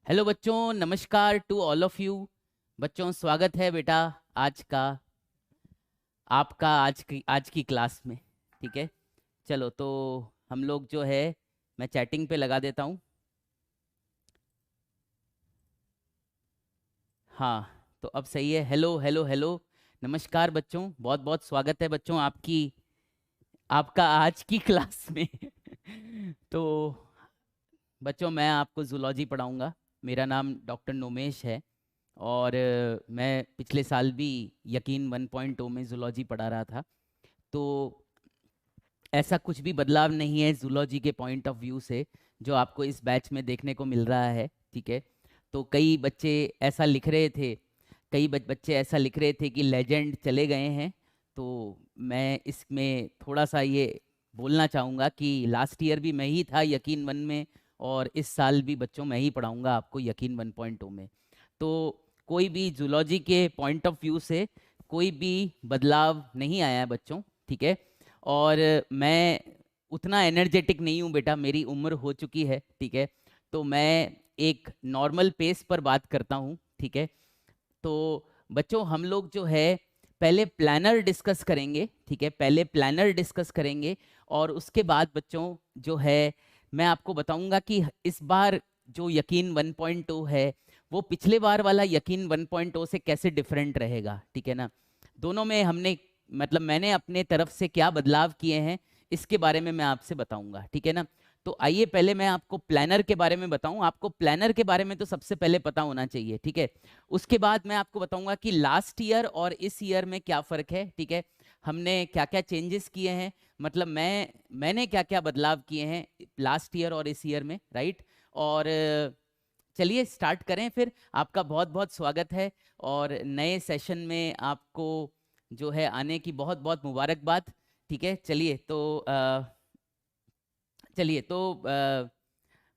Hello बच्चों, नमस्कार to all of you. बच्चों, स्वागत है बेटा आज का आपका आज की क्लास में। ठीक है, चलो तो हम लोग जो है, मैं चैटिंग पे लगा देता हूँ। हाँ, तो अब सही है। हेलो हेलो हेलो, नमस्कार बच्चों, बहुत बहुत स्वागत है बच्चों आपका आज की क्लास में। तो बच्चों, मैं आपको जूलॉजी पढ़ाऊंगा। मेरा नाम डॉक्टर नोमेश है और मैं पिछले साल भी यकीन 1.0 में जूलॉजी पढ़ा रहा था। तो ऐसा कुछ भी बदलाव नहीं है जूलॉजी के पॉइंट ऑफ व्यू से जो आपको इस बैच में देखने को मिल रहा है। ठीक है, तो कई बच्चे ऐसा लिख रहे थे, बच्चे ऐसा लिख रहे थे कि लेजेंड चले गए हैं। तो मैं इसमें थोड़ा सा ये बोलना चाहूँगा कि लास्ट ईयर भी मैं ही था यकीन 1 में, और इस साल भी बच्चों मैं ही पढ़ाऊँगा आपको यकीन 1.0 में। तो कोई भी जूलॉजी के पॉइंट ऑफ व्यू से कोई भी बदलाव नहीं आया है बच्चों। ठीक है, और मैं उतना एनर्जेटिक नहीं हूँ बेटा, मेरी उम्र हो चुकी है। ठीक है, तो मैं एक नॉर्मल पेस पर बात करता हूँ। ठीक है, तो बच्चों हम लोग जो है पहले प्लानर डिस्कस करेंगे। ठीक है, पहले प्लानर डिस्कस करेंगे और उसके बाद बच्चों जो है मैं आपको बताऊंगा कि इस बार जो यकीन 1.0 है वो पिछले बार वाला यकीन 1.0 से कैसे डिफरेंट रहेगा। ठीक है ना, दोनों में हमने मतलब मैंने अपने तरफ से क्या बदलाव किए हैं इसके बारे में मैं आपसे बताऊंगा। ठीक है ना, तो आइए पहले मैं आपको प्लानर के बारे में बताऊं। आपको प्लानर के बारे में तो सबसे पहले पता होना चाहिए। ठीक है, उसके बाद मैं आपको बताऊंगा कि लास्ट ईयर और इस ईयर में क्या फ़र्क है। ठीक है, हमने क्या क्या चेंजेस किए हैं, मतलब मैंने क्या क्या बदलाव किए हैं लास्ट ईयर और इस ईयर में, राइट। और चलिए स्टार्ट करें फिर। आपका बहुत बहुत स्वागत है और नए सेशन में आपको जो है आने की बहुत बहुत मुबारकबाद। ठीक है, चलिए तो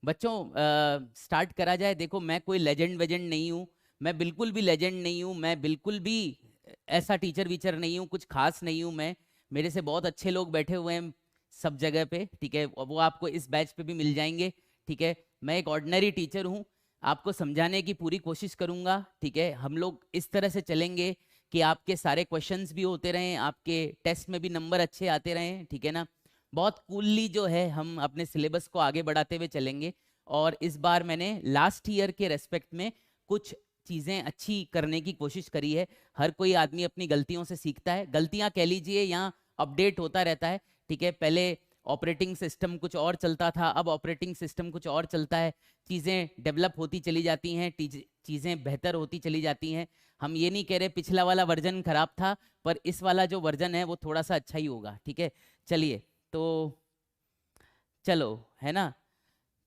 बच्चों स्टार्ट करा जाए। देखो, मैं कोई लेजेंड वेजेंड नहीं हूँ, मैं बिल्कुल भी लेजेंड नहीं हूँ, मैं बिल्कुल भी ऐसा टीचर वीचर नहीं हूँ, कुछ खास नहीं हूँ मैं। मेरे से बहुत अच्छे लोग बैठे हुए हैं सब जगह पे। ठीक है, वो आपको इस बैच पे भी मिल जाएंगे। ठीक है, मैं एक ऑर्डिनरी टीचर हूँ, आपको समझाने की पूरी कोशिश करूँगा। ठीक है, हम लोग इस तरह से चलेंगे कि आपके सारे क्वेश्चंस भी होते रहें, आपके टेस्ट में भी नंबर अच्छे आते रहें। ठीक है ना, बहुत कूलली जो है हम अपने सिलेबस को आगे बढ़ाते हुए चलेंगे। और इस बार मैंने लास्ट ईयर के रेस्पेक्ट में कुछ चीज़ें अच्छी करने की कोशिश करी है। हर कोई आदमी अपनी गलतियों से सीखता है, गलतियां कह लीजिए या अपडेट होता रहता है। ठीक है, पहले ऑपरेटिंग सिस्टम कुछ और चलता था, अब ऑपरेटिंग सिस्टम कुछ और चलता है। चीज़ें डेवलप होती चली जाती हैं, चीज़ें बेहतर होती चली जाती हैं। हम ये नहीं कह रहे पिछला वाला वर्जन खराब था, पर इस वाला जो वर्जन है वो थोड़ा सा अच्छा ही होगा। ठीक है, चलिए तो चलो, है ना।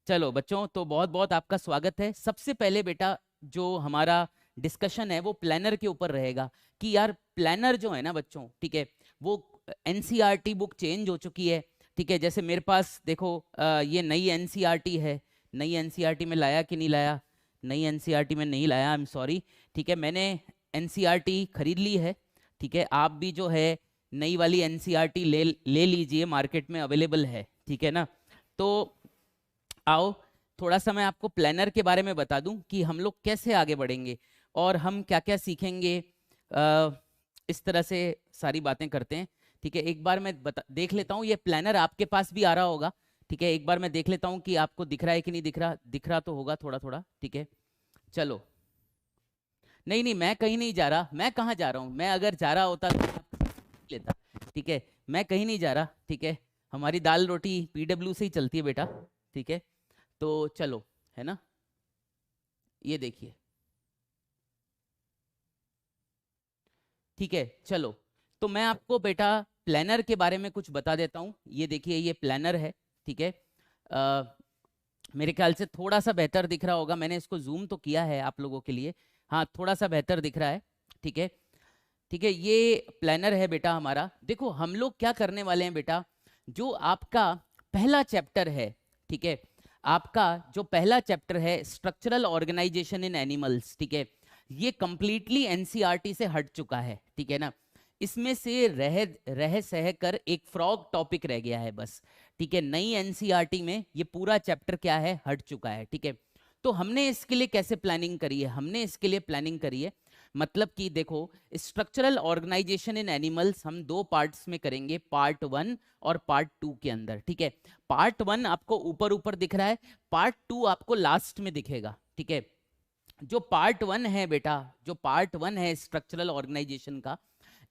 चलो बच्चों, तो बहुत बहुत आपका स्वागत है। सबसे पहले बेटा जो हमारा डिस्कशन है वो प्लानर के ऊपर रहेगा कि यार प्लानर जो है ना बच्चों, ठीक है, वो एनसीईआरटी बुक चेंज हो चुकी है। ठीक है, जैसे मेरे पास देखो ये नई एनसीईआरटी है। नई एनसीईआरटी में लाया कि नहीं लाया? नई एनसीईआरटी में नहीं लाया, आई एम सॉरी। ठीक है, मैंने एनसीईआरटी खरीद ली है। ठीक है, आप भी जो है नई वाली एनसीईआरटी ले ले लीजिए, मार्केट में अवेलेबल है। ठीक है ना, तो आओ थोड़ा सा मैं आपको प्लानर के बारे में बता दूं कि हम लोग कैसे आगे बढ़ेंगे और हम क्या क्या सीखेंगे। इस तरह से सारी बातें करते हैं। ठीक है, एक बार मैं देख लेता हूँ, ये प्लानर आपके पास भी आ रहा होगा। ठीक है, एक बार मैं देख लेता हूँ कि आपको दिख रहा है कि नहीं दिख रहा। दिख रहा तो होगा थोड़ा थोड़ा। ठीक है, चलो। नहीं नहीं, मैं कहीं नहीं जा रहा। मैं कहाँ जा रहा हूँ? मैं अगर जा रहा होता तो मैं आपको लेता। ठीक है, मैं कहीं नहीं जा रहा। ठीक है, हमारी दाल रोटी पीडब्ल्यू से ही चलती है बेटा। ठीक है, तो चलो, है ना, ये देखिए। ठीक है, चलो, तो मैं आपको बेटा प्लानर के बारे में कुछ बता देता हूँ। ये देखिए, ये प्लानर है। ठीक है, अ, मेरे ख्याल से थोड़ा सा बेहतर दिख रहा होगा, मैंने इसको जूम तो किया है आप लोगों के लिए। हाँ, थोड़ा सा बेहतर दिख रहा है। ठीक है, ठीक है, ये प्लानर है बेटा हमारा। देखो हम लोग क्या करने वाले हैं बेटा, जो आपका पहला चैप्टर है। ठीक है, आपका जो पहला चैप्टर है स्ट्रक्चरल ऑर्गेनाइजेशन इन एनिमल्स, ठीक है, ये कंप्लीटली एनसीईआरटी से हट चुका है। ठीक है ना, इसमें से रह रह सह कर एक फ्रॉग टॉपिक रह गया है बस। ठीक है, नई एनसीईआरटी में ये पूरा चैप्टर क्या है, हट चुका है। ठीक है, तो हमने इसके लिए कैसे प्लानिंग करी है? हमने इसके लिए प्लानिंग करी है, मतलब कि देखो, स्ट्रक्चरल ऑर्गेनाइजेशन इन एनिमल्स हम 2 पार्ट्स में करेंगे, पार्ट 1 और पार्ट 2 के अंदर, ठीक है। पार्ट 1 आपको ऊपर ऊपर दिख रहा है, पार्ट 2 आपको लास्ट में दिखेगा, ठीक है। जो पार्ट 1 है बेटा, जो पार्ट 1 है स्ट्रक्चरल ऑर्गेनाइजेशन का,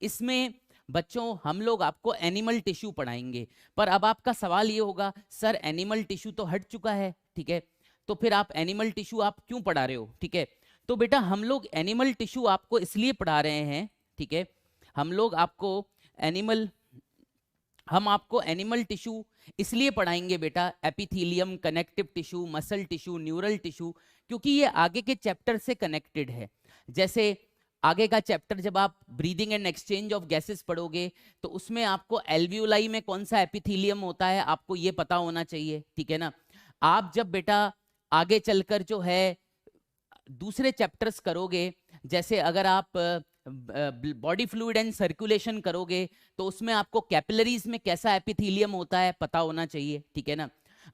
इसमें बच्चों हम लोग आपको एनिमल टिश्यू पढ़ाएंगे। पर अब आपका सवाल ये होगा, सर एनिमल टिश्यू तो हट चुका है, ठीक है, तो फिर आप एनिमल टिश्यू आप क्यों पढ़ा रहे हो? ठीक है, तो बेटा हम लोग एनिमल टिश्यू आपको इसलिए पढ़ा रहे हैं, ठीक है, हम लोग आपको एनिमल हम आपको एनिमल टिश्यू इसलिए पढ़ाएंगे बेटा, epithelium, connective tissue, muscle tissue, neural tissue, क्योंकि ये आगे के चैप्टर से कनेक्टेड है। जैसे आगे का चैप्टर जब आप breathing and exchange of gases पढ़ोगे, तो उसमें आपको एल्वियोलाई में कौन सा एपिथेलियम होता है आपको ये पता होना चाहिए, ठीक है ना। आप जब बेटा आगे चलकर जो है दूसरे चैप्टर्स करोगे, जैसे अगर आप बॉडी फ्लूइड एंड सर्कुलेशन करोगे, तो उसमें आपको कैपिलरीज में कैसा एपिथेलियम होता है पता होना चाहिए, ठीक है ना।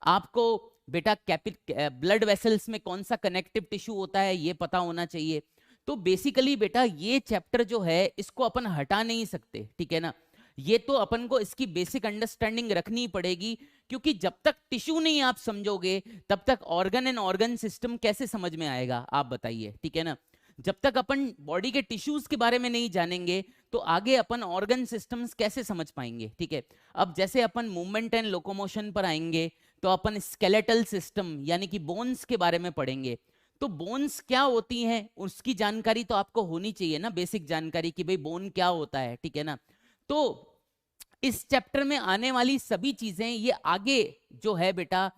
आपको बेटा ब्लड वेसल्स में कौन सा कनेक्टिव टिश्यू होता है ये पता होना चाहिए। तो बेसिकली बेटा ये चैप्टर जो है इसको अपन हटा नहीं सकते, ठीक है ना। ये तो अपन को इसकी बेसिक अंडरस्टैंडिंग रखनी पड़ेगी, क्योंकि जब तक टिश्यू नहीं आप समझोगे तब तक ऑर्गन एंड ऑर्गन सिस्टम कैसे समझ में आएगा, आप बताइए, ठीक है ना। जब तक अपन बॉडी के टिश्यूज के बारे में नहीं जानेंगे तो आगे अपन ऑर्गन सिस्टम्स कैसे समझ पाएंगे, ठीक है। अब जैसे अपन मूवमेंट एंड लोकोमोशन पर आएंगे तो अपन स्केलेटल सिस्टम यानी कि बोन्स के बारे में पढ़ेंगे। तो बोन्स क्या होती हैं उसकी जानकारी तो आपको होनी चाहिए ना, बेसिक जानकारी कि भाई बोन क्या होता है, ठीक है ना। तो इस चैप्टर में आने वाली सभी चीजें ये आगे जो है बेटा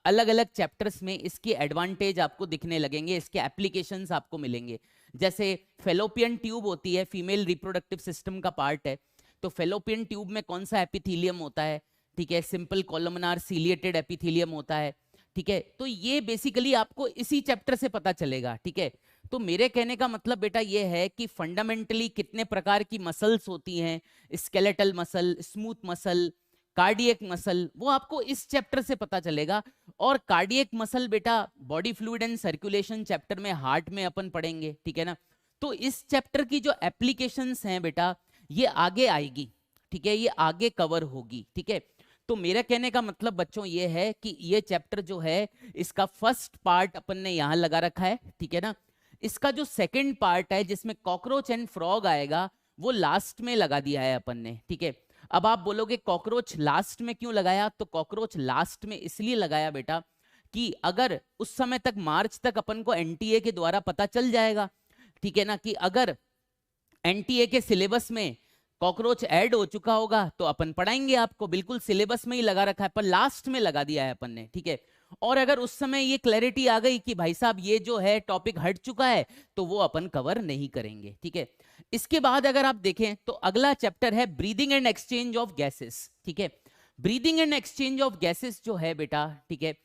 अलग अलग चैप्टर्स में इसके एडवांटेज आपको दिखने लगेंगे, इसके एप्लीकेशंस आपको मिलेंगे। जैसे फेलोपियन ट्यूब होती है, फीमेल रिप्रोडक्टिव सिस्टम का पार्ट है, तो फेलोपियन ट्यूब में कौन सा एपिथेलियम होता है, ठीक है, सिंपल कॉलमनार सीलिएटेड एपिथेलियम होता है, ठीक है। तो ये बेसिकली आपको इसी चैप्टर से पता चलेगा, ठीक है। तो मेरे कहने का मतलब बेटा ये है कि फंडामेंटली कितने प्रकार की मसल्स होती हैं, skeletal muscle, smooth muscle, cardiac muscle, वो आपको इस चैप्टर से पता चलेगा। और कार्डियक मसल बेटा body fluid and circulation chapter में हार्ट में अपन पढ़ेंगे, ठीक है ना। तो इस चैप्टर की जो एप्लीकेशंस हैं बेटा ये आगे आएगी, ठीक है, ये आगे कवर होगी, ठीक है। तो मेरा कहने का मतलब बच्चों ये है कि ये चैप्टर जो है इसका फर्स्ट पार्ट अपन ने यहां लगा रखा है, ठीक है ना। इसका जो सेकंड पार्ट है जिसमें कॉकरोच एंड फ्रॉग आएगा वो लास्ट में लगा दिया है अपन ने, ठीक है। अब आप बोलोगे कॉकरोच लास्ट में क्यों लगाया, तो कॉकरोच लास्ट में इसलिए लगाया बेटा कि अगर उस समय तक मार्च तक अपन को एनटीए के द्वारा पता चल जाएगा, ठीक है ना, कि अगर एनटीए के सिलेबस में कॉकरोच ऐड हो चुका होगा तो अपन पढ़ाएंगे आपको, बिल्कुल सिलेबस में ही लगा रखा है पर लास्ट में लगा दिया है अपन ने, ठीक है। और अगर उस समय ये क्लैरिटी आ गई कि भाई साहब ये जो है टॉपिक हट चुका है तो वो अपन कवर नहीं करेंगे, ठीक है। इसके बाद अगर आप देखें तो अगला चैप्टर है breathing and exchange of gases, ठीक है। Breathing and exchange of gases जो है बेटा, ठीक है,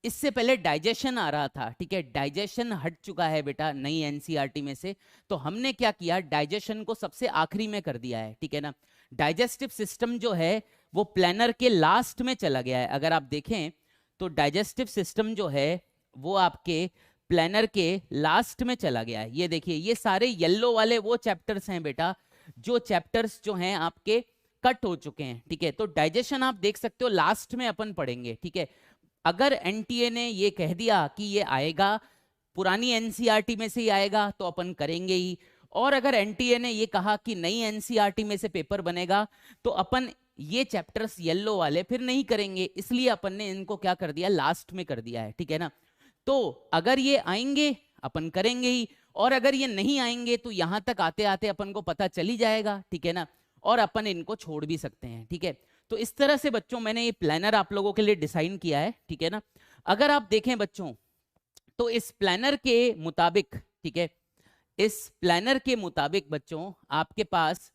इससे पहले डाइजेशन आ रहा था, ठीक है, डाइजेशन हट चुका है बेटा नई एनसीईआरटी में से। तो हमने क्या किया, डाइजेशन को सबसे आखिरी में कर दिया है, ठीक है ना। डाइजेस्टिव सिस्टम जो है वो प्लानर के लास्ट में चला गया है। अगर आप देखें तो डाइजेस्टिव सिस्टम जो है वो आपके प्लानर के लास्ट में चला गया है। ये देखिए ये सारे येलो वाले वो चैप्टर्स हैं बेटा जो चैप्टर्स जो हैं आपके कट हो चुके हैं, ठीक है। तो डाइजेशन आप देख सकते हो लास्ट में अपन पढ़ेंगे, ठीक है। अगर एनटीए ने ये कह दिया कि ये आएगा पुरानी एनसीईआरटी में से ही आएगा तो अपन करेंगे ही, और अगर एनटीए ने ये कहा कि नई एनसीईआरटी में से पेपर बनेगा तो अपन ये चैप्टर्स येलो वाले फिर नहीं करेंगे, इसलिए अपन ने इनको क्या कर दिया, लास्ट में कर दिया है, ठीक है ना। तो अगर ये आएंगे अपन करेंगे ही, और अगर ये नहीं आएंगे तो यहां तक आते आते अपन को पता चली जाएगा, ठीक है ना, और अपन इनको छोड़ भी सकते हैं, ठीक है। तो इस तरह से बच्चों मैंने ये प्लानर आप लोगों के लिए डिजाइन किया है, ठीक है ना। अगर आप देखें बच्चों तो इस प्लानर के मुताबिक, ठीक है, इस प्लानर के मुताबिक बच्चों आपके पास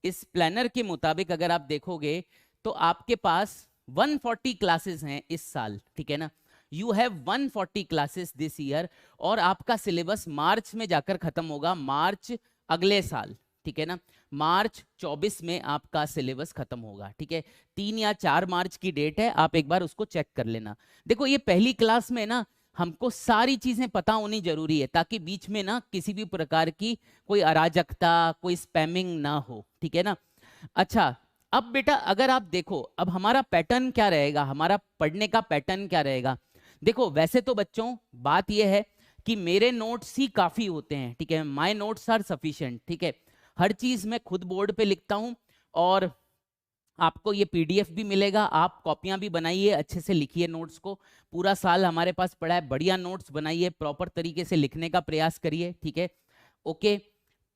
इस प्लानर के मुताबिक अगर आप देखोगे तो आपके पास 140 क्लासेस हैं इस साल, ठीक है ना। You have 140 classes this year, और आपका सिलेबस मार्च में जाकर खत्म होगा, मार्च अगले साल, ठीक है ना। मार्च 24 में आपका सिलेबस खत्म होगा, ठीक है। 3 या 4 मार्च की डेट है, आप एक बार उसको चेक कर लेना। देखो ये पहली क्लास में ना हमको सारी चीजें पता होनी जरूरी है, ताकि बीच में ना किसी भी प्रकार की कोई अराजकता, कोई स्पैमिंग ना हो, ठीक है ना। अच्छा, अब बेटा अगर आप देखो, अब हमारा पैटर्न क्या रहेगा, हमारा पढ़ने का पैटर्न क्या रहेगा। देखो वैसे तो बच्चों बात यह है कि मेरे नोट्स ही काफी होते हैं, ठीक है, माय नोट्स आर सफिशिएंट, ठीक है। हर चीज मैं खुद बोर्ड पे लिखता हूं, और आपको ये पीडीएफ भी मिलेगा, आप कॉपियां भी बनाइए, अच्छे से लिखिए नोट्स को। पूरा साल हमारे पास पड़ा है, बढ़िया नोट्स बनाइए, प्रॉपर तरीके से लिखने का प्रयास करिए, ठीक है। ओके,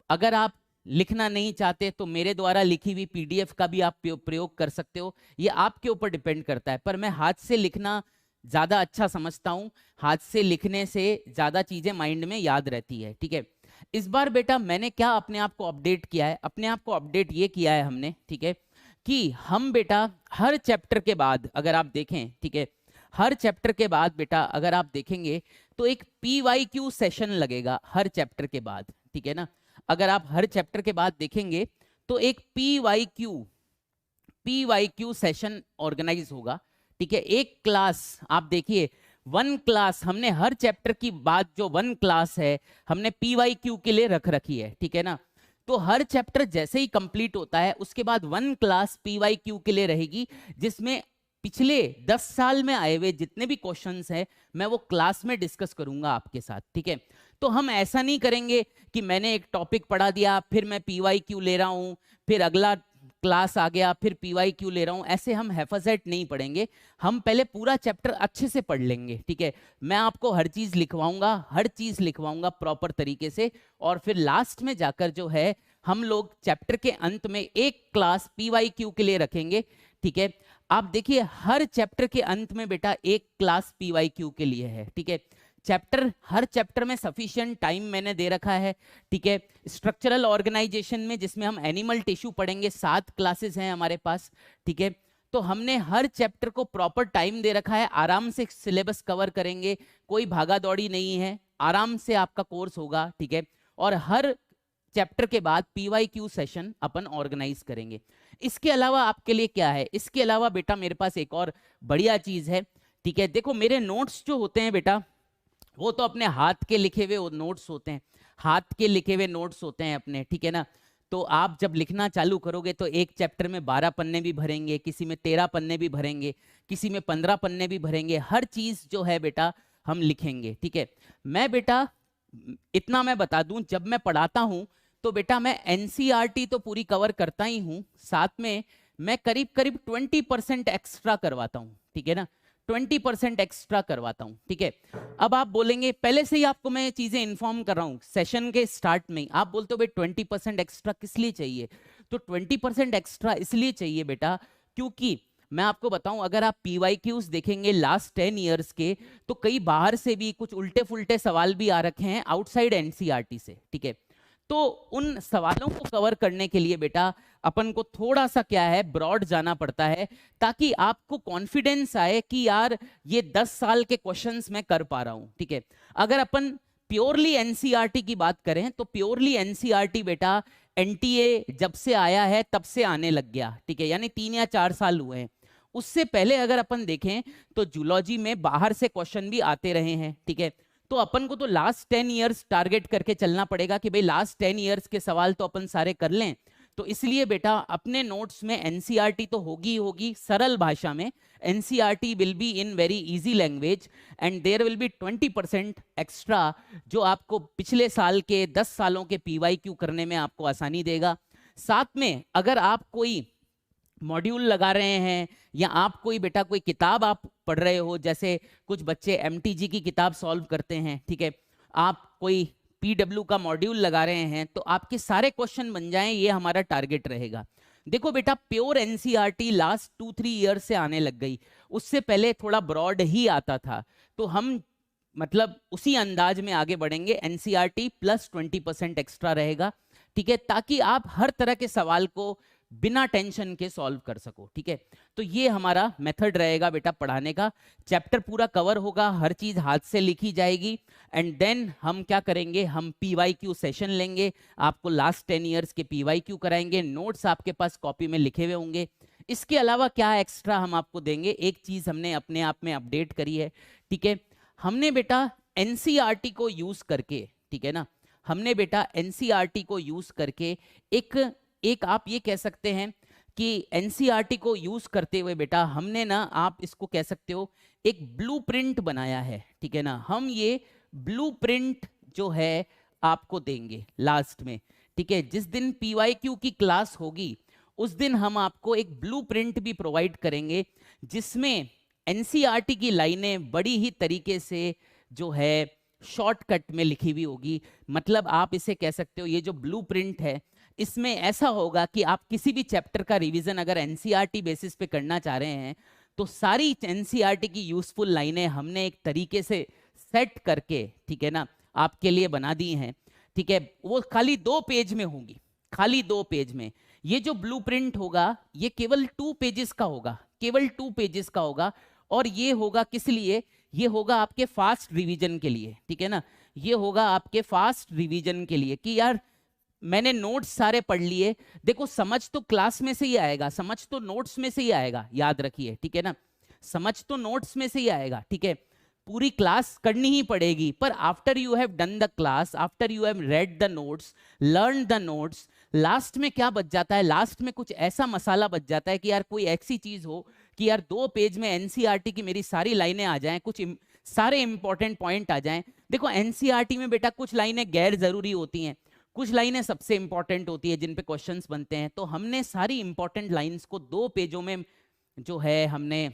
अगर आप लिखना नहीं चाहते तो मेरे द्वारा लिखी हुई पीडीएफ का भी आप प्रयोग कर सकते हो, ये आपके ऊपर डिपेंड करता है। पर मैं हाथ से लिखना ज्यादा अच्छा समझता हूँ, हाथ से लिखने से ज्यादा चीजें माइंड में याद रहती है, ठीक है। इस बार बेटा मैंने क्या अपने आप को अपडेट किया है, अपने आप को अपडेट ये किया है हमने, ठीक है, कि हम बेटा हर चैप्टर के बाद अगर आप देखें, ठीक है, हर चैप्टर के बाद बेटा अगर आप देखेंगे तो एक PYQ सेशन लगेगा हर चैप्टर के बाद, ठीक है ना। अगर आप हर चैप्टर के बाद देखेंगे तो एक PYQ सेशन ऑर्गेनाइज होगा, ठीक है। एक क्लास आप देखिए, 1 क्लास हमने हर चैप्टर की बाद जो 1 क्लास है हमने PYQ के लिए रख रखी है, ठीक है ना। तो हर चैप्टर जैसे ही कंप्लीट होता है उसके बाद 1 क्लास PYQ के लिए रहेगी, जिसमें पिछले 10 साल में आए हुए जितने भी क्वेश्चंस हैं मैं वो क्लास में डिस्कस करूंगा आपके साथ, ठीक है। तो हम ऐसा नहीं करेंगे कि मैंने एक टॉपिक पढ़ा दिया, फिर मैं PYQ ले रहा हूं, फिर अगला क्लास आ गया, फिर PYQ ले रहा हूं, ऐसे हम हैफाजत नहीं पढ़ेंगे। हम पहले पूरा चैप्टर अच्छे से पढ़ लेंगे, ठीक है। मैं आपको हर चीज लिखवाऊंगा, हर चीज लिखवाऊंगा प्रॉपर तरीके से, और फिर लास्ट में जाकर जो है हम लोग चैप्टर के अंत में एक क्लास PYQ के लिए रखेंगे, ठीक है। आप देखिए हर चैप्टर के अंत में बेटा एक क्लास PYQ के लिए है, ठीक है। चैप्टर, हर चैप्टर में सफिशिएंट टाइम मैंने दे रखा है, ठीक है। स्ट्रक्चरल ऑर्गेनाइजेशन में जिसमें हम एनिमल टिश्यू पढ़ेंगे 7 क्लासेस हैं हमारे पास, ठीक है। तो हमने हर चैप्टर को प्रॉपर टाइम दे रखा है, आराम से सिलेबस कवर करेंगे, कोई भागा दौड़ी नहीं है, आराम से आपका कोर्स होगा, ठीक है। और हर चैप्टर के बाद PYQ सेशन अपन ऑर्गेनाइज करेंगे। इसके अलावा आपके लिए क्या है, इसके अलावा बेटा मेरे पास एक और बढ़िया चीज है, ठीक है। देखो मेरे नोट्स जो होते हैं बेटा वो तो अपने हाथ के लिखे हुए नोट्स होते हैं, हाथ के लिखे हुए नोट्स होते हैं अपने, ठीक है ना। तो आप जब लिखना चालू करोगे तो एक चैप्टर में 12 पन्ने भी भरेंगे, किसी में 13 पन्ने भी भरेंगे, किसी में 15 पन्ने भी भरेंगे, हर चीज जो है बेटा हम लिखेंगे, ठीक है। मैं बेटा इतना मैं बता दूं, जब मैं पढ़ाता हूं तो बेटा मैं NCERT तो पूरी कवर करता ही हूं, साथ में मैं करीब करीब 20% एक्स्ट्रा करवाता हूं, ठीक है ना, 20% एक्स्ट्रा करवाता हूं, ठीक है। अब आप बोलेंगे, पहले से ही आपको मैं चीजें इन्फॉर्म कर रहा हूं सेशन के स्टार्ट में ही, आप बोलते हो भाई 20% एक्स्ट्रा किस लिए चाहिए। तो 20% एक्स्ट्रा इसलिए चाहिए बेटा क्योंकि मैं आपको बताऊं, अगर आप PYQs देखेंगे लास्ट 10 ईयर्स के, तो कई बाहर से भी कुछ उल्टे फुल्टे सवाल भी आ रखे हैं आउटसाइड NCERT से, ठीक है। तो उन सवालों को कवर करने के लिए बेटा अपन को थोड़ा सा क्या है, ब्रॉड जाना पड़ता है, ताकि आपको कॉन्फिडेंस आए कि यार ये 10 साल के क्वेश्चंस मैं कर पा रहा हूं, ठीक है। अगर अपन प्योरली NCERT की बात करें तो प्योरली NCERT बेटा NTA जब से आया है तब से आने लग गया, ठीक है, यानी 3 या 4 साल हुए हैं। उससे पहले अगर अपन देखें तो जूलॉजी में बाहर से क्वेश्चन भी आते रहे हैं, ठीक है। तो अपन को तो लास्ट 10 इयर्स टारगेट करके चलना पड़ेगा कि भाई लास्ट 10 इयर्स के सवाल तो अपन सारे कर लें। तो इसलिए बेटा अपने नोट्स में NCERT तो होगी ही होगी सरल भाषा में, NCERT will be in very easy language, and there will be 20% extra जो आपको पिछले साल के 10 सालों के PYQ करने में आपको आसानी देगा। साथ में अगर आप कोई मॉड्यूल लगा रहे हैं या आप कोई बेटा कोई किताब आप पढ़ रहे हो, जैसे कुछ बच्चे MTG की किताब सॉल्व करते हैं, ठीक है, आप कोई PW का मॉड्यूल लगा रहे हैं, तो आपके सारे क्वेश्चन बन जाएं, ये हमारा टारगेट रहेगा। देखो बेटा प्योर NCERT लास्ट 2-3 ईयर से आने लग गई, उससे पहले थोड़ा ब्रॉड ही आता था। तो हम मतलब उसी अंदाज में आगे बढ़ेंगे, NCERT प्लस 20% एक्स्ट्रा रहेगा, ठीक है, ताकि आप हर तरह के सवाल को बिना टेंशन के सॉल्व कर सको, ठीक है। तो ये हमारा मेथड रहेगा बेटा पढ़ाने का, चैप्टर पूरा कवर होगा, हर चीज हाथ से लिखी जाएगी, एंड देन हम क्या करेंगे, हम PYQ सेशन लेंगे, आपको लास्ट 10 इयर्स के PYQ कराएंगे, नोट्स आपके पास कॉपी में लिखे हुए होंगे। इसके अलावा क्या एक्स्ट्रा हम आपको देंगे, एक चीज हमने अपने आप में अपडेट करी है, ठीक है, हमने बेटा एनसीईआरटी को यूज करके, ठीक है ना, हमने बेटा एनसीईआरटी को यूज करके एक एक आप ये कह सकते हैं कि एनसीईआरटी को यूज करते हुए बेटा हमने ना, आप इसको कह सकते हो एक ब्लूप्रिंट बनाया है, ठीक है ना। हम ये ब्लूप्रिंट जो है आपको देंगे लास्ट में, ठीक है। जिस दिन पीवाईक्यू की क्लास होगी उस दिन हम आपको एक ब्लूप्रिंट भी प्रोवाइड करेंगे जिसमें एनसीईआरटी की लाइनें बड़ी ही तरीके से जो है शॉर्टकट में लिखी हुई होगी। मतलब आप इसे कह सकते हो, ये जो ब्लूप्रिंट है इसमें ऐसा होगा कि आप किसी भी चैप्टर का रिवीजन अगर एनसीईआरटी बेसिस पे करना चाह रहे हैं तो सारी एनसीईआरटी की यूजफुल लाइनें हमने एक तरीके से सेट करके, ठीक है ना, आपके लिए बना दी हैं, ठीक है। वो खाली 2 पेज में होंगी, खाली 2 पेज में। ये जो ब्लूप्रिंट होगा ये केवल 2 पेजेस का होगा, केवल 2 पेजेस का होगा। और ये होगा किस लिए? ये होगा आपके फास्ट रिवीजन के लिए, ठीक है ना। ये होगा आपके फास्ट रिवीजन के लिए कि यार मैंने नोट्स सारे पढ़ लिए। देखो समझ तो क्लास में से ही आएगा, समझ तो नोट्स में से ही आएगा, याद रखिए, ठीक है ना। समझ तो नोट्स में से ही आएगा, ठीक है। पूरी क्लास करनी ही पड़ेगी, पर after you have done the class, after you have read the notes, learn the notes, last में क्या बच जाता है? लास्ट में कुछ ऐसा मसाला बच जाता है कि यार कोई ऐसी चीज हो कि यार 2 पेज में एनसीईआरटी की मेरी सारी लाइनें आ जाएं, कुछ सारे इंपॉर्टेंट पॉइंट आ जाएं। देखो एनसीईआरटी में बेटा कुछ लाइनें गैर जरूरी होती हैं, कुछ लाइनें सबसे इंपॉर्टेंट होती है जिन पे क्वेश्चंस बनते हैं। तो हमने सारी इंपॉर्टेंट लाइंस को 2 पेजों में जो है हमने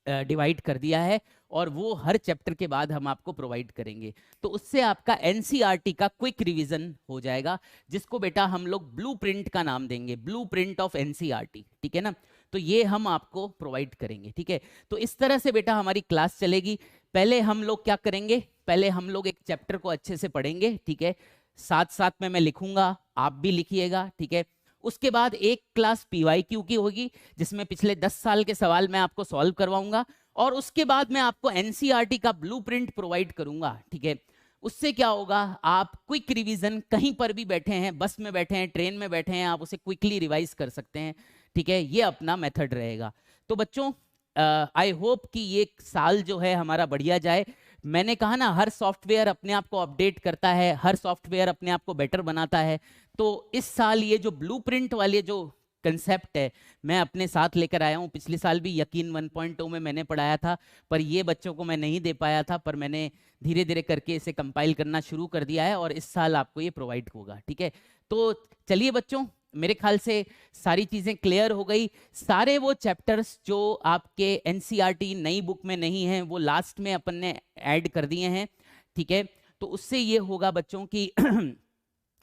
डिवाइड कर दिया है और वो हर चैप्टर के बाद हम आपको प्रोवाइड करेंगे। तो उससे आपका एनसीईआरटी का क्विक रिवीजन हो जाएगा, जिसको बेटा हम लोग ब्लूप्रिंट का नाम देंगे, ब्लूप्रिंट ऑफ एनसीईआरटी, ठीक है ना। तो ये हम आपको प्रोवाइड करेंगे, ठीक है। तो इस तरह से बेटा हमारी क्लास चलेगी। पहले हम लोग क्या करेंगे? पहले हम लोग एक चैप्टर को अच्छे से पढ़ेंगे, ठीक है। साथ साथ में मैं लिखूंगा, आप भी लिखिएगा, ठीक है। उसके बाद एक क्लास पीवाईक्यू की होगी जिसमें पिछले 10 साल के सवाल मैं आपको सॉल्व करवाऊंगा और उसके बाद मैं आपको एनसीईआरटी का ब्लूप्रिंट प्रोवाइड करूंगा, ठीक है। उससे क्या होगा, आप क्विक रिवीजन कहीं पर भी बैठे हैं, बस में बैठे हैं, ट्रेन में बैठे हैं, आप उसे क्विकली रिवाइज कर सकते हैं, ठीक है। ये अपना मेथड रहेगा। तो बच्चों आई होप कि ये साल जो है हमारा बढ़िया जाए। मैंने कहा ना, हर सॉफ्टवेयर अपने आप को अपडेट करता है, हर सॉफ्टवेयर अपने आप को बेटर बनाता है। तो इस साल ये जो ब्लूप्रिंट वाले जो कंसेप्ट है मैं अपने साथ लेकर आया हूँ। पिछले साल भी यकीन 1.0 में मैंने पढ़ाया था, पर ये बच्चों को मैं नहीं दे पाया था, पर मैंने धीरे धीरे करके इसे कंपाइल करना शुरू कर दिया है और इस साल आपको ये प्रोवाइड होगा, ठीक है। तो चलिए बच्चों, मेरे ख्याल से सारी चीजें क्लियर हो गई। सारे वो चैप्टर्स जो आपके एनसीईआरटी नई बुक में नहीं है वो लास्ट में अपन ने ऐड कर दिए हैं, ठीक है। तो उससे ये होगा बच्चों की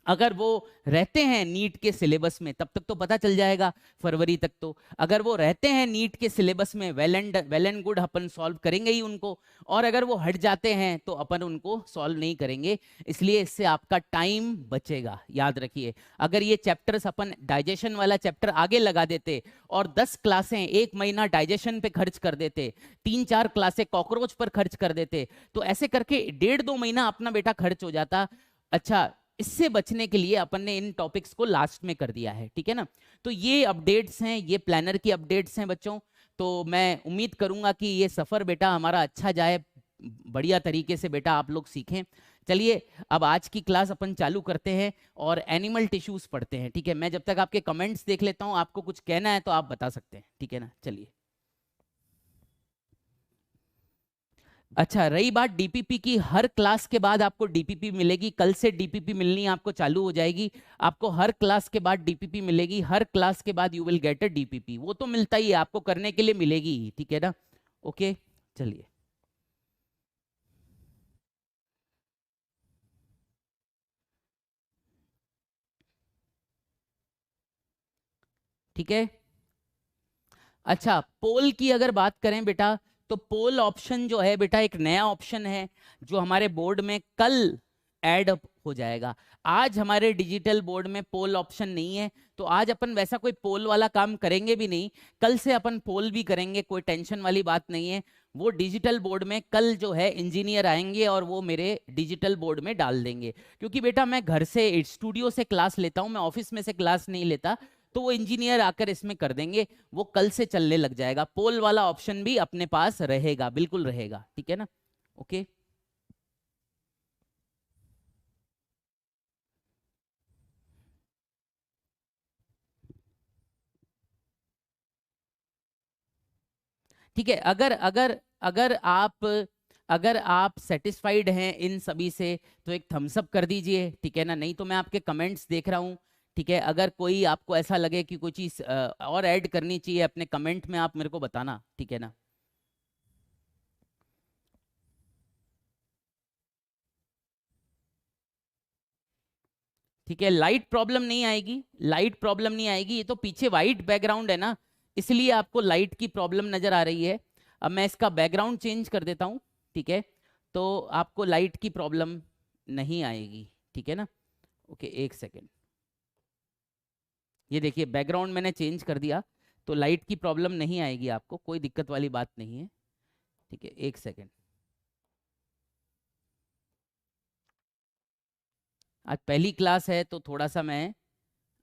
अगर वो रहते हैं नीट के सिलेबस में तब तक तो पता चल जाएगा फरवरी तक। तो अगर वो रहते हैं नीट के सिलेबस में well and good, upon solve करेंगे ही उनको। और अगर वो हट जाते हैं तो अपन उनको सॉल्व नहीं करेंगे, इसलिए इससे आपका टाइम बचेगा, याद रखिए। अगर ये चैप्टर्स अपन डाइजेशन वाला चैप्टर आगे लगा देते और 10 क्लासें 1 महीना डाइजेशन पे खर्च कर देते, 3-4 क्लासें कॉकरोच पर खर्च कर देते, तो ऐसे करके 1.5-2 महीना अपना बेटा खर्च हो जाता। अच्छा, इससे बचने के लिए अपन ने इन टॉपिक्स को लास्ट में कर दिया है, ठीक है ना। तो ये अपडेट्स हैं, ये प्लानर की अपडेट्स हैं बच्चों। तो मैं उम्मीद करूंगा कि ये सफर बेटा हमारा अच्छा जाए, बढ़िया तरीके से बेटा आप लोग सीखें। चलिए अब आज की क्लास अपन चालू करते हैं और एनिमल टिश्यूज पढ़ते हैं, ठीक है। मैं जब तक आपके कमेंट्स देख लेता हूं, आपको कुछ कहना है तो आप बता सकते हैं, ठीक है ना। चलिए, अच्छा रही बात डीपीपी की, हर क्लास के बाद आपको डीपीपी मिलेगी। कल से डीपीपी मिलनी आपको चालू हो जाएगी। आपको हर क्लास के बाद डीपीपी मिलेगी, हर क्लास के बाद you will get a DPP. वो तो मिलता ही है, आपको करने के लिए मिलेगी ही, ठीक है ना। ओके चलिए, ठीक है। अच्छा, पोल की अगर बात करें बेटा, तो पोल ऑप्शन जो है बेटा एक नया ऑप्शन है जो हमारे बोर्ड में कल ऐड हो जाएगा। आज हमारे डिजिटल बोर्ड में पोल ऑप्शन नहीं है, तो आज अपन वैसा कोई पोल वाला काम करेंगे भी नहीं। कल से अपन पोल भी करेंगे, कोई टेंशन वाली बात नहीं है। वो डिजिटल बोर्ड में कल जो है इंजीनियर आएंगे और वो मेरे डिजिटल बोर्ड में डाल देंगे। क्योंकि बेटा मैं घर से स्टूडियो से क्लास लेता हूँ, मैं ऑफिस में से क्लास नहीं लेता, तो वो इंजीनियर आकर इसमें कर देंगे। वो कल से चलने लग जाएगा। पोल वाला ऑप्शन भी अपने पास रहेगा, बिल्कुल रहेगा, ठीक है ना। ओके। ठीक है, अगर अगर अगर आप अगर आप सेटिस्फाइड हैं इन सभी से तो एक थम्स अप कर दीजिए, ठीक है ना, नहीं तो मैं आपके कमेंट्स देख रहा हूँ। ठीक है, अगर कोई आपको ऐसा लगे कि कोई चीज़ और ऐड करनी चाहिए अपने कमेंट में, आप मेरे को बताना, ठीक है ना। ठीक है, लाइट प्रॉब्लम नहीं आएगी, लाइट प्रॉब्लम नहीं आएगी, ये तो पीछे वाइट बैकग्राउंड है ना, इसलिए आपको लाइट की प्रॉब्लम नजर आ रही है। अब मैं इसका बैकग्राउंड चेंज कर देता हूँ, ठीक है, तो आपको लाइट की प्रॉब्लम नहीं आएगी, ठीक है ना। ओके, एक सेकेंड, ये देखिए बैकग्राउंड मैंने चेंज कर दिया, तो लाइट की प्रॉब्लम नहीं आएगी, आपको कोई दिक्कत वाली बात नहीं है। ठीक है, एक सेकेंड, आज पहली क्लास है तो थोड़ा सा मैं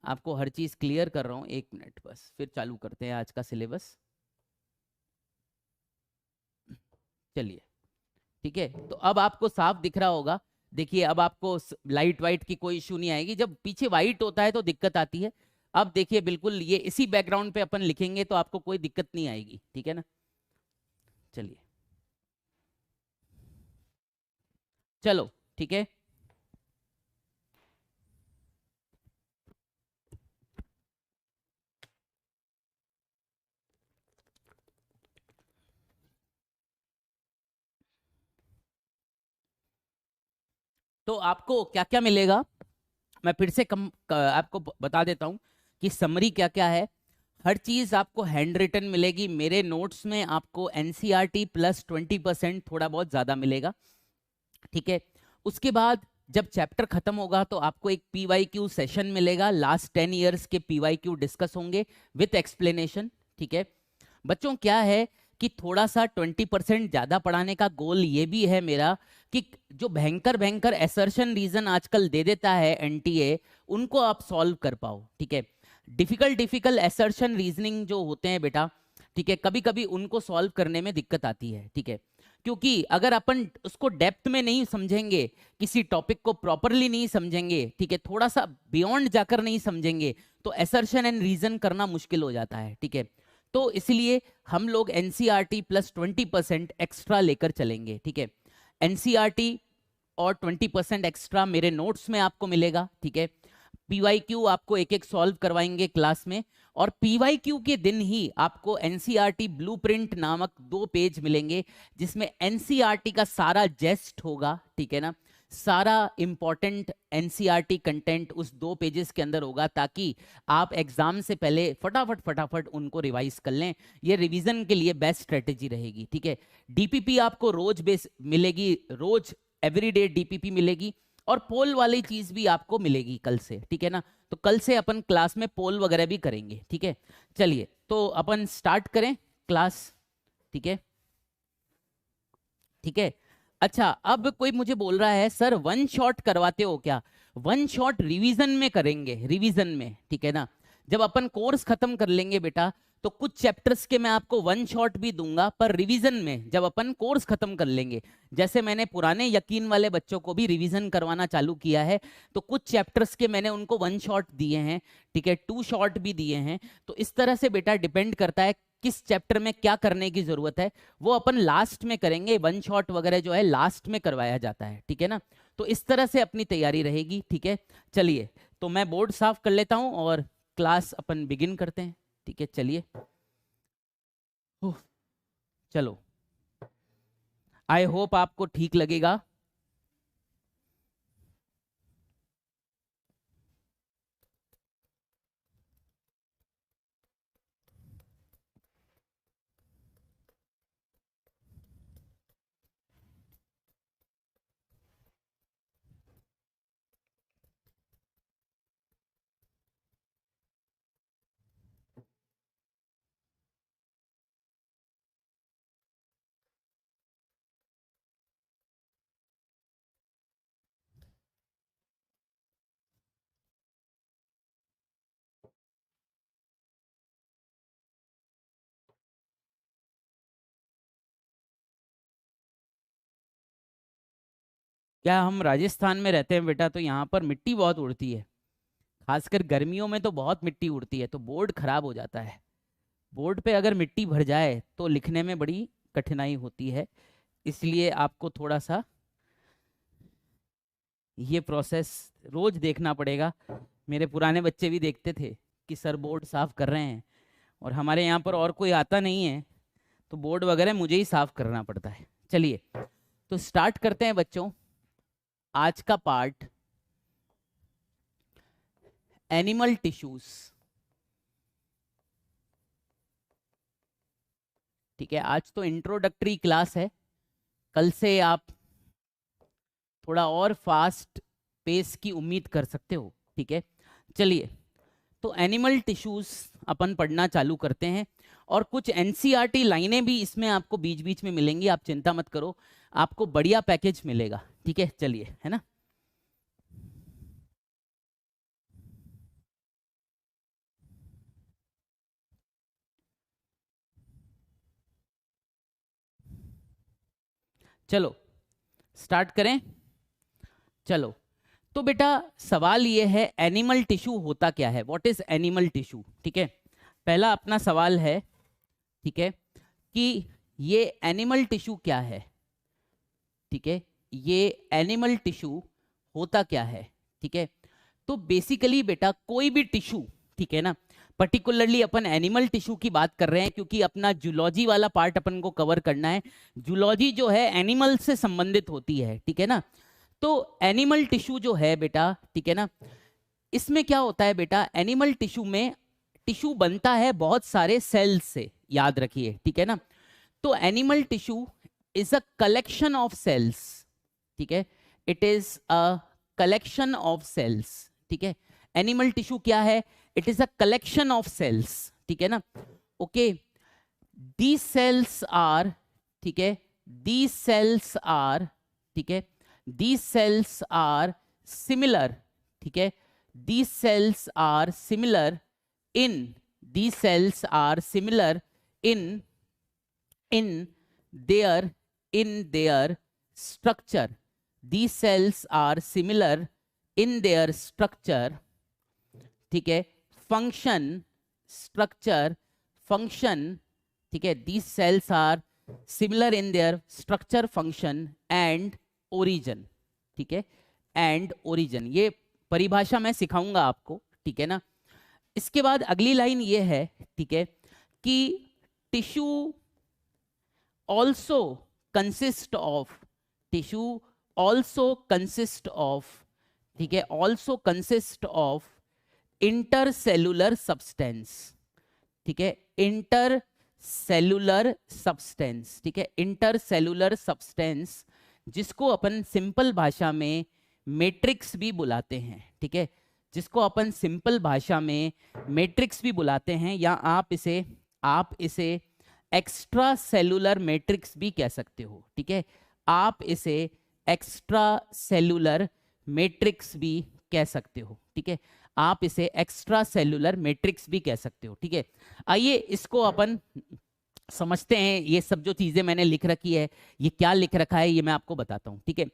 आपको हर चीज़ क्लियर कर रहा हूँ, एक मिनट बस, फिर चालू करते हैं आज का सिलेबस। चलिए, ठीक है, तो अब आपको साफ दिख रहा होगा। देखिए अब आपको लाइट वाइट की कोई इशू नहीं आएगी, जब पीछे वाइट होता है तो दिक्कत आती है। अब देखिए बिल्कुल ये इसी बैकग्राउंड पे अपन लिखेंगे तो आपको कोई दिक्कत नहीं आएगी, ठीक है ना। चलिए, चलो, ठीक है। तो आपको क्या क्या मिलेगा, मैं फिर से आपको बता देता हूँ कि समरी क्या क्या है। हर चीज आपको हैंड रिटन मिलेगी, मेरे नोट्स में आपको एनसीईआरटी प्लस 20% थोड़ा बहुत ज्यादा मिलेगा, ठीक है। उसके बाद जब चैप्टर खत्म होगा तो आपको एक पीवाईक्यू सेशन मिलेगा, लास्ट 10 ईयर्स के पीवाईक्यू डिस्कस होंगे विथ एक्सप्लेनेशन, ठीक है। बच्चों क्या है कि थोड़ा सा 20% ज्यादा पढ़ाने का गोल ये भी है मेरा कि जो भयंकर भयंकर एसर्शन रीजन आजकल दे देता है एनटीए, उनको आप सॉल्व कर पाओ, ठीक है। डिफिकल्ट डिफिकल्ट एसर्शन रीजनिंग जो होते हैं बेटा, ठीक है, कभी कभी उनको सॉल्व करने में दिक्कत आती है, ठीक है। क्योंकि अगर अपन उसको डेप्थ में नहीं समझेंगे, किसी टॉपिक को प्रॉपरली नहीं समझेंगे, ठीक है, थोड़ा सा बियॉन्ड जाकर नहीं समझेंगे, तो एसर्शन एंड रीजन करना मुश्किल हो जाता है, ठीक है। तो इसलिए हम लोग एनसीईआरटी प्लस 20% एक्स्ट्रा लेकर चलेंगे, ठीक है। एनसीईआरटी और 20% एक्स्ट्रा मेरे नोट्स में आपको मिलेगा, ठीक है। पीवाईक्यू आपको एक एक सॉल्व करवाएंगे क्लास में, और पीवाईक्यू के दिन ही आपको एनसीईआरटी ब्लूप्रिंट नामक 2 पेज मिलेंगे, जिसमें एनसीईआरटी का सारा जेस्ट होगा, ठीक है ना। सारा इंपॉर्टेंट एनसीईआरटी कंटेंट उस 2 पेजेस के अंदर होगा, ताकि आप एग्जाम से पहले फटाफट फटाफट उनको रिवाइज कर लें। ये रिवीजन के लिए बेस्ट स्ट्रेटेजी रहेगी, ठीक है। डीपीपी आपको रोज बेस मिलेगी, रोज एवरीडे डीपीपी मिलेगी, और पोल वाली चीज भी आपको मिलेगी कल से, ठीक है ना। तो कल से अपन क्लास में पोल वगैरह भी करेंगे, ठीक है। चलिए, तो अपन स्टार्ट करें क्लास, ठीक है, ठीक है। अच्छा, अब कोई मुझे बोल रहा है सर वन शॉट करवाते हो क्या? वन शॉट रिवीजन में करेंगे, रिवीजन में, ठीक है ना। जब अपन कोर्स खत्म कर लेंगे बेटा, तो कुछ चैप्टर्स के मैं आपको वन शॉट भी दूंगा, पर रिवीजन में जब अपन कोर्स खत्म कर लेंगे, जैसे मैंने पुराने यकीन वाले बच्चों को भी रिवीजन करवाना चालू किया है, तो कुछ चैप्टर्स के मैंने उनको वन शॉट दिए हैं, ठीक है, 2 शॉट भी दिए हैं। तो इस तरह से बेटा डिपेंड करता है किस चैप्टर में क्या करने की जरूरत है, वो अपन लास्ट में करेंगे। वन शॉट वगैरह जो है लास्ट में करवाया जाता है, ठीक है ना। तो इस तरह से अपनी तैयारी रहेगी, ठीक है। चलिए, तो मैं बोर्ड साफ कर लेता हूं और क्लास अपन बिगिन करते हैं, ठीक है, चलिए। उफ, चलो, आई होप आपको ठीक लगेगा। क्या हम राजस्थान में रहते हैं बेटा, तो यहाँ पर मिट्टी बहुत उड़ती है, खासकर गर्मियों में तो बहुत मिट्टी उड़ती है, तो बोर्ड खराब हो जाता है। बोर्ड पे अगर मिट्टी भर जाए तो लिखने में बड़ी कठिनाई होती है, इसलिए आपको थोड़ा सा ये प्रोसेस रोज देखना पड़ेगा। मेरे पुराने बच्चे भी देखते थे कि सर बोर्ड साफ कर रहे हैं, और हमारे यहाँ पर और कोई आता नहीं है, तो बोर्ड वगैरह मुझे ही साफ करना पड़ता है। चलिए तो स्टार्ट करते हैं बच्चों आज का पार्ट, एनिमल टिश्यूज। ठीक है, आज तो इंट्रोडक्टरी क्लास है, कल से आप थोड़ा और फास्ट पेस की उम्मीद कर सकते हो। ठीक है, चलिए तो एनिमल टिश्यूज अपन पढ़ना चालू करते हैं, और कुछ एनसीईआरटी लाइनें भी इसमें आपको बीच बीच में मिलेंगी, आप चिंता मत करो, आपको बढ़िया पैकेज मिलेगा। ठीक है, चलिए, है ना। चलो स्टार्ट करें। चलो तो बेटा सवाल ये है, एनिमल टिश्यू होता क्या है, व्हाट इज एनिमल टिश्यू। ठीक है, पहला अपना सवाल है, ठीक है, कि ये एनिमल टिश्यू क्या है। ठीक है, ये एनिमल टिश्यू होता क्या है। ठीक है, तो बेसिकली बेटा कोई भी टिश्यू, ठीक है ना, पर्टिकुलरली अपन एनिमल टिश्यू की बात कर रहे हैं क्योंकि अपना जूलॉजी वाला पार्ट अपन को कवर करना है। जूलॉजी जो है एनिमल से संबंधित होती है, ठीक है ना। तो एनिमल टिश्यू जो है बेटा, ठीक है ना, इसमें क्या होता है बेटा, एनिमल टिश्यू में टिश्यू बनता है बहुत सारे सेल्स से, याद रखिए। ठीक है ना, तो animal tissue is a collection of cells. ठीक है, it is a collection of cells. ठीक है, एनिमल टिश्यू क्या है, it is a collection of cells. ठीक है ना, ओके। दीज सेल्स आर, ठीक है, दीज सेल्स आर, ठीक है, दीज सेल्स आर सिमिलर। ठीक है, these cells are similar in, these cells are similar in their structure. These cells are similar in their structure. ठीक है, function, structure, function. ठीक है, these cells are similar in their structure, function and origin. ठीक है, and origin, ये परिभाषा मैं सिखाऊंगा आपको। ठीक है ना, इसके बाद अगली लाइन ये है, ठीक है, कि tissue also consist of, tissue also consist of, ठीक है, also consist of intercellular substance। ठीक है, intercellular substance। ठीक है, intercellular substance जिसको अपन सिंपल भाषा में मैट्रिक्स भी बुलाते हैं। ठीक है, जिसको अपन सिंपल भाषा में मैट्रिक्स भी बुलाते हैं, या आप इसे एक्स्ट्रा सेलुलर मैट्रिक्स भी कह सकते हो। ठीक है, आप इसे एक्स्ट्रा सेलुलर मैट्रिक्स भी कह सकते हो। ठीक है, आप इसे एक्स्ट्रा सेलुलर मैट्रिक्स भी कह सकते हो। ठीक है, आइए इसको अपन समझते हैं। ये सब जो चीजें मैंने लिख रखी है, ये क्या लिख रखा है, ये मैं आपको बताता हूँ। ठीक है,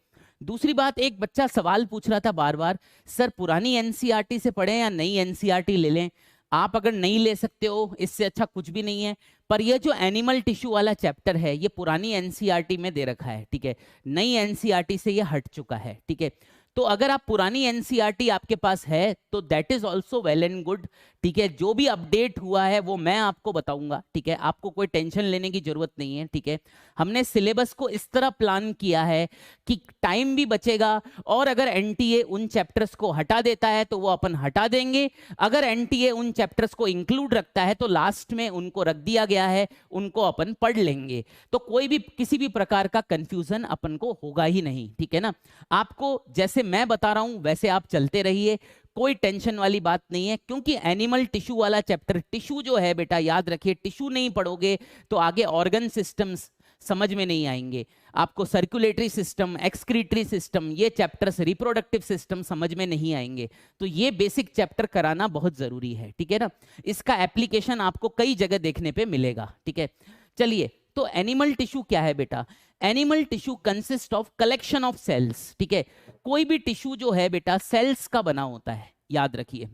दूसरी बात, एक बच्चा सवाल पूछ रहा था बार बार, सर पुरानी एनसीईआरटी से पढ़ें या नई एनसीईआरटी ले लें। आप अगर नहीं ले सकते हो, इससे अच्छा कुछ भी नहीं है, पर ये जो एनिमल टिश्यू वाला चैप्टर है, ये पुरानी एनसीईआरटी में दे रखा है। ठीक है, नई एनसीईआरटी से ये हट चुका है। ठीक है, तो अगर आप पुरानी एनसीईआरटी आपके पास है तो that is also well and good. ठीक है, जो भी अपडेट हुआ है वो मैं आपको बताऊंगा। ठीक है, आपको कोई टेंशन लेने की जरूरत नहीं है। ठीक है, हमने सिलेबस को इस तरह प्लान किया है कि टाइम भी बचेगा, और अगर एनटीए उन चैप्टर्स को हटा देता है तो वो अपन हटा देंगे, अगर एनटीए उन चैप्टर्स को इंक्लूड रखता है तो लास्ट में उनको रख दिया गया है, उनको अपन पढ़ लेंगे। तो कोई भी किसी भी प्रकार का कंफ्यूजन अपन को होगा ही नहीं। ठीक है ना, आपको जैसे मैं बता रहा हूं वैसे आप चलते रहिए, कोई टेंशन वाली बात नहीं है, क्योंकि एनिमल टिश्यू वाला चैप्टर, टिश्यू जो है बेटा याद रखिए, टिश्यू नहीं पढ़ोगे तो आगे ऑर्गन सिस्टम्स समझ में नहीं आएंगे आपको, सर्कुलेटरी सिस्टम, एक्सक्रीटरी सिस्टम, ये चैप्टर्स, रिप्रोडक्टिव सिस्टम समझ में नहीं आएंगे। तो ये बेसिक चैप्टर कराना बहुत जरूरी है। ठीक है ना, इसका एप्लीकेशन आपको कई जगह देखने पे मिलेगा। ठीक है, चलिए तो एनिमल टिश्यू क्या है बेटा? Animal tissue consist of collection of cells, ठीक है। कोई भी टिश्यू जो है बेटा सेल्स का बना होता है, याद रखिए।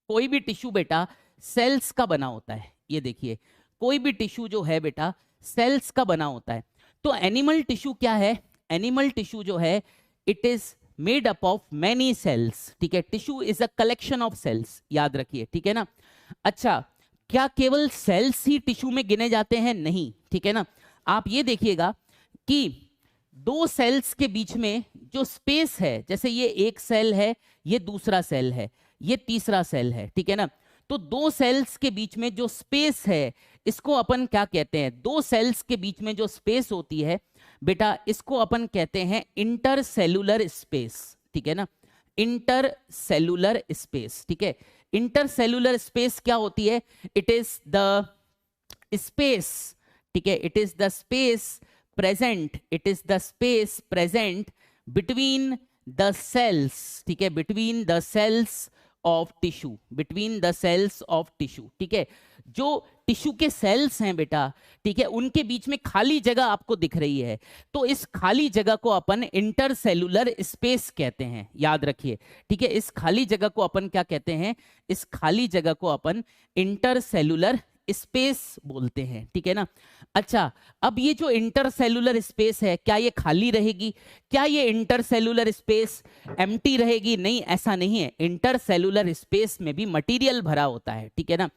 कोई भी टिश्यू बेटा सेल्स का बना होता है, ये देखिए, कोई भी टिश्यू जो है बेटा सेल्स का बना होता है। तो एनिमल टिश्यू क्या है? एनिमल टिश्यू जो है it is made up of many cells, ठीक है। Tissue is a collection of cells, याद रखिए, ठीक है ना। अच्छा, क्या केवल सेल्स ही टिश्यू में गिने जाते हैं? नहीं, ठीक है ना। आप ये देखिएगा कि दो सेल्स के बीच में जो स्पेस है, जैसे ये एक सेल है, ये दूसरा सेल है, ये तीसरा सेल है, ठीक है ना। तो दो सेल्स के बीच में जो स्पेस है इसको अपन क्या कहते हैं? दो सेल्स के बीच में जो स्पेस होती है बेटा इसको अपन कहते हैं इंटरसेलुलर स्पेस, ठीक है ना। इंटरसेलुलर स्पेस, ठीक है। इंटरसेलुलर स्पेस क्या होती है? इट इज द स्पेस, ठीक है, it is the space present, it is the space present between the cells, ठीक है, between the cells of tissue, between the cells of tissue, ठीक है। जो टिश्यू के सेल्स हैं बेटा, ठीक है, उनके बीच में खाली जगह आपको दिख रही है, तो इस खाली जगह को अपन इंटरसेलुलर स्पेस कहते हैं, याद रखिए, ठीक है। इस खाली जगह को अपन क्या कहते हैं? इस खाली जगह को अपन इंटरसेलुलर स्पेस बोलते हैं, ठीक है ना। अच्छा, अब ये जो इंटरसेलुलर स्पेस है क्या ये खाली रहेगी? क्या ये इंटरसेलुलर स्पेस एम्प्टी रहेगी? नहीं, ऐसा नहीं है। इंटरसेलुलर स्पेस में भी मटेरियल भरा होता है, ठीक है ना।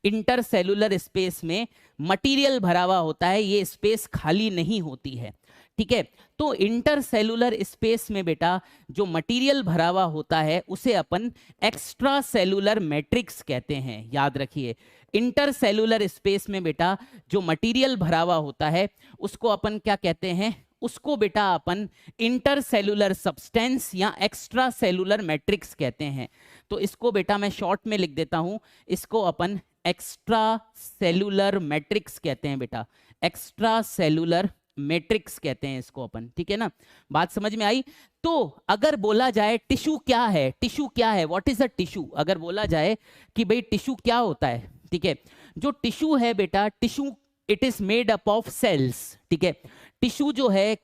इंटरसेलुलर स्पेस में मटेरियल भरा हुआ होता है, ये स्पेस खाली नहीं होती है, ठीक है। तो इंटरसेलुलर स्पेस में बेटा जो मटेरियल भरा हुआ होता है उसे अपन एक्स्ट्रा सेलुलर मैट्रिक्स कहते हैं, याद रखिए। इंटरसेलुलर स्पेस में बेटा जो मटेरियल भरा हुआ होता है उसको अपन क्या कहते हैं? उसको बेटा अपन इंटरसेलुलर सब्सटेंस या एक्स्ट्रा सेलुलर मैट्रिक्स कहते हैं। तो इसको बेटा मैं शॉर्ट में लिख देता हूं, इसको अपन एक्स्ट्रा सेलुलर मैट्रिक्स कहते हैं बेटा, एक्स्ट्रा सेलुलर मैट्रिक्स कहते हैं इसको अपन, ठीक है ना। बात समझ में आई? तो अगर बोला जाए टिश्यू क्या है, टिश्यू क्या है, व्हाट इज अ टिश्यू, अगर बोला जाए कि भाई टिश्यू क्या होता है, ठीक है। जो टिश्यू है बेटा, tissue it is made up of cells, ठीक है। टिश्यू जो है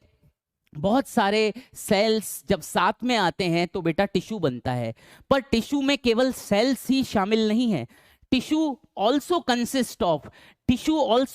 बहुत सारे सेल्स जब साथ में आते हैं तो बेटा टिश्यू बनता है, पर टिश्यू में केवल सेल्स ही शामिल नहीं है। Tissue also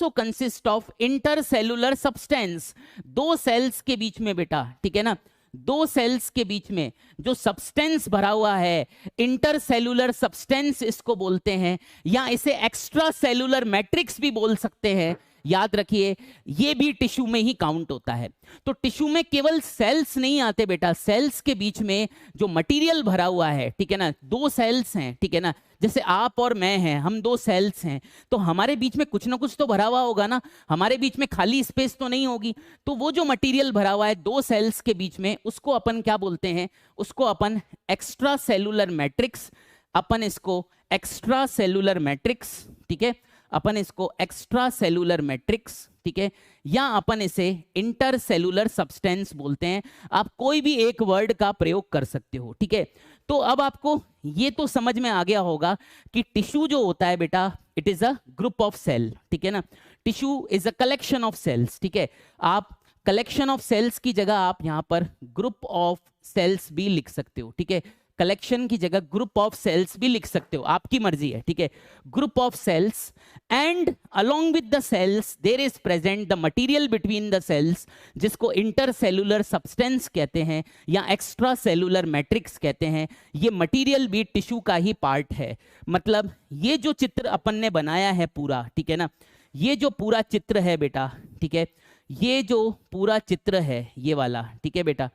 consist of intercellular substance. दो सेल्स के बीच में बेटा, ठीक है ना, दो सेल्स के बीच में जो सब्सटेंस भरा हुआ है इंटरसेलुलर सब्सटेंस इसको बोलते हैं, या इसे एक्स्ट्रा सेलुलर मैट्रिक्स भी बोल सकते हैं, याद रखिए। ये भी टिश्यू में ही काउंट होता है। तो टिश्यू में केवल सेल्स नहीं आते बेटा, सेल्स के बीच में जो मटेरियल भरा हुआ है, ठीक है ना, दो सेल्स हैं, ठीक है ना, जैसे आप और मैं हैं, हम दो सेल्स हैं, तो हमारे बीच में कुछ ना कुछ तो भरा हुआ होगा ना, हमारे बीच में खाली स्पेस तो नहीं होगी। तो वो जो मटेरियल भरा हुआ है दो सेल्स के बीच में उसको अपन क्या बोलते हैं? उसको अपन एक्स्ट्रा सेलुलर मैट्रिक्स, अपन इसको एक्स्ट्रा सेलुलर मैट्रिक्स, ठीक है, अपन इसको एक्स्ट्रा सेलुलर मैट्रिक्स, ठीक है, या अपन इसे इंटरसेलुलर सब्सटेंस बोलते हैं। आप कोई भी एक वर्ड का प्रयोग कर सकते हो, ठीक है। तो अब आपको ये तो समझ में आ गया होगा कि टिश्यू जो होता है बेटा it is a group of cell, ठीक है ना। Tissue is a collection of cells, ठीक है। आप कलेक्शन ऑफ सेल्स की जगह आप यहां पर ग्रुप ऑफ सेल्स भी लिख सकते हो, ठीक है। कलेक्शन की जगह ग्रुप ऑफ सेल्स भी लिख सकते हो, आपकी मर्जी है, ठीक है। Group of cells and along with the cells there is present the material between the cells, जिसको इंटरसेलुलर सब्सटेंस कहते हैं या एक्स्ट्रा सेलुलर मैट्रिक्स कहते हैं। ये मटेरियल भी टिश्यू का ही पार्ट है। मतलब ये जो चित्र अपन ने बनाया है पूरा, ठीक है ना, ये जो पूरा चित्र है बेटा, ठीक है, ये जो पूरा चित्र है ये वाला, ठीक है बेटा,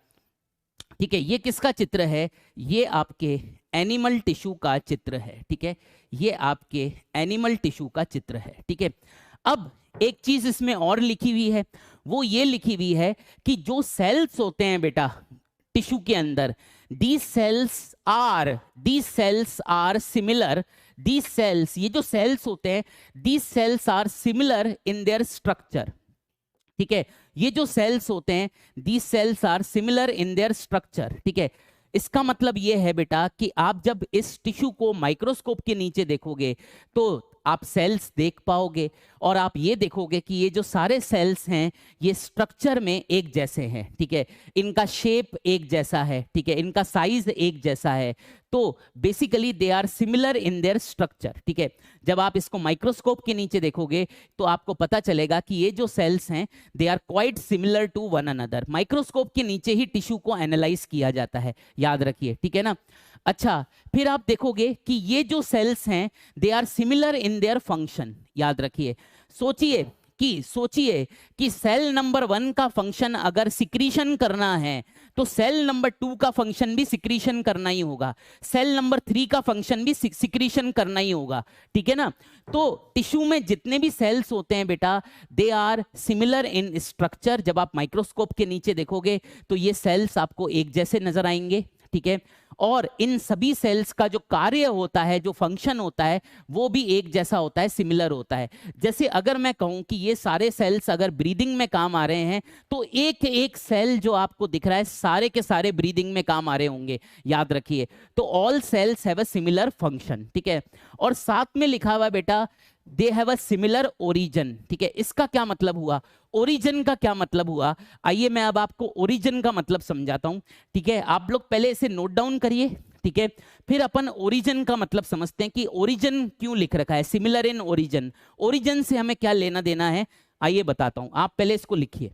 ठीक है, ये किसका चित्र है? ये आपके एनिमल टिश्यू का चित्र है, ठीक है, ये आपके एनिमल टिश्यू का चित्र है, ठीक है। अब एक चीज इसमें और लिखी हुई है, वो ये लिखी हुई है कि जो सेल्स होते हैं बेटा टिश्यू के अंदर, these cells are similar, these cells, ये जो सेल्स होते हैं these cells are similar in their structure, ठीक है। ये जो सेल्स होते हैं these cells are similar in their structure, ठीक है। इसका मतलब ये है बेटा कि आप जब इस टिश्यू को माइक्रोस्कोप के नीचे देखोगे तो आप सेल्स देख पाओगे और आप ये देखोगे कि ये जो सारे सेल्स हैं ये स्ट्रक्चर में एक जैसे हैं, ठीक है, इनका शेप एक जैसा है, ठीक है, इनका साइज एक जैसा है, तो basically they are similar in their structure, ठीक है। जब आप इसको माइक्रोस्कोप के नीचे देखोगे तो आपको पता चलेगा कि ये जो सेल्स हैं they are quite similar to one another. Microscope के नीचे ही टिश्यू को एनालाइज किया जाता है, याद रखिए, ठीक है ना। अच्छा, फिर आप देखोगे कि ये जो सेल्स हैं they are similar in their function, याद रखिए। सोचिए कि सेल नंबर 1 का फंक्शन अगर सिक्रीशन करना है तो सेल नंबर 2 का फंक्शन भी सिक्रीशन करना ही होगा, सेल नंबर 3 का फंक्शन भी सिक्रीशन करना ही होगा, ठीक है ना। तो टिश्यू में जितने भी सेल्स होते हैं बेटा they are similar in structure. जब आप माइक्रोस्कोप के नीचे देखोगे तो ये सेल्स आपको एक जैसे नजर आएंगे, ठीक है, और इन सभी सेल्स का जो कार्य होता है, जो फंक्शन होता है, वो भी एक जैसा होता है, सिमिलर होता है। जैसे अगर मैं कहूं कि ये सारे सेल्स अगर ब्रीदिंग में काम आ रहे हैं तो एक एक सेल जो आपको दिख रहा है सारे के सारे ब्रीदिंग में काम आ रहे होंगे, याद रखिए। तो all cells have a similar function, ठीक है। और साथ में लिखा हुआ बेटा they have a similar origin, ठीक है। इसका क्या मतलब हुआ, ओरिजिन का क्या मतलब हुआ, आइए मैं अब आपको ओरिजिन का मतलब समझाता हूं, ठीक है। आप लोग पहले इसे नोट डाउन करिए, ठीक है, फिर अपन ओरिजिन का मतलब समझते हैं कि ओरिजिन क्यों लिख रखा है, सिमिलर इन ओरिजिन, ओरिजिन से हमें क्या लेना देना है, आइए बताता हूं। आप पहले इसको लिखिए।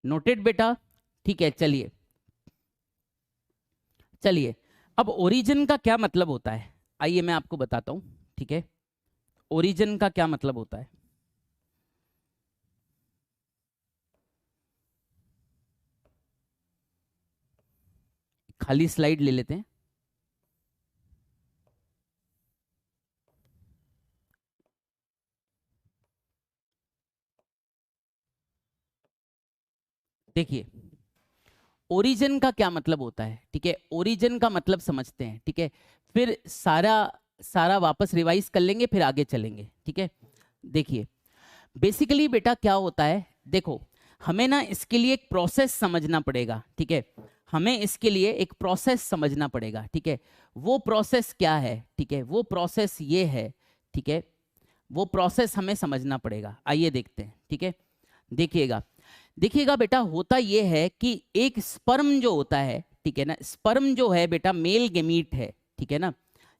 नोटेड बेटा, ठीक है। चलिए चलिए, अब ओरिजिन का क्या मतलब होता है, आइए मैं आपको बताता हूं, ठीक है। ओरिजिन का क्या मतलब होता है, खाली स्लाइड ले लेते हैं। देखिए ओरिजिन का क्या मतलब होता है, ठीक है, ओरिजिन का मतलब समझते हैं, ठीक है, फिर सारा सारा वापस रिवाइज कर लेंगे, फिर आगे चलेंगे, ठीक है। देखिए बेसिकली बेटा क्या होता है, देखो हमें ना इसके लिए एक प्रोसेस समझना पड़ेगा, ठीक है, हमें इसके लिए एक प्रोसेस समझना पड़ेगा, ठीक है। वो प्रोसेस क्या है, ठीक है, वो प्रोसेस ये है, ठीक है, वो प्रोसेस हमें समझना पड़ेगा। आइए देखते हैं, ठीक है। देखिएगा देखिएगा बेटा, होता यह है कि एक स्पर्म जो होता है, ठीक है ना, स्पर्म जो है बेटा मेल गेमीट है, ठीक है ना,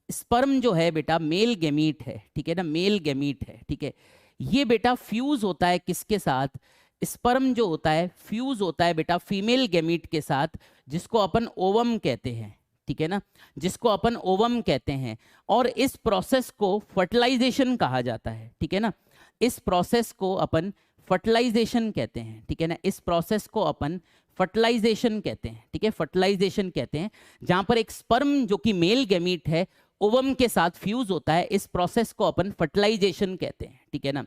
स्पर्म जो है बेटा मेल गेमीट है, ठीक है ना, मेल गेमीट है, ठीक है। ये बेटा फ्यूज होता है किसके साथ, स्पर्म जो होता है फ्यूज होता है बेटा फीमेल गेमीट के साथ, जिसको अपन ओवम कहते हैं, ठीक है ना, जिसको अपन ओवम कहते हैं। और इस प्रोसेस को फर्टिलाइजेशन कहा जाता है, ठीक है ना, इस प्रोसेस को अपन फर्टिलाइजेशन कहते हैं, ठीक है ना, इस प्रोसेस को अपन फर्टिलाइजेशन कहते हैं, ठीक है, फर्टिलाइजेशन कहते हैं। जहां पर एक स्पर्म जो कि मेल गैमीट है ओवम के साथ फ्यूज होता है, इस प्रोसेस को अपन फर्टिलाइजेशन कहते हैं, ठीक है ना।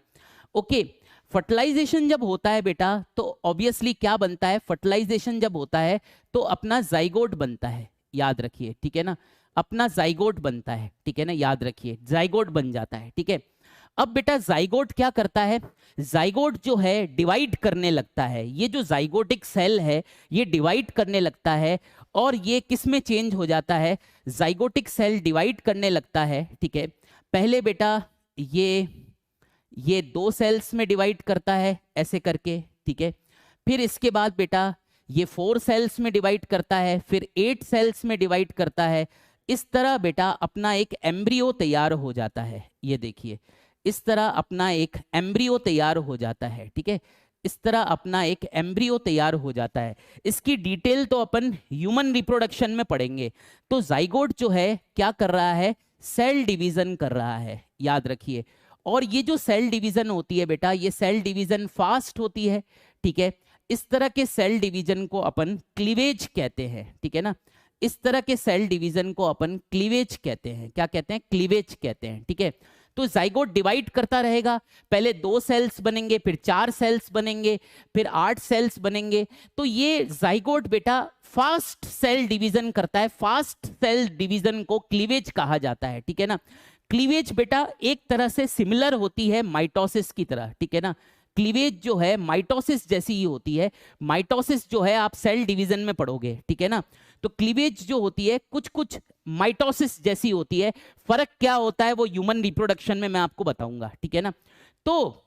ओके, फर्टिलाइजेशन जब होता है बेटा तो ऑब्वियसली क्या बनता है, फर्टिलाइजेशन जब होता है तो अपना जाइगोट बनता है, याद रखिए, ठीक है ना, अपना जाइगोट बनता है, ठीक है ना, याद रखिए, जाइगोट बन जाता है, ठीक है। अब बेटा जाइगोट क्या करता है, जाइगोट जो है डिवाइड करने लगता है, ये जो जाइगोटिक सेल है ये डिवाइड करने लगता है, और ये किस में चेंज हो जाता है, जाइगोटिक सेल डिवाइड करने लगता है, ठीक है। पहले बेटा ये 2 सेल्स में डिवाइड करता है ऐसे करके, ठीक है, फिर इसके बाद बेटा ये 4 सेल्स में डिवाइड करता है, फिर 8 सेल्स में डिवाइड करता है। इस तरह बेटा अपना एक एम्ब्रियो तैयार हो जाता है, ये देखिए, इस तरह अपना एक एम्ब्रियो तैयार हो जाता है, ठीक है, इस तरह अपना एक एम्ब्रियो तैयार हो जाता है। इसकी डिटेल तो अपन ह्यूमन रिप्रोडक्शन में पढ़ेंगे। तो जाइगोट जो है क्या कर रहा है, सेल डिवीजन कर रहा है, याद रखिए। और ये जो सेल डिवीजन होती है बेटा, ये सेल डिवीजन फास्ट होती है, ठीक है। इस तरह के सेल डिवीजन को अपन क्लीवेज कहते हैं, ठीक है ना, इस तरह के सेल डिवीजन को अपन क्लीवेज कहते हैं, क्या कहते हैं, क्लीवेज कहते हैं, ठीक है। तो जाइगोट डिवाइड करता रहेगा, पहले 2 सेल्स बनेंगे, फिर 4 सेल्स बनेंगे, फिर 8 सेल्स बनेंगे। तो ये जाइगोट बेटा फास्ट सेल डिवीजन करता है। फास्ट सेल डिवीजन को क्लीवेज कहा जाता है, ठीक है ना। क्लीवेज बेटा एक तरह से सिमिलर होती है माइटोसिस की तरह, ठीक है ना। क्लीवेज जो है माइटोसिस जैसी ही होती है। माइटोसिस जो है आप सेल डिवीजन में पढ़ोगे, ठीक है ना। तो क्लीवेज जो होती है कुछ कुछ माइटोसिस जैसी होती है। फर्क क्या होता है वो ह्यूमन रिप्रोडक्शन में मैं आपको बताऊंगा, ठीक है ना। तो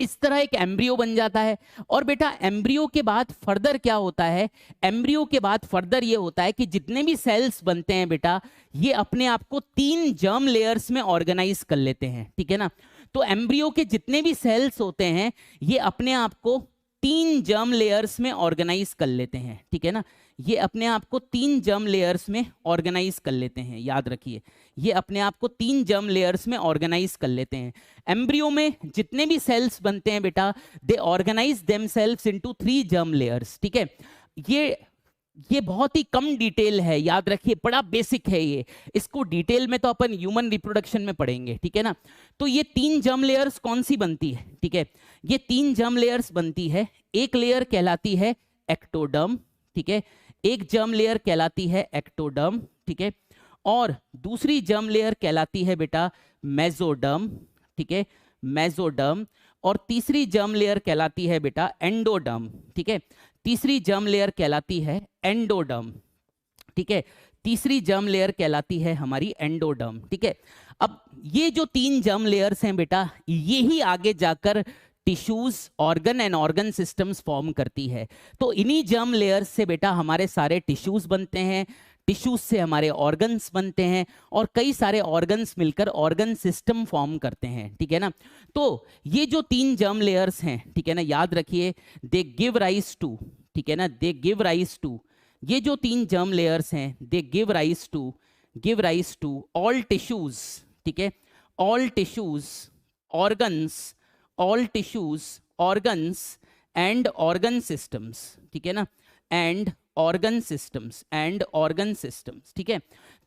इस तरह एक एम्ब्रियो बन जाता है। और बेटा एम्ब्रियो के बाद फर्दर क्या होता है, एम्ब्रियो के बाद फर्दर ये होता है कि जितने भी सेल्स बनते हैं बेटा, ये अपने आप को 3 जर्म लेयर्स में ऑर्गेनाइज कर लेते हैं, ठीक है ना। तो एम्ब्रियो के जितने भी सेल्स होते हैं ये अपने आप को 3 जर्म लेयर्स में ऑर्गेनाइज कर लेते हैं, ठीक है ना। ये अपने आप को 3 जर्म लेयर्स में ऑर्गेनाइज कर लेते हैं, याद रखिए, ये अपने आप को 3 जर्म लेयर्स में ऑर्गेनाइज कर लेते हैं। एम्ब्रियो में जितने भी सेल्स बनते हैं बेटा, they organize themselves into 3 germ layers, ठीक है। ये बहुत ही कम डिटेल है, याद रखिए, बड़ा बेसिक है ये। इसको डिटेल में तो अपन ह्यूमन रिप्रोडक्शन में पढ़ेंगे, ठीक है ना। तो ये 3 जर्म लेयर्स कौन सी बनती है, ठीक है। ये 3 जर्म लेयर्स बनती है। एक लेयर कहलाती है एक्टोडर्म, ठीक है। एक जर्म लेयर कहलाती है एक्टोडर्म, ठीक है। और दूसरी जर्म लेयर कहलाती है बेटा मेसोडर्म, ठीक है, मेसोडर्म। और तीसरी जर्म लेयर कहलाती है बेटा एंडोडर्म, ठीक है। तीसरी जर्म लेयर कहलाती है एंडोडर्म, ठीक है। तीसरी जर्म लेयर कहलाती है हमारी एंडोडर्म, ठीक है। अब ये जो 3 जर्म लेयर्स हैं बेटा, ये ही आगे जाकर tissues, organ and organ systems form करती है। तो इन्हीं जर्म लेयर्स से बेटा हमारे सारे टिश्यूज बनते हैं, टिश्यूज से हमारे ऑर्गन्स बनते हैं, और कई सारे ऑर्गन्स मिलकर ऑर्गन सिस्टम फॉर्म करते हैं, ठीक है ना। तो ये जो 3 जर्म लेयर्स हैं, ठीक है ना, याद रखिए, दे गिव राइज टू, ठीक है ना, दे गिव राइज टू, ये जो 3 जर्म लेयर्स हैं, they give rise to all tissues, ठीक है, all tissues, organs, all tissues, organs and organ systems, ठीक है ना, एंड ऑर्गन सिस्टम्स, ठीक है।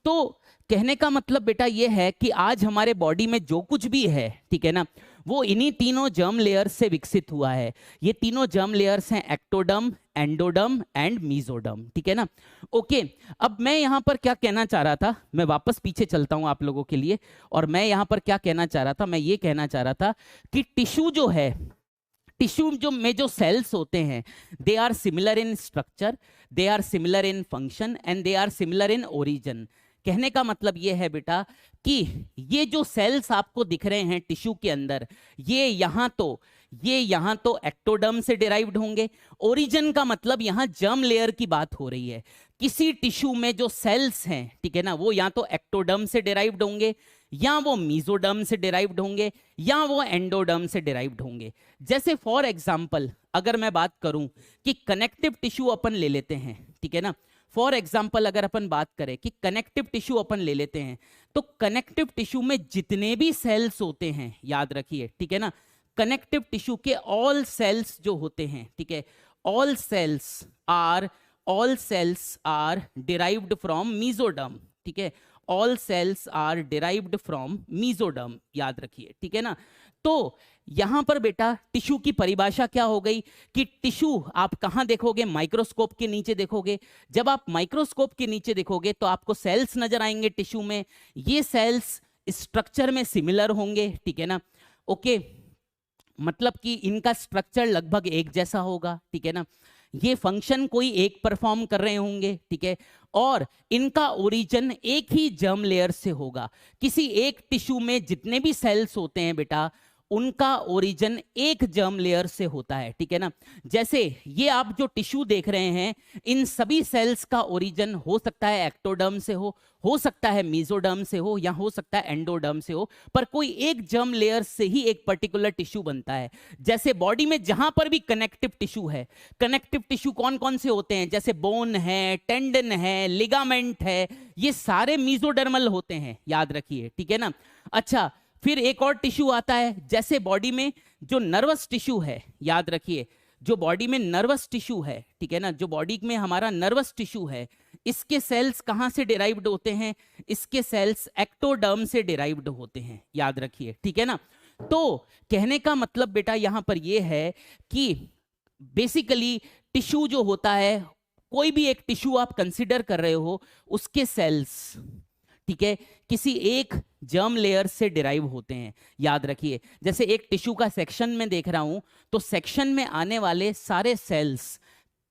तो कहने का मतलब बेटा ये है कि आज हमारे बॉडी में जो कुछ भी है, ठीक है ना, वो इन्हीं तीनों जर्म लेयर्स से विकसित हुआ है। ये तीनों जर्म लेयर्स हैं एक्टोडर्म, एंडोडर्म एंड मीजोडर्म, ठीक है ना। ओके, अब मैं यहाँ पर क्या कहना चाह रहा था, मैं वापस पीछे चलता हूँ आप लोगों के लिए। और मैं यहाँ पर क्या कहना चाह रहा था, मैं ये कहना चाह रहा था कि टिश्यू जो है, टिश्यू जो में जो सेल्स होते हैं, they are similar in structure, they are similar in function and they are similar in origin. कहने का मतलब ये है बेटा कि ये जो सेल्स आपको दिख रहे हैं टिश्यू के अंदर, ये यहाँ तो एक्टोडर्म से डिराइव्ड होंगे। ओरिजिन का मतलब यहाँ जर्म लेयर की बात हो रही है। किसी टिश्यू में जो सेल्स हैं, ठीक है ना, वो या तो एक्टोडर्म से डिराइव्ड होंगे, या वो मीजोडर्म से डिराइव्ड होंगे, या वो एंडोडर्म से डिराइव्ड होंगे। जैसे फॉर एग्जांपल अगर मैं बात करूं कि कनेक्टिव टिश्यू अपन ले लेते हैं, ठीक है ना, फॉर एग्जाम्पल अगर अपन बात करें कि कनेक्टिव टिश्यू अपन ले लेते हैं, तो कनेक्टिव टिश्यू में जितने भी सेल्स होते हैं, याद रखिए, ठीक है ना, कनेक्टिव टिश्यू के ऑल सेल्स जो होते हैं, ठीक है, all cells are derived from mesoderm, ठीक है, all cells are derived from mesoderm, याद रखिए, ठीक है ना। तो यहां पर बेटा टिश्यू की परिभाषा क्या हो गई कि टिश्यू आप कहां देखोगे, माइक्रोस्कोप के नीचे देखोगे। जब आप माइक्रोस्कोप के नीचे देखोगे तो आपको सेल्स नजर आएंगे टिश्यू में। ये सेल्स स्ट्रक्चर में सिमिलर होंगे, ठीक है ना। ओके, मतलब कि इनका स्ट्रक्चर लगभग एक जैसा होगा, ठीक है ना। ये फंक्शन कोई एक परफॉर्म कर रहे होंगे, ठीक है, और इनका ओरिजिन एक ही जर्म लेयर से होगा। किसी एक टिश्यू में जितने भी सेल्स होते हैं बेटा, उनका ओरिजिन एक जर्म लेयर से होता है, ठीक है ना। जैसे ये आप जो टिश्यू देख रहे हैं, इन सभी सेल्स का ओरिजिन हो सकता है एक्टोडर्म से हो सकता है मीजोडर्म से हो, या हो सकता है एंडोडर्म से हो, पर कोई एक जर्म लेयर से ही एक पर्टिकुलर टिश्यू बनता है। जैसे बॉडी में जहां पर भी कनेक्टिव टिश्यू है, कनेक्टिव टिश्यू कौन कौन से होते हैं, जैसे बोन है, टेंडन है, लिगामेंट है, ये सारे मीजोडर्मल होते हैं, याद रखिए, ठीक है ना। अच्छा, फिर एक और टिश्यू आता है, जैसे बॉडी में जो नर्वस टिश्यू है, याद रखिए, जो बॉडी में नर्वस टिश्यू है, ठीक है ना, जो बॉडी में हमारा नर्वस टिश्यू है, इसके सेल्स कहाँ से डिराइव्ड होते हैं? इसके सेल्स एक्टोडर्म से डिराइव्ड होते हैं, याद रखिए, ठीक है ना। तो कहने का मतलब बेटा यहां पर यह है कि बेसिकली टिश्यू जो होता है, कोई भी एक टिश्यू आप कंसिडर कर रहे हो, उसके सेल्स, ठीक है, किसी एक जर्म लेयर से डिराइव होते हैं, याद रखिए। जैसे एक टिश्यू का सेक्शन में देख रहा हूं, तो सेक्शन में आने वाले सारे सेल्स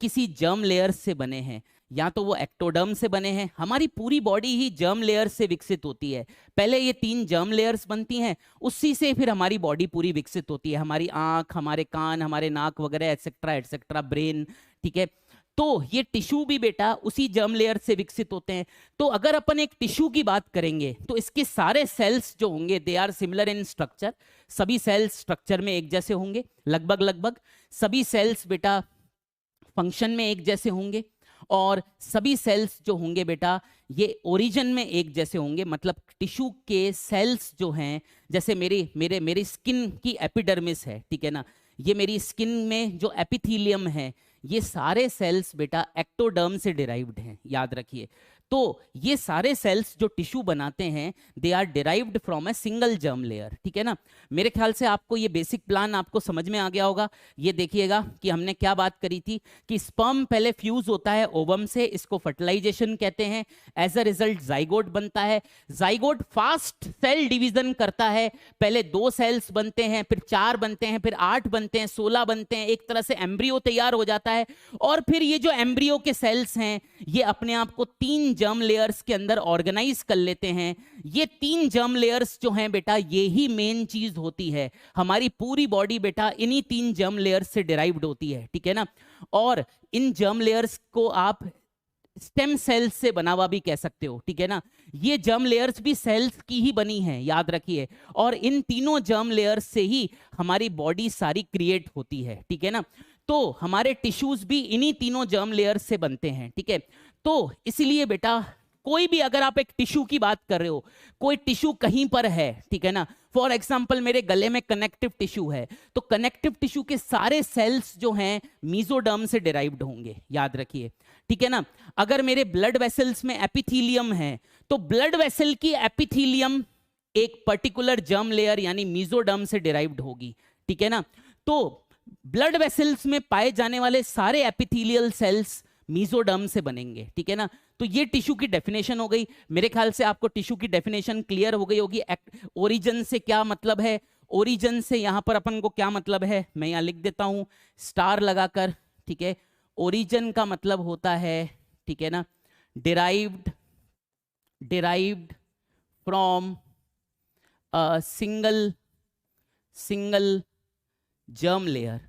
किसी जर्म लेयर से बने हैं, या तो वो एक्टोडर्म से बने हैं। हमारी पूरी बॉडी ही जर्म लेयर से विकसित होती है। पहले ये 3 जर्म लेयर्स बनती हैं, उसी से फिर हमारी बॉडी पूरी विकसित होती है, हमारी आंख, हमारे कान, हमारे नाक वगैरह एटसेट्रा एटसेट्रा, ब्रेन, ठीक है। तो ये टिश्यू भी बेटा उसी जर्म लेयर से विकसित होते हैं। तो अगर अपन एक टिश्यू की बात करेंगे तो इसके सारे सेल्स जो होंगे they are similar in structure. सभी सेल्स स्ट्रक्चर में एक जैसे होंगे, लगभग लगभग सभी सेल्स बेटा फंक्शन में एक जैसे होंगे, और सभी सेल्स जो होंगे बेटा ये ओरिजिन में एक जैसे होंगे। मतलब टिश्यू के सेल्स जो हैं, जैसे मेरी स्किन की एपिडर्मिस है, ठीक है ना, ये मेरी स्किन में जो एपिथीलियम है, ये सारे सेल्स बेटा एक्टोडर्म से डिराइव्ड हैं, याद रखिए। तो ये सारे सेल्स जो टिश्यू बनाते हैं they are derived from a single germ layer, ठीक है ना। मेरे ख्याल से आपको ये बेसिक प्लान आपको समझ में आ गया होगा। ये देखिएगा कि हमने क्या बात करी थी कि स्पर्म पहले फ्यूज होता है ओवम से, इसको फर्टिलाइजेशन कहते हैं। एज अ रिजल्ट जाइगोट बनता है। जाइगोट फास्ट सेल डिवीजन करता है, पहले 2 सेल्स बनते हैं, फिर 4 बनते हैं, फिर 8 बनते हैं, 16 बनते हैं, एक तरह से एम्ब्रियो तैयार हो जाता है। और फिर ये जो एम्ब्रियो के सेल्स हैं ये अपने आप को 3 जर्म लेयर्स के अंदर ऑर्गेनाइज कर लेते हैं। ये 3 जर्म लेयर्स जो हैं बेटा ये ही मेन चीज होती है। हमारी पूरी बॉडी बेटा इन्हीं 3 जर्म लेयर्स से डिराइव्ड होती है, ठीक है ना। और इन जर्म लेयर्स को आप स्टेम सेल्स से बना हुआ भी कह सकते हो, ठीक है ना। ये जर्म लेयर्स भी सेल्स की ही बनी है, याद रखिए। और इन तीनों जर्म लेयर्स से ही हमारी बॉडी सारी क्रिएट होती है, ठीक है ना। तो हमारे टिश्यूज भी इन्हीं तीनों जर्म लेयर्स से बनते हैं, ठीक है। तो इसलिए बेटा कोई भी अगर आप एक टिश्यू की बात कर रहे हो, कोई टिश्यू कहीं पर है, ठीक है ना। फॉर एग्जाम्पल मेरे गले में कनेक्टिव टिश्यू है, तो कनेक्टिव टिश्यू के सारे सेल्स जो हैं मीजोडर्म से डिराइव्ड होंगे, याद रखिए, ठीक है ना। अगर मेरे ब्लड वेसल्स में एपिथीलियम है, तो ब्लड वेसल की एपिथीलियम एक पर्टिकुलर जर्म लेयर यानी मीजोडर्म से डिराइव्ड होगी, ठीक है ना। तो ब्लड वेसल्स में पाए जाने वाले सारे एपिथेलियल सेल्स मीजोडर्म से बनेंगे, ठीक है ना। तो ये टिश्यू की डेफिनेशन हो गई। मेरे ख्याल से आपको टिश्यू की डेफिनेशन क्लियर हो गई होगी। ओरिजिन से क्या मतलब है, ओरिजिन से यहां पर अपन को क्या मतलब है, मैं यहां लिख देता हूं स्टार लगाकर, ठीक है। ओरिजिन का मतलब होता है, ठीक है ना, derived from a single germ layer,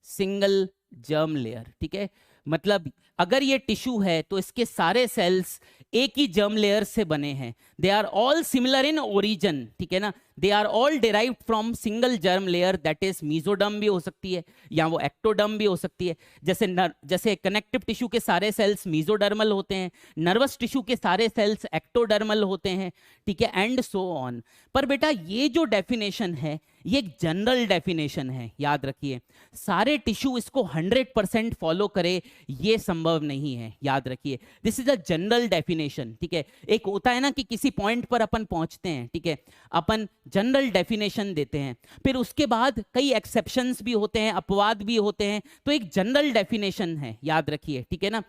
single germ layer, ठीक है। मतलब अगर ये टिश्यू है तो इसके सारे सेल्स एक ही जर्म लेयर से बने हैं। They are all similar in origin, ठीक है ना। They are all derived from single germ layer, that is mesoderm भी हो सकती है या वो एक्टोडर्म भी हो सकती है। जैसे कनेक्टिव टिश्यू के सारे सेल्स मीजोडर्मल होते हैं, नर्वस टिश्यू के सारे सेल्स एक्टोडर्मल होते हैं, ठीक है, एंड सो ऑन। पर बेटा ये जो डेफिनेशन है ये एक जनरल डेफिनेशन है, याद रखिए। सारे टिश्यू इसको 100% फॉलो करे ये संभव नहीं है, याद रखिए। This is a general definition, ठीक है। एक होता है ना कि किसी पॉइंट पर अपन पहुंचते हैं, ठीक है, अपन जनरल डेफिनेशन देते हैं, फिर उसके बाद कई एक्सेप्शंस भी होते हैं, अपवाद भी होते हैं, तो एक जनरल डेफिनेशन है, याद रखिए, ठीक है ना।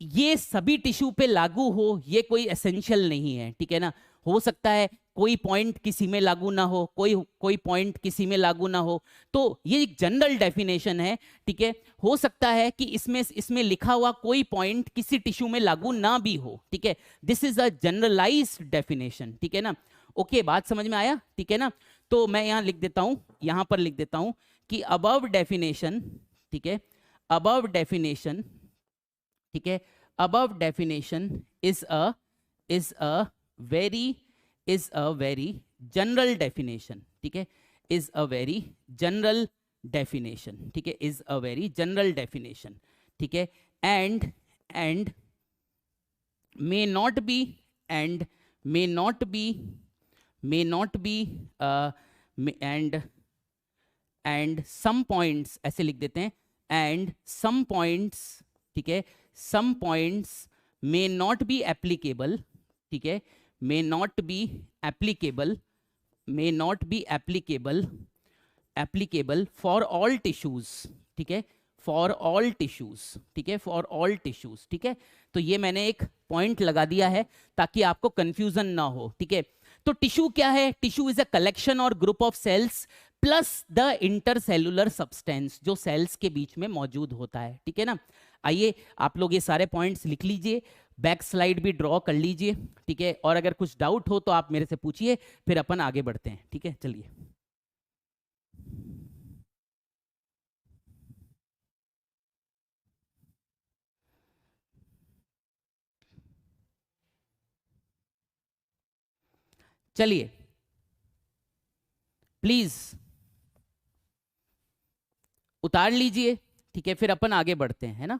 ये सभी टिश्यू पे लागू हो ये कोई एसेंशियल नहीं है, ठीक है ना। हो सकता है कोई पॉइंट किसी में लागू ना हो, कोई पॉइंट किसी में लागू ना हो, तो ये एक जनरल डेफिनेशन है, ठीक है। हो सकता है कि इसमें लिखा हुआ कोई पॉइंट किसी टिश्यू में लागू ना भी हो, ठीक है। This is a generalized definition, ठीक है ना। ओके, बात समझ में आया, ठीक है ना। तो मैं यहां लिख देता हूं, यहां पर लिख देता हूं कि अबव डेफिनेशन, ठीक है, अबव डेफिनेशन, ठीक है, above definition is a very general definition, ठीक है, is a very general definition, ठीक है, is a very general definition, ठीक है, and may not be and may not be and some points ऐसे लिख देते हैं, and some points, ठीक है, some points may not be applicable, ठीक है, may not be applicable, may not be applicable, applicable for all tissues, ठीक है, फॉर ऑल टिश्यूज, ठीक है, फॉर ऑल टिश्यूज, ठीक है। तो ये मैंने एक पॉइंट लगा दिया है ताकि आपको कंफ्यूजन ना हो, ठीक है। तो टिश्यू क्या है? टिश्यू इज अ कलेक्शन और group of cells plus the intercellular substance जो सेल्स के बीच में मौजूद होता है, ठीक है ना। आइए आप लोग ये सारे पॉइंट्स लिख लीजिए, बैक स्लाइड भी ड्रॉ कर लीजिए, ठीक है, और अगर कुछ डाउट हो तो आप मेरे से पूछिए, फिर अपन आगे बढ़ते हैं, ठीक है। चलिए, चलिए प्लीज उतार लीजिए, ठीक है, फिर अपन आगे बढ़ते हैं, है ना।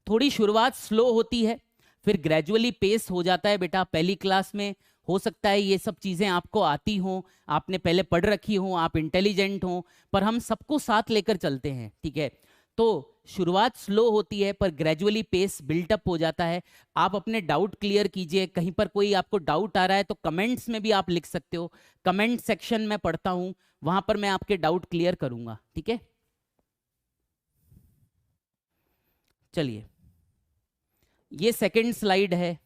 थोड़ी शुरुआत स्लो होती है, फिर ग्रेजुअली पेस हो जाता है बेटा। पहली क्लास में हो सकता है ये सब चीजें आपको आती हों, आपने पहले पढ़ रखी हों, आप इंटेलिजेंट हों, पर हम सबको साथ लेकर चलते हैं, ठीक है। तो शुरुआत स्लो होती है पर ग्रेजुअली पेस बिल्टअप हो जाता है। आप अपने डाउट क्लियर कीजिए, कहीं पर कोई आपको डाउट आ रहा है तो कमेंट्स में भी आप लिख सकते हो, कमेंट सेक्शन में पढ़ता हूं, वहां पर मैं आपके डाउट क्लियर करूंगा, ठीक है। चलिए, ये सेकंड स्लाइड है।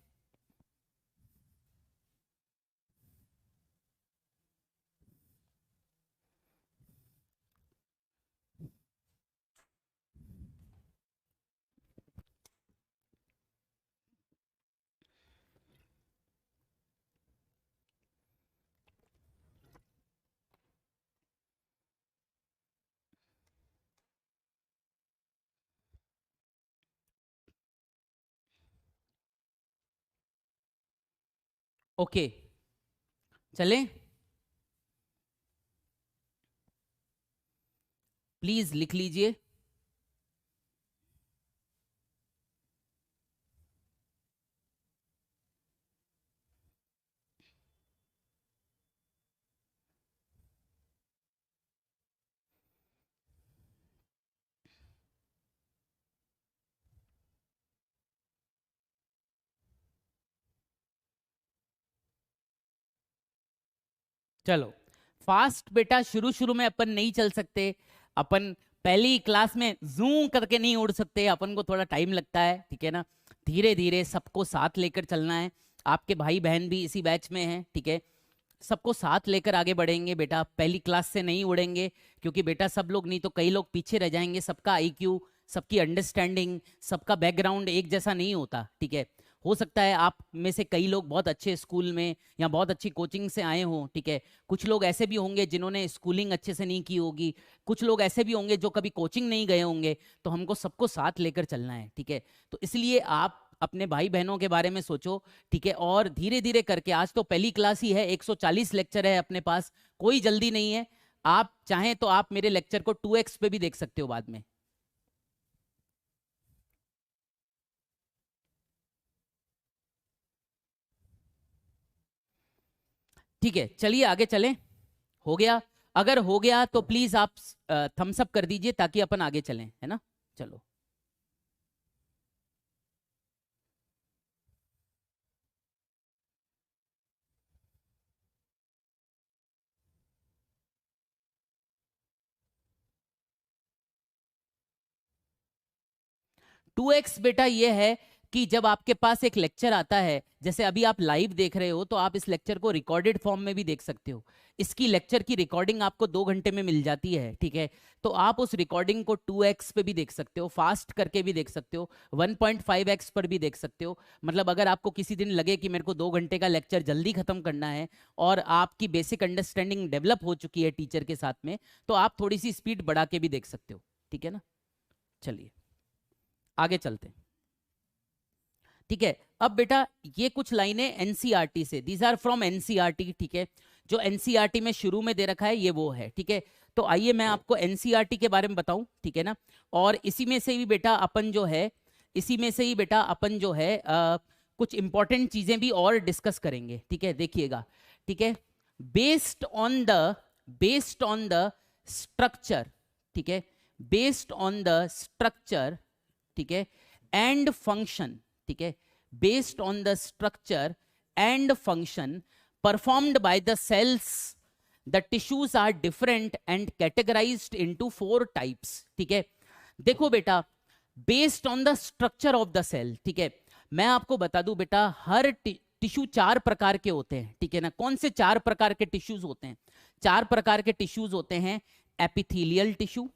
ओके, चलें, प्लीज लिख लीजिए। चलो, फास्ट बेटा शुरू शुरू में अपन नहीं चल सकते, अपन पहली क्लास में जूम करके नहीं उड़ सकते, अपन को थोड़ा टाइम लगता है, ठीक है ना। धीरे धीरे सबको साथ लेकर चलना है। आपके भाई बहन भी इसी बैच में हैं, ठीक है। सबको साथ लेकर आगे बढ़ेंगे बेटा, पहली क्लास से नहीं उड़ेंगे, क्योंकि बेटा सब लोग नहीं तो कई लोग पीछे रह जाएंगे। सबका आईक्यू, सबकी अंडरस्टैंडिंग, सबका बैकग्राउंड एक जैसा नहीं होता, ठीक है। हो सकता है आप में से कई लोग बहुत अच्छे स्कूल में या बहुत अच्छी कोचिंग से आए हों, ठीक है। कुछ लोग ऐसे भी होंगे जिन्होंने स्कूलिंग अच्छे से नहीं की होगी, कुछ लोग ऐसे भी होंगे जो कभी कोचिंग नहीं गए होंगे। तो हमको सबको साथ लेकर चलना है, ठीक है। तो इसलिए आप अपने भाई बहनों के बारे में सोचो, ठीक है, और धीरे धीरे करके, आज तो पहली क्लास ही है, 140 लेक्चर है अपने पास, कोई जल्दी नहीं है। आप चाहें तो आप मेरे लेक्चर को 2x पे भी देख सकते हो बाद में। ठीक है, चलिए आगे चलें। हो गया? अगर हो गया तो प्लीज आप थम्स अप कर दीजिए ताकि अपन आगे चलें, है ना। चलो, 2x बेटा ये है कि जब आपके पास एक लेक्चर आता है, जैसे अभी आप लाइव देख रहे हो, तो आप इस लेक्चर को रिकॉर्डेड फॉर्म में भी देख सकते हो। इसकी लेक्चर की रिकॉर्डिंग आपको 2 घंटे में मिल जाती है, ठीक है। तो आप उस रिकॉर्डिंग को 2x पे भी देख सकते हो, फास्ट करके भी देख सकते हो, 1.5x पर भी देख सकते हो। मतलब अगर आपको किसी दिन लगे कि मेरे को 2 घंटे का लेक्चर जल्दी खत्म करना है और आपकी बेसिक अंडरस्टैंडिंग डेवलप हो चुकी है टीचर के साथ में, तो आप थोड़ी सी स्पीड बढ़ा के भी देख सकते हो, ठीक है ना। चलिए आगे चलते हैं, ठीक है। अब बेटा ये कुछ लाइनें एनसीईआरटी से, दीज आर फ्रॉम एनसीईआरटी, ठीक है। जो एनसीईआरटी में शुरू में दे रखा है ये वो है, ठीक है। तो आइए मैं आपको एनसीईआरटी के बारे में बताऊं, ठीक है ना। और इसी में से भी बेटा अपन जो है, इसी में से ही बेटा अपन जो है कुछ इंपॉर्टेंट चीजें भी और डिस्कस करेंगे, ठीक है, देखिएगा, ठीक है। Based on the based on the structure, ठीक है, बेस्ड ऑन द स्ट्रक्चर, ठीक है, एंड फंक्शन, ठीक है, based on the structure and function performed by the cells. The tissues are different and categorized into 4 types. ठीक है, देखो बेटा, based on the structure of the cell. ठीक है, मैं आपको बता दूं बेटा, हर टिश्यू 4 प्रकार के होते हैं. ठीक है ना, कौन से 4 प्रकार के टिश्यूज होते हैं? 4 प्रकार के टिश्यूज होते हैं. एपिथेलियल टिश्यू,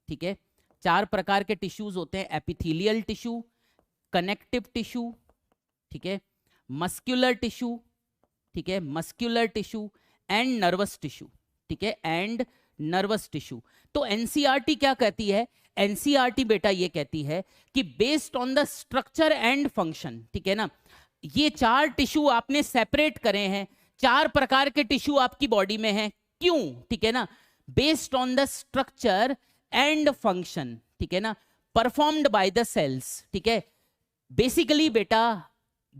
ठीक है, 4 प्रकार के टिश्यूज होते हैं. एपिथेलियल टिश्यू, कनेक्टिव टिश्यू, ठीक है, मस्कुलर टिश्यू, ठीक है, muscular tissue and nervous tissue. ठीक है, एंड नर्वस टिश्यू. तो एनसीईआरटी क्या कहती है? एनसीईआरटी बेटा ये कहती है कि based on the structure and function, ठीक है ना, ये 4 टिश्यू आपने सेपरेट करे हैं. 4 प्रकार के टिश्यू आपकी बॉडी में हैं. क्यों? ठीक है ना, based on the structure and function, ठीक है ना, परफॉर्म्ड बाय द सेल्स. ठीक है, बेसिकली बेटा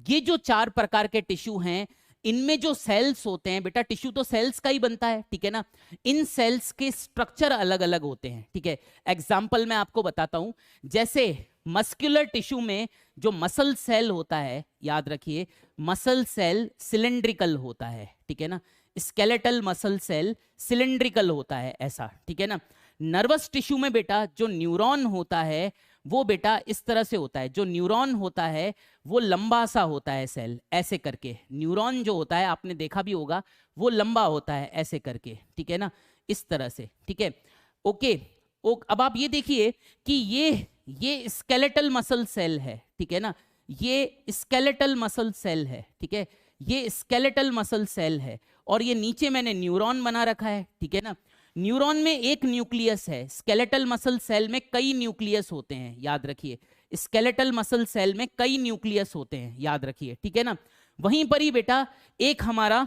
ये जो 4 प्रकार के टिश्यू हैं, इनमें जो सेल्स होते हैं बेटा, टिश्यू तो सेल्स का ही बनता है. ठीक है ना, इन सेल्स के स्ट्रक्चर अलग अलग होते हैं. ठीक है, एग्जाम्पल मैं आपको बताता हूं. जैसे मस्कुलर टिश्यू में जो मसल सेल होता है, याद रखिए, मसल सेल सिलेंड्रिकल होता है. ठीक है ना, स्केलेटल मसल सेल सिलेंड्रिकल होता है, ऐसा. ठीक है ना. नर्वस टिश्यू में बेटा जो न्यूरॉन होता है वो बेटा इस तरह से होता है. जो न्यूरॉन होता है वो लंबा सा होता है सेल, ऐसे करके. न्यूरॉन जो होता है आपने देखा भी होगा, वो लंबा होता है ऐसे करके. ठीक है ना, इस तरह से. ठीक है, ओके. अब आप ये देखिए कि ये स्केलेटल मसल सेल है. ठीक है ना, ये स्केलेटल मसल सेल है. ठीक है, ये स्केलेटल मसल सेल है. और ये नीचे मैंने न्यूरॉन बना रखा है. ठीक है ना, न्यूरॉन में एक न्यूक्लियस है. स्केलेटल मसल सेल में कई न्यूक्लियस होते हैं, याद रखिए. स्केलेटल मसल सेल में कई न्यूक्लियस होते हैं, याद रखिए. ठीक है ना, वहीं पर ही बेटा एक हमारा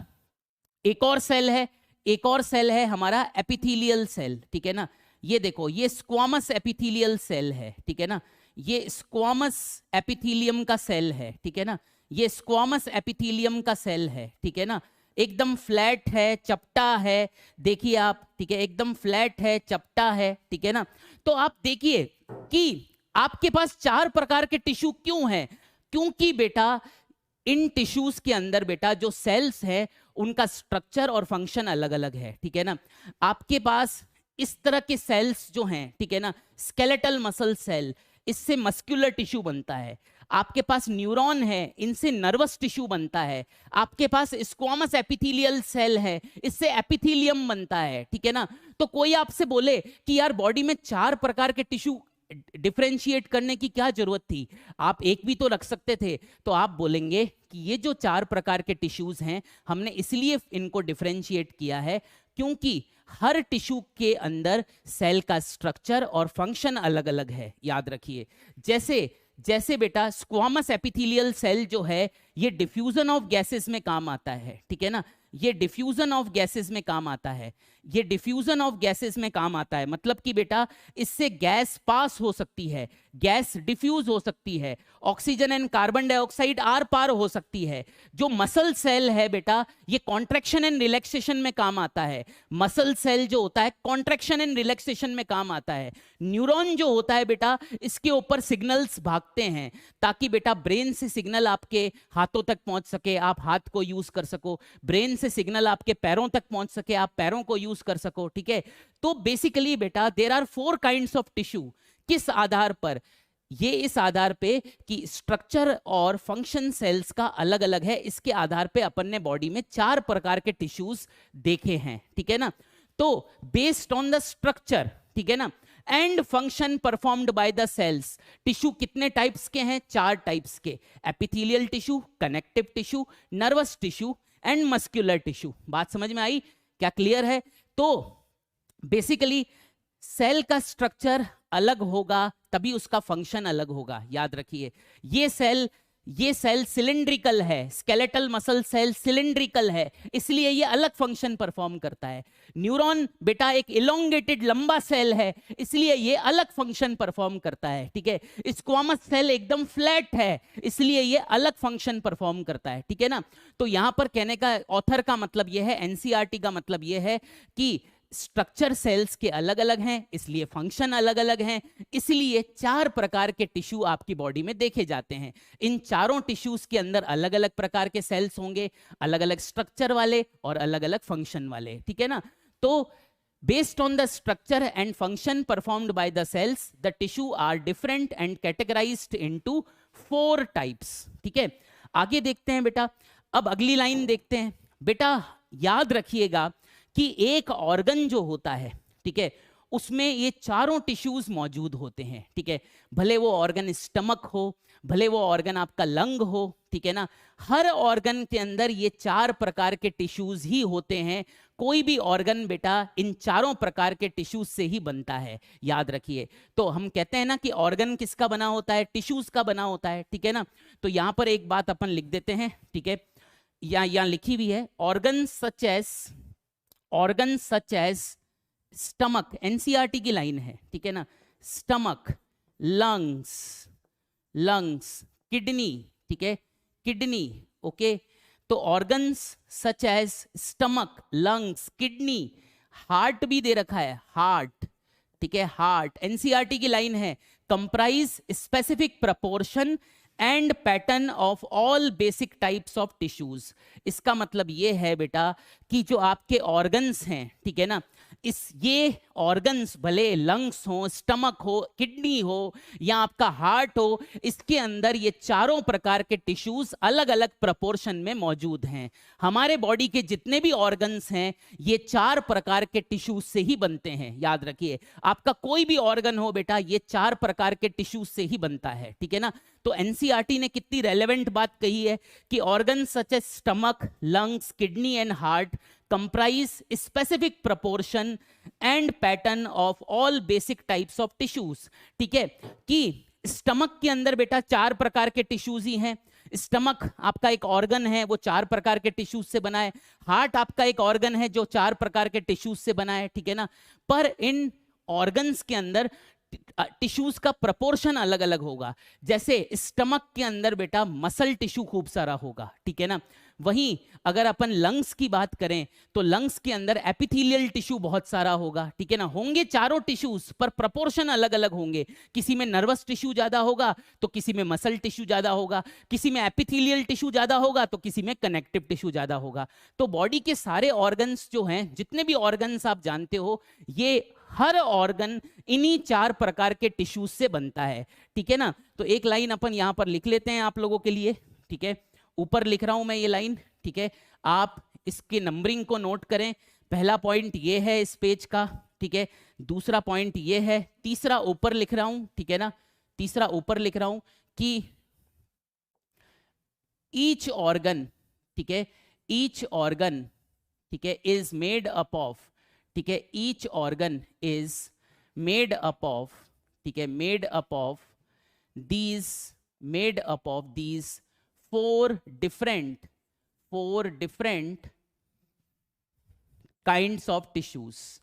एक और सेल है. एक और सेल है हमारा एपिथेलियल सेल. ठीक है ना, ये देखो, ये स्क्वामस एपिथेलियल सेल है. ठीक है ना, ये स्क्वामस एपिथेलियम का सेल है. ठीक है ना, ये स्क्वामस एपिथेलियम का सेल है. ठीक है ना, एकदम फ्लैट है, चपटा है. देखिए आप, ठीक है, एकदम फ्लैट है, चपटा है. ठीक है ना, तो आप देखिए कि आपके पास 4 प्रकार के टिश्यू क्यों हैं? क्योंकि बेटा इन टिश्यूज के अंदर बेटा जो सेल्स है उनका स्ट्रक्चर और फंक्शन अलग अलग है. ठीक है ना, आपके पास इस तरह के सेल्स जो हैं, ठीक है ना, स्केलेटल मसल सेल, इससे मस्कुलर टिश्यू बनता है. आपके पास न्यूरॉन है, इनसे नर्वस टिश्यू बनता है. आपके पास स्क्वामस एपिथेलियल सेल है, इससे एपिथेलियम बनता है. ठीक है ना, तो कोई आपसे बोले कि यार बॉडी में 4 प्रकार के टिश्यू डिफरेंशिएट करने की क्या जरूरत थी, आप एक भी तो रख सकते थे. तो आप बोलेंगे कि ये जो 4 प्रकार के टिश्यूज हैं, हमने इसलिए इनको डिफरेंशिएट किया है क्योंकि हर टिश्यू के अंदर सेल का स्ट्रक्चर और फंक्शन अलग अलग है, याद रखिए. जैसे बेटा स्क्वामस एपिथेलियल सेल जो है ये डिफ्यूजन ऑफ गैसेस में काम आता है. ठीक है ना, ये डिफ्यूजन ऑफ गैसेस में काम आता है. ये डिफ्यूजन ऑफ गैसेस में काम आता है मतलब कि बेटा इससे गैस पास हो सकती है, गैस डिफ्यूज हो सकती है, oxygen and carbon dioxide are पार हो सकती है. जो मसल सेल है बेटा ये कॉन्ट्रैक्शन एंड रिलैक्सेशन में काम आता है. मसल सेल जो होता है कॉन्ट्रैक्शन एंड रिलैक्सेशन में काम आता है. न्यूरॉन जो होता है बेटा इसके ऊपर सिग्नल्स भागते हैं ताकि बेटा ब्रेन से सिग्नल आपके हाथों तक पहुंच सके, आप हाथ को यूज कर सको. ब्रेन से सिग्नल आपके पैरों तक पहुंच सके, आप पैरों को यूज कर सको. ठीक है, तो बेसिकली बेटा there are 4 kinds of tissue. किस आधार पर? ये इस आधार पे कि स्ट्रक्चर और फंक्शन सेल्स का अलग अलग है, इसके आधार पे अपन ने बॉडी में 4 प्रकार के टिश्यूज देखे हैं. ठीक है ना, तो बेस्ड ऑन द स्ट्रक्चर, ठीक है ना, and function performed by the cells. Tissue कितने टाइप्स के हैं? 4 टाइप्स के. Epithelial tissue, connective tissue, nervous tissue and muscular tissue. बात समझ में आई? क्या क्लियर है? तो बेसिकली सेल का स्ट्रक्चर अलग होगा तभी उसका फंक्शन अलग होगा, याद रखिए. ये सेल सिलिंड्रिकल है, स्केलेटल मसल सेल सिलिंड्रिकल है, इसलिए ये अलग फंक्शन परफॉर्म करता है. न्यूरॉन बेटा एक इलोंगेटेड लंबा सेल है, इसलिए ये अलग फंक्शन परफॉर्म करता है. ठीक है, स्क्वामस सेल एकदम फ्लैट है, इसलिए ये अलग फंक्शन परफॉर्म करता है. ठीक है ना, तो यहां पर कहने का ऑथर का मतलब यह है, एनसीईआरटी का मतलब यह है कि स्ट्रक्चर सेल्स के अलग अलग हैं, इसलिए फंक्शन अलग अलग हैं, इसलिए 4 प्रकार के टिश्यू आपकी बॉडी में देखे जाते हैं। इन चारों टिश्यूज के अंदर अलग अलग प्रकार के सेल्स होंगे, अलग अलग स्ट्रक्चर वाले और अलग अलग फंक्शन वाले, ठीक है ना। तो based on the structure and function performed by the cells, the tissue are different and categorized into 4 types, ठीक है। आगे देखते हैं बेटा, अब अगली लाइन देखते हैं। बेटा याद रखिएगा कि एक ऑर्गन जो होता है, ठीक है, उसमें ये चारों टिश्यूज मौजूद होते हैं, ठीक है। भले वो ऑर्गन स्टमक हो, भले वो ऑर्गन आपका लंग हो, ठीक है ना, हर ऑर्गन के अंदर ये 4 प्रकार के टिश्यूज ही होते हैं। कोई भी ऑर्गन बेटा इन चारों प्रकार के टिश्यूज से ही बनता है, याद रखिए। तो हम कहते हैं ना कि ऑर्गन किसका बना होता है, टिश्यूज का बना होता है, ठीक है ना। तो यहां पर एक बात अपन लिख देते हैं, ठीक है, यहाँ लिखी हुई है, organ such as stomach, NCERT की लाइन है, ठीक है ना, स्टमक, लंग्स, किडनी, ठीक है, किडनी, ओके। तो organs such as stomach, lungs, kidney, heart भी दे रखा है, हार्ट, ठीक है, हार्ट, एनसीईआरटी की लाइन है, comprise specific proportion and pattern of all basic types of tissues. इसका मतलब ये है बेटा कि जो आपके ऑर्गन्स हैं, ठीक है ना, ये ऑर्गन्स भले लंग्स हो, स्टमक हो, किडनी हो या आपका हार्ट हो, इसके अंदर ये चारों प्रकार के टिश्यूज अलग अलग प्रपोर्शन में मौजूद हैं। हमारे बॉडी के जितने भी ऑर्गन्स हैं ये 4 प्रकार के टिश्यूज से ही बनते हैं, याद रखिए। आपका कोई भी ऑर्गन हो बेटा ये 4 प्रकार के टिश्यूज से ही बनता है, ठीक है ना। तो एनसीईआरटी ने कितनी रेलेवेंट बात कही है कि organ such as stomach, lungs, kidney and heart comprise specific proportion and pattern of all basic types of tissues, ठीक है। कि स्टमक के अंदर बेटा 4 प्रकार के टिश्यूज ही हैं। स्टमक आपका एक ऑर्गन है, वो 4 प्रकार के टिश्यूज से बना है। हार्ट आपका एक ऑर्गन है जो 4 प्रकार के टिश्यूज से बना है, ठीक है ना। पर इन ऑर्गन्स के अंदर टिश्यूज का प्रपोर्शन अलग अलग होगा। जैसे स्टमक के अंदर बेटा मसल टिश्यू खूब सारा होगा, ठीक है ना। वहीं अगर अपन लंग्स की बात करें तो लंग्स के अंदर एपिथेलियल टिश्यू बहुत सारा होगा, ठीक है ना। होंगे चारों टिश्यूज पर प्रपोर्शन अलग अलग होंगे। किसी में नर्वस टिश्यू ज्यादा होगा तो किसी में मसल टिश्यू ज्यादा होगा, किसी में एपिथेलियल टिश्यू ज्यादा होगा तो किसी में कनेक्टिव टिश्यू ज्यादा होगा। तो बॉडी के सारे ऑर्गन्स जो हैं, जितने भी ऑर्गन्स आप जानते हो, ये हर ऑर्गन इन्हीं 4 प्रकार के टिश्यूज से बनता है, ठीक है ना। तो एक लाइन अपन यहां पर लिख लेते हैं आप लोगों के लिए, ठीक है। ऊपर लिख रहा हूं मैं ये लाइन, ठीक है। आप इसके नंबरिंग को नोट करें। पहला पॉइंट ये है इस पेज का, ठीक है। दूसरा पॉइंट ये है, तीसरा ऊपर लिख रहा हूं, ठीक है ना, तीसरा ऊपर लिख रहा हूं कि ईच ऑर्गन, ठीक है, ईच ऑर्गन, ठीक है, इज मेड अप ऑफ, ठीक है, each organ is made up of, ठीक है, made up of these 4 different kinds of tissues,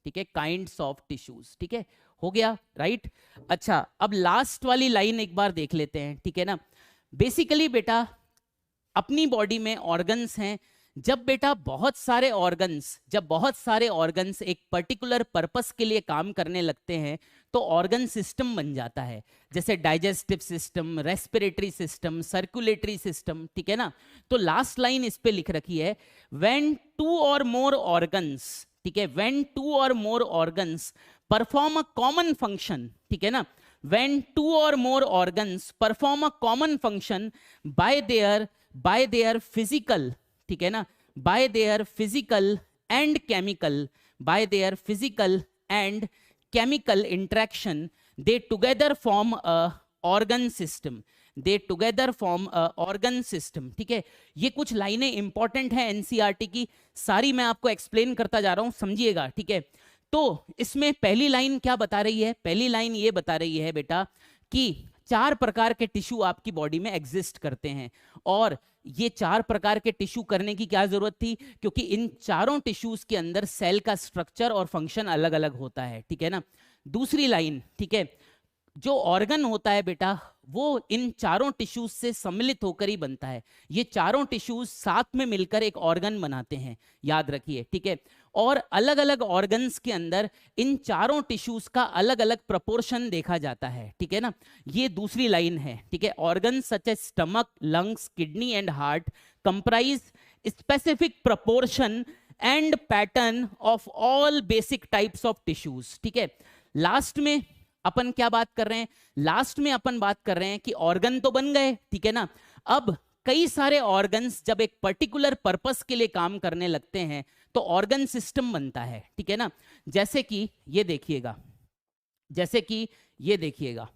ठीक है, काइंड्स ऑफ टिश्यूज, ठीक है, हो गया, राइट। अच्छा, अब लास्ट वाली लाइन एक बार देख लेते हैं, ठीक है ना। बेसिकली बेटा अपनी बॉडी में ऑर्गन्स हैं। जब बेटा बहुत सारे ऑर्गन्स एक पर्टिकुलर पर्पस के लिए काम करने लगते हैं तो ऑर्गन सिस्टम बन जाता है। जैसे digestive system, respiratory system, circulatory system, ठीक है ना। तो लास्ट लाइन इस पे लिख रखी है, व्हेन 2 or more organs, ठीक है, when 2 or more organs perform a common function, ठीक है ना, when 2 or more organs perform a common function by their physical, ठीक है ना, bye their physical and chemical interaction, they together form a organ system, ठीक है। ये कुछ लाइनें इंपॉर्टेंट हैं एनसीईआरटी की, सारी मैं आपको एक्सप्लेन करता जा रहा हूं, समझिएगा, ठीक है। तो इसमें पहली लाइन क्या बता रही है? पहली लाइन ये बता रही है बेटा कि 4 प्रकार के टिश्यू आपकी बॉडी में एग्जिस्ट करते हैं। और ये 4 प्रकार के टिश्यू करने की क्या जरूरत थी? क्योंकि इन चारों टिश्यूज के अंदर सेल का स्ट्रक्चर और फंक्शन अलग अलग होता है, ठीक है ना। दूसरी लाइन, ठीक है, जो ऑर्गन होता है बेटा वो इन चारों टिश्यूज से सम्मिलित होकर ही बनता है। ये चारों टिश्यूज साथ में मिलकर एक ऑर्गन बनाते हैं, याद रखिए, ठीक है। और अलग अलग ऑर्गन्स के अंदर इन चारों टिश्यूज का अलग अलग प्रपोर्शन देखा जाता है, ठीक है ना। ये दूसरी लाइन है, ठीक है। Organ such as stomach, lungs, kidney and heart comprise specific proportion and pattern of all basic types of tissues, ठीक है। लास्ट में अपन क्या बात कर रहे हैं, लास्ट में अपन बात कर रहे हैं कि ऑर्गन तो बन गए, ठीक है ना। अब कई सारे ऑर्गन्स जब एक पर्टिकुलर पर्पस के लिए काम करने लगते हैं तो ऑर्गन सिस्टम बनता है, ठीक है ना। जैसे कि ये देखिएगा, जैसे कि ये देखिएगा,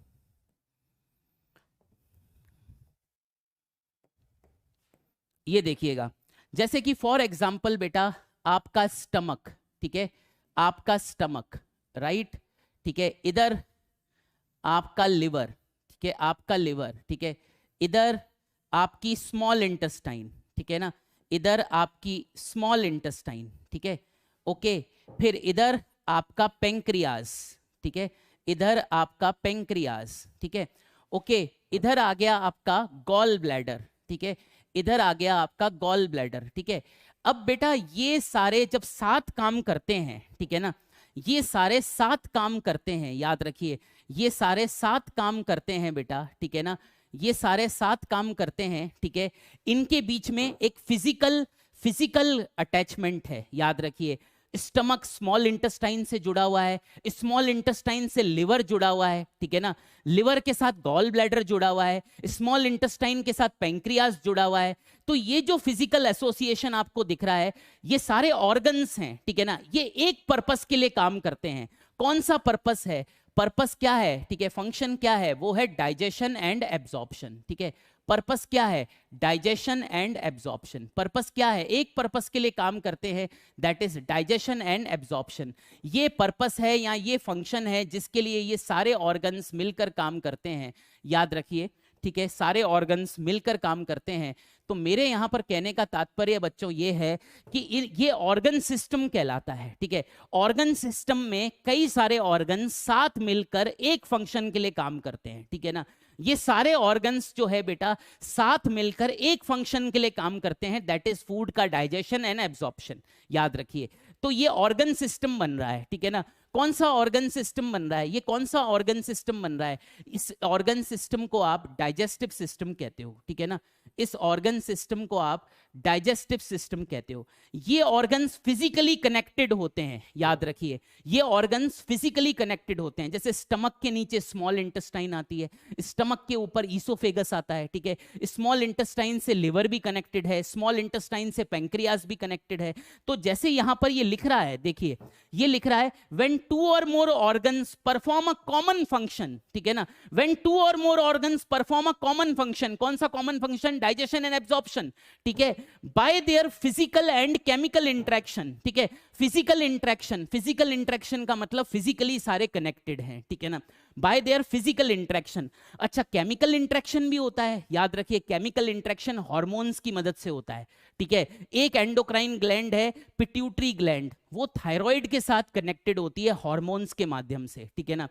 ये देखिएगा, जैसे कि फॉर एग्जाम्पल बेटा आपका स्टमक, ठीक है, आपका स्टमक, राइट, ठीक है। इधर आपका लिवर, ठीक है, आपका लिवर, ठीक है। इधर आपकी स्मॉल इंटेस्टाइन, ठीक है ना, इधर आपकी स्मॉल इंटेस्टाइन, ठीक है, ओके। फिर इधर आपका पेंक्रियाज, ठीक है, इधर आपका पेंक्रियाज, ठीक है, ओके। इधर आ गया आपका गॉल ब्लैडर, ठीक है, इधर आ गया आपका गॉल ब्लैडर, ठीक है। अब बेटा ये सारे जब साथ काम करते हैं, ठीक है ना, ये सारे साथ काम करते हैं, याद रखिए, ये सारे साथ काम करते हैं बेटा, ठीक है ना, ये सारे साथ काम करते हैं, ठीक है। इनके बीच में एक फिजिकल अटैचमेंट है, याद रखिए। स्टमक स्मॉल इंटेस्टाइन से जुड़ा हुआ है, स्मॉल इंटेस्टाइन से लिवर जुड़ा हुआ है, ठीक है ना, लिवर के साथ गॉल ब्लैडर जुड़ा हुआ है, स्मॉल इंटेस्टाइन के साथ पेंक्रियास जुड़ा हुआ है। तो ये जो फिजिकल एसोसिएशन आपको दिख रहा है, ये सारे ऑर्गन्स हैं, ठीक है ना, ये एक पर्पस के लिए काम करते हैं। कौन सा पर्पस है, पर्पस क्या है, ठीक है, फंक्शन क्या है, वो है डाइजेशन एंड एब्जॉर्प्शन, ठीक है। पर्पस क्या है, डाइजेशन एंड एब्जॉर्प्शन। पर्पस क्या है, एक पर्पस के लिए काम करते हैं, that is digestion and absorption. ये पर्पस है या ये फंक्शन है जिसके लिए ये सारे ऑर्गन्स मिलकर काम करते हैं, याद रखिए, ठीक है, सारे ऑर्गन्स मिलकर काम करते हैं। तो मेरे यहां पर कहने का तात्पर्य बच्चों ये है कि ये ऑर्गन सिस्टम कहलाता है, ठीक है। ऑर्गन सिस्टम में कई सारे ऑर्गन साथ मिलकर एक फंक्शन के लिए काम करते हैं, ठीक है ना। ये सारे ऑर्गन्स जो है बेटा साथ मिलकर एक फंक्शन के लिए काम करते हैं, दैट इज फूड का डाइजेशन एंड एब्जॉर्प्शन, याद रखिए। तो ये ऑर्गन सिस्टम बन रहा है, ठीक है ना। कौन सा ऑर्गन सिस्टम बन रहा है, ये कौन सा ऑर्गन सिस्टम बन रहा है, इस ऑर्गन सिस्टम को आप डाइजेस्टिव सिस्टम कहते हो, ठीक है ना। इस ऑर्गन सिस्टम को आप डाइजेस्टिव सिस्टम कहते हो। ये ऑर्गन्स फिजिकली कनेक्टेड होते हैं, याद रखिए, ये ऑर्गन्स फिजिकली कनेक्टेड होते हैं। जैसे स्टमक के नीचे स्मॉल इंटेस्टाइन आती है, स्टमक के ऊपर ईसोफेगस आता है, ठीक है। स्मॉल इंटेस्टाइन से लिवर भी कनेक्टेड है, स्मॉल इंटेस्टाइन से पेंक्रियास भी कनेक्टेड है। तो जैसे यहां पर ये लिख रहा है, देखिए ये लिख रहा है व्हेन टू और more organs perform a common function, ठीक है ना। व्हेन टू और more organs perform a common function, कौन सा common function, digestion and absorption, ठीक है, by their physical and chemical interaction, ठीक है। फिजिकल इंटरेक्शन, फिजिकल इंटरेक्शन का मतलब फिजिकली सारे कनेक्टेड हैं, ठीक है ना, बाय देयर फिजिकल इंटरेक्शन। अच्छा, केमिकल इंटरेक्शन भी होता है, याद रखिए, केमिकल इंटरेक्शन हार्मोन्स की मदद से होता है, ठीक है। एक एंडोक्राइन ग्लैंड है पिट्यूटरी ग्लैंड, वो थायराइड के साथ कनेक्टेड होती है हार्मोन्स के माध्यम से, ठीक है ना,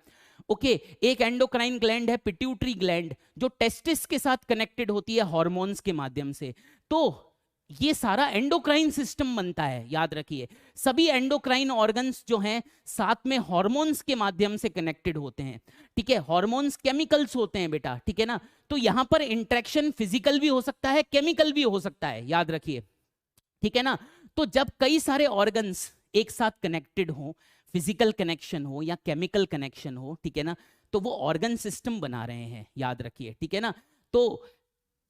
ओके। एक एंडोक्राइन ग्लैंड है पिट्यूटरी ग्लैंड जो टेस्टिस के साथ कनेक्टेड होती है हार्मोन्स के माध्यम से। तो ये सारा एंडोक्राइन सिस्टम बनता है, याद रखिए। सभी एंडोक्राइन ऑर्गन्स जो हैं साथ में हार्मोन्स के माध्यम से कनेक्टेड होते हैं, ठीक है। हार्मोन्स केमिकल्स होते हैं बेटा, ठीक है ना। तो यहां पर इंटरेक्शन फिजिकल भी हो सकता है, केमिकल भी हो सकता है, याद रखिए, ठीक है ना। तो जब कई सारे ऑर्गन्स एक साथ कनेक्टेड हो, फिजिकल कनेक्शन हो या केमिकल कनेक्शन हो, ठीक है ना, तो वो ऑर्गन सिस्टम बना रहे हैं, याद रखिए, ठीक है ना। तो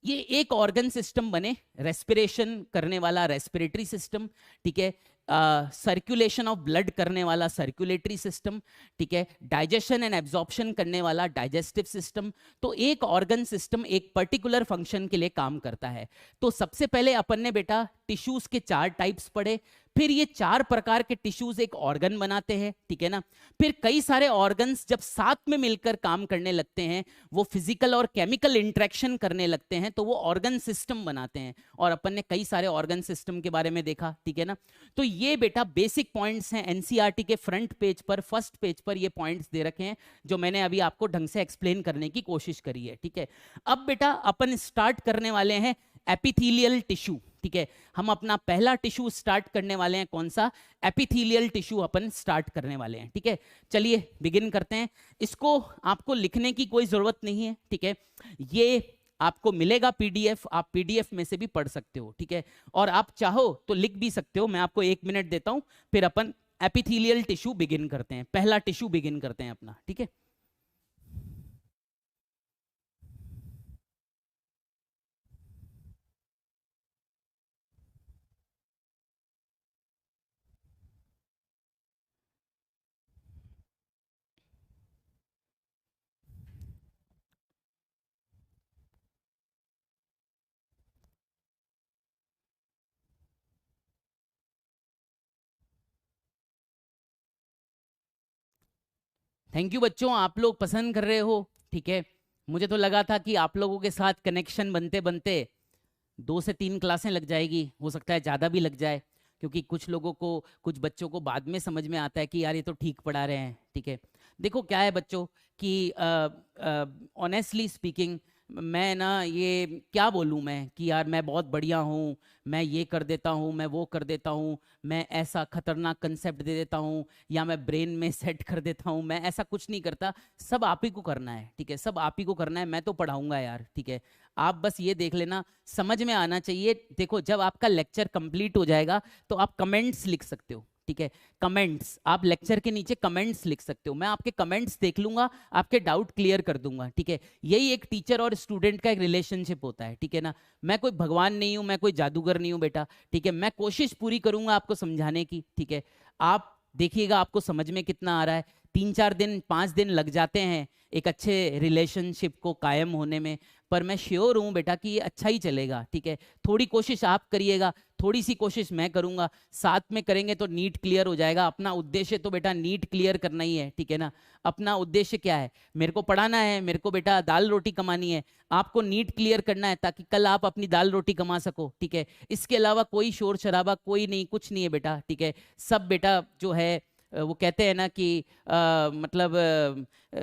ये एक ऑर्गन सिस्टम बने, रेस्पिरेशन करने वाला रेस्पिरेटरी सिस्टम, ठीक है, सर्कुलेशन ऑफ ब्लड करने वाला सर्कुलेटरी सिस्टम, ठीक है, डाइजेशन एंड एब्जॉर्प्शन करने वाला डाइजेस्टिव सिस्टम। तो एक ऑर्गन सिस्टम एक पर्टिकुलर फंक्शन के लिए काम करता है। तो सबसे पहले अपन ने बेटा टिश्यूज के 4 टाइप्स पढ़े, फिर ये 4 प्रकार के टिश्यूज एक ऑर्गन बनाते हैं, ठीक है ना। फिर कई सारे ऑर्गन्स जब साथ में मिलकर काम करने लगते हैं, वो फिजिकल और केमिकल इंटरेक्शन करने लगते हैं, तो वो ऑर्गन सिस्टम बनाते हैं। और अपन ने कई सारे ऑर्गन सिस्टम के बारे में देखा, ठीक है ना। तो ये बेटा बेसिक पॉइंट्स हैं, एनसीईआरटी के फ्रंट पेज पर, फर्स्ट पेज पर ये पॉइंट्स दे रखे हैं जो मैंने अभी आपको ढंग से एक्सप्लेन करने की कोशिश करी है, ठीक है। अब बेटा अपन स्टार्ट करने वाले हैं एपिथेलियल टिश्यू, ठीक है। हम अपना पहला टिश्यू स्टार्ट करने वाले हैं, कौन सा? एपिथेलियल टिश्यू अपन स्टार्ट करने वाले हैं, ठीक है। चलिए बिगिन करते हैं। इसको आपको लिखने की कोई जरूरत नहीं है, ठीक है। ये आपको मिलेगा पीडीएफ, आप पीडीएफ में से भी पढ़ सकते हो, ठीक है। और आप चाहो तो लिख भी सकते हो। मैं आपको 1 मिनट देता हूं, फिर अपन एपिथेलियल टिश्यू बिगिन करते हैं, पहला टिश्यू बिगिन करते हैं अपना, ठीक है। थैंक यू बच्चों, आप लोग पसंद कर रहे हो, ठीक है। मुझे तो लगा था कि आप लोगों के साथ कनेक्शन बनते बनते 2 से 3 क्लासें लग जाएगी, हो सकता है ज़्यादा भी लग जाए, क्योंकि कुछ लोगों को, कुछ बच्चों को बाद में समझ में आता है कि यार ये तो ठीक पढ़ा रहे हैं, ठीक है। देखो क्या है बच्चों कि ऑनेस्टली स्पीकिंग, मैं ना ये क्या बोलूँ मैं कि यार मैं बहुत बढ़िया हूँ, मैं ये कर देता हूँ, मैं वो कर देता हूँ, मैं ऐसा खतरनाक कंसेप्ट दे देता हूँ, या मैं ब्रेन में सेट कर देता हूँ, मैं ऐसा कुछ नहीं करता। सब आप ही को करना है, ठीक है, सब आप ही को करना है। मैं तो पढ़ाऊंगा यार, ठीक है। आप बस ये देख लेना, समझ में आना चाहिए। देखो जब आपका लेक्चर कंप्लीट हो जाएगा तो आप कमेंट्स लिख सकते हो, ठीक है। कमेंट्स, आप लेक्चर के नीचे कमेंट्स लिख सकते हो, मैं आपके कमेंट्स देख लूंगा, आपके डाउट क्लियर कर दूंगा, ठीक है। यही एक टीचर और स्टूडेंट का एक रिलेशनशिप होता है, ठीक है ना। मैं कोई भगवान नहीं हूं, मैं कोई जादूगर नहीं हूं बेटा, ठीक है। मैं कोशिश पूरी करूंगा आपको समझाने की, ठीक है। आप देखिएगा आपको समझ में कितना आ रहा है। 3 4 दिन 5 दिन लग जाते हैं एक अच्छे रिलेशनशिप को कायम होने में, पर मैं श्योर हूं बेटा कि ये अच्छा ही चलेगा, ठीक है। थोड़ी कोशिश आप करिएगा, थोड़ी सी कोशिश मैं करूंगा, साथ में करेंगे तो नीट क्लियर हो जाएगा। अपना उद्देश्य तो बेटा नीट क्लियर करना ही है, ठीक है ना। अपना उद्देश्य क्या है? मेरे को पढ़ाना है, मेरे को बेटा दाल रोटी कमानी है, आपको नीट क्लियर करना है ताकि कल आप अपनी दाल रोटी कमा सको, ठीक है। इसके अलावा कोई शोर शराबा कोई नहीं, कुछ नहीं है बेटा, ठीक है। सब बेटा जो है वो कहते हैं ना कि मतलब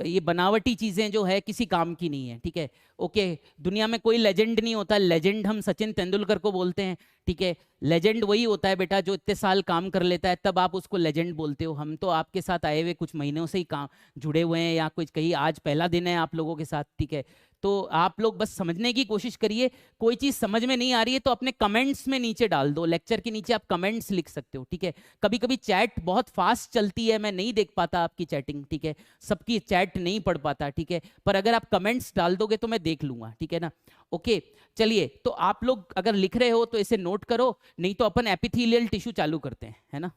ये बनावटी चीजें जो है किसी काम की नहीं है, ठीक है। ओके, दुनिया में कोई लेजेंड नहीं होता, लेजेंड हम सचिन तेंदुलकर को बोलते हैं, ठीक है। लेजेंड वही होता है बेटा जो इतने साल काम कर लेता है, तब आप उसको लेजेंड बोलते हो। हम तो आपके साथ आए हुए कुछ महीनों से ही काम जुड़े हुए हैं, या कुछ कहीं आज पहला दिन है आप लोगों के साथ, ठीक है। तो आप लोग बस समझने की कोशिश करिए। कोई चीज समझ में नहीं आ रही है तो अपने कमेंट्स में नीचे डाल दो, लेक्चर के नीचे आप कमेंट्स लिख सकते हो, ठीक है। कभी कभी चैट बहुत फास्ट चलती है, मैं नहीं देख पाता आपकी चैटिंग, ठीक है, सबकी चैट नहीं पढ़ पाता, ठीक है। पर अगर आप कमेंट्स डाल दोगे तो मैं देख लूंगा, ठीक है ना। ओके, चलिए, तो आप लोग अगर लिख रहे हो तो इसे नोट करो, नहीं तो अपन एपिथेलियल टिश्यू चालू करते हैं, है ना।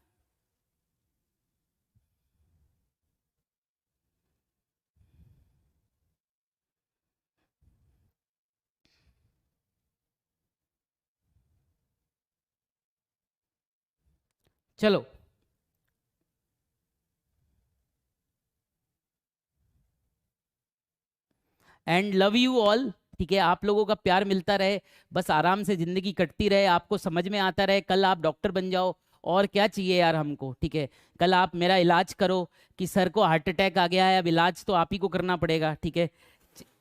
चलो, एंड लव यू ऑल, ठीक है। आप लोगों का प्यार मिलता रहे, बस आराम से जिंदगी कटती रहे, आपको समझ में आता रहे, कल आप डॉक्टर बन जाओ, और क्या चाहिए यार हमको, ठीक है। कल आप मेरा इलाज करो कि सर को हार्ट अटैक आ गया है, अब इलाज तो आप ही को करना पड़ेगा, ठीक है।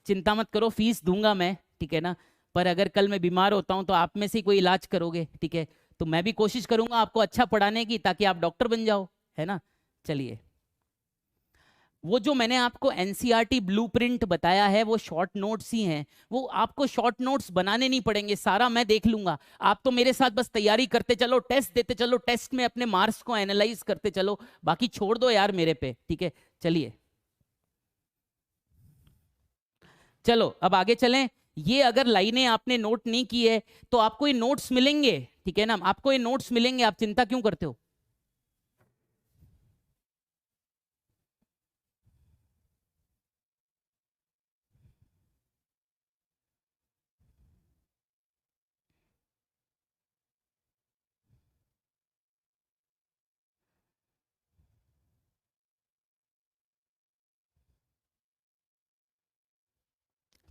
चिंता मत करो, फीस दूंगा मैं, ठीक है ना। पर अगर कल मैं बीमार होता हूँ तो आप में से ही कोई इलाज करोगे, ठीक है। तो मैं भी कोशिश करूंगा आपको अच्छा पढ़ाने की, ताकि आप डॉक्टर बन जाओ, है ना। चलिए, वो जो मैंने आपको एनसीईआरटी ब्लूप्रिंट बताया है वो शॉर्ट नोट्स ही हैं, वो आपको शॉर्ट नोट्स बनाने नहीं पड़ेंगे, सारा मैं देख लूंगा। आप तो मेरे साथ बस तैयारी करते चलो, टेस्ट देते चलो, टेस्ट में अपने मार्क्स को एनालाइज करते चलो, बाकी छोड़ दो यार मेरे पे, ठीक है। चलिए, चलो अब आगे चलें। ये अगर लाइनें आपने नोट नहीं की है तो आपको ये नोट्स मिलेंगे, ठीक है ना, आपको ये नोट्स मिलेंगे, आप चिंता क्यों करते हो।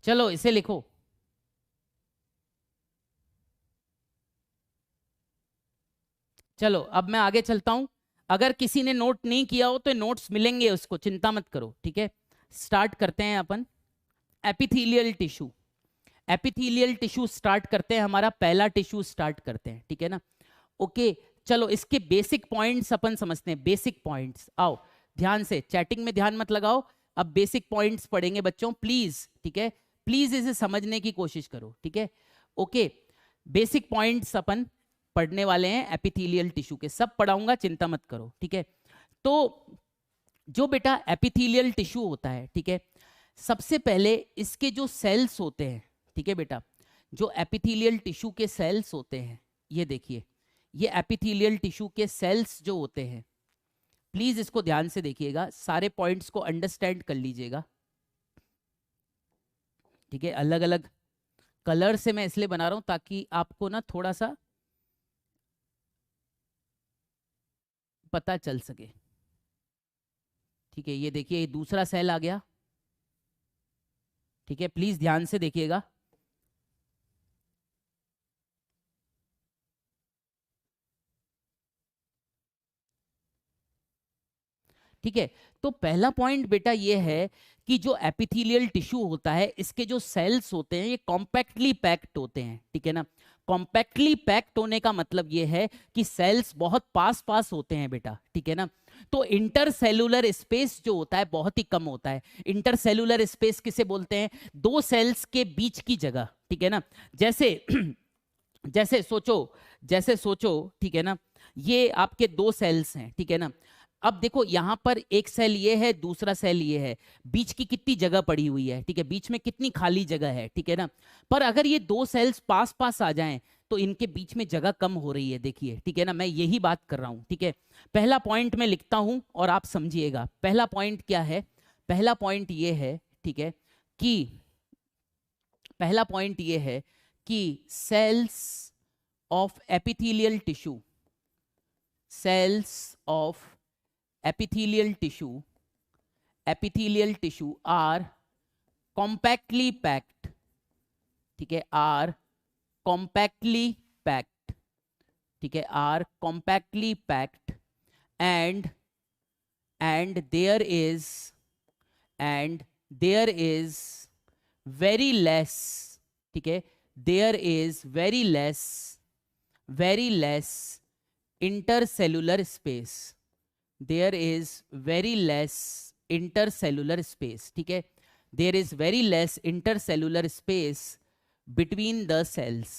चलो इसे लिखो। चलो अब मैं आगे चलता हूं। अगर किसी ने नोट नहीं किया हो तो नोट्स मिलेंगे उसको, चिंता मत करो, ठीक है। स्टार्ट करते हैं अपन। Epithelial tissue, epithelial tissue start करते हैं, हमारा पहला टिश्यू स्टार्ट करते हैं, ठीक है ना। ओके, चलो इसके बेसिक पॉइंट्स अपन समझते हैं। बेसिक पॉइंट्स, आओ ध्यान से, चैटिंग में ध्यान मत लगाओ, अब बेसिक पॉइंट्स पढ़ेंगे बच्चों, प्लीज, ठीक है। प्लीज इसे समझने की कोशिश करो, ठीक है। ओके, बेसिक पॉइंट्स अपन पढ़ने वाले हैं एपिथेलियल टिश्यू के, सब पढ़ाऊंगा, चिंता मत करो, ठीक है। तो जो बेटा एपिथेलियल टिश्यू होता है, ठीक है, सबसे पहले इसके जो सेल्स होते हैं, ठीक है बेटा, जो एपिथेलियल टिश्यू के सेल्स होते हैं, ये देखिए, ये एपिथेलियल टिश्यू के सेल्स जो होते हैं, प्लीज इसको ध्यान से देखिएगा, सारे पॉइंट्स को अंडरस्टैंड कर लीजिएगा, ठीक है। अलग अलग कलर से मैं इसलिए बना रहा हूं ताकि आपको ना थोड़ा सा पता चल सके, ठीक है। ये देखिए, ये दूसरा सेल आ गया, ठीक है, प्लीज ध्यान से देखिएगा। ठीक है, तो पहला पॉइंट बेटा ये है कि जो एपिथेलियल टिश्यू होता है, इसके जो सेल्स होते हैं ये कॉम्पैक्टली पैक्ड होते हैं, ठीक है ना। कॉम्पैक्टली पैक्ड होने का मतलब ये है कि सेल्स बहुत पास पास होते हैं बेटा, ठीक है ना। तो इंटरसेलुलर स्पेस जो होता है बहुत ही कम होता है। इंटरसेलुलर स्पेस किसे बोलते हैं? दो सेल्स के बीच की जगह, ठीक है ना। जैसे जैसे सोचो, ठीक है ना, ये आपके दो सेल्स हैं, ठीक है ना। अब देखो यहां पर एक सेल ये है, दूसरा सेल ये है, बीच की कितनी जगह पड़ी हुई है, ठीक है, बीच में कितनी खाली जगह है, ठीक है ना। पर अगर ये दो सेल्स पास पास आ जाएं तो इनके बीच में जगह कम हो रही है, देखिए, ठीक है ना, मैं यही बात कर रहा हूं, ठीक है। पहला पॉइंट मैं लिखता हूं और आप समझिएगा। पहला पॉइंट क्या है? पहला पॉइंट ये है, ठीक है, कि पहला पॉइंट ये है कि cells of epithelial tissue, cells of epithelial tissue are compactly packed, ठीक है, are compactly packed, ठीक है, are compactly packed and there is very less, ठीक है, there is very less intercellular space, there is very less intercellular space, ठीक है, there is very less intercellular space between the cells,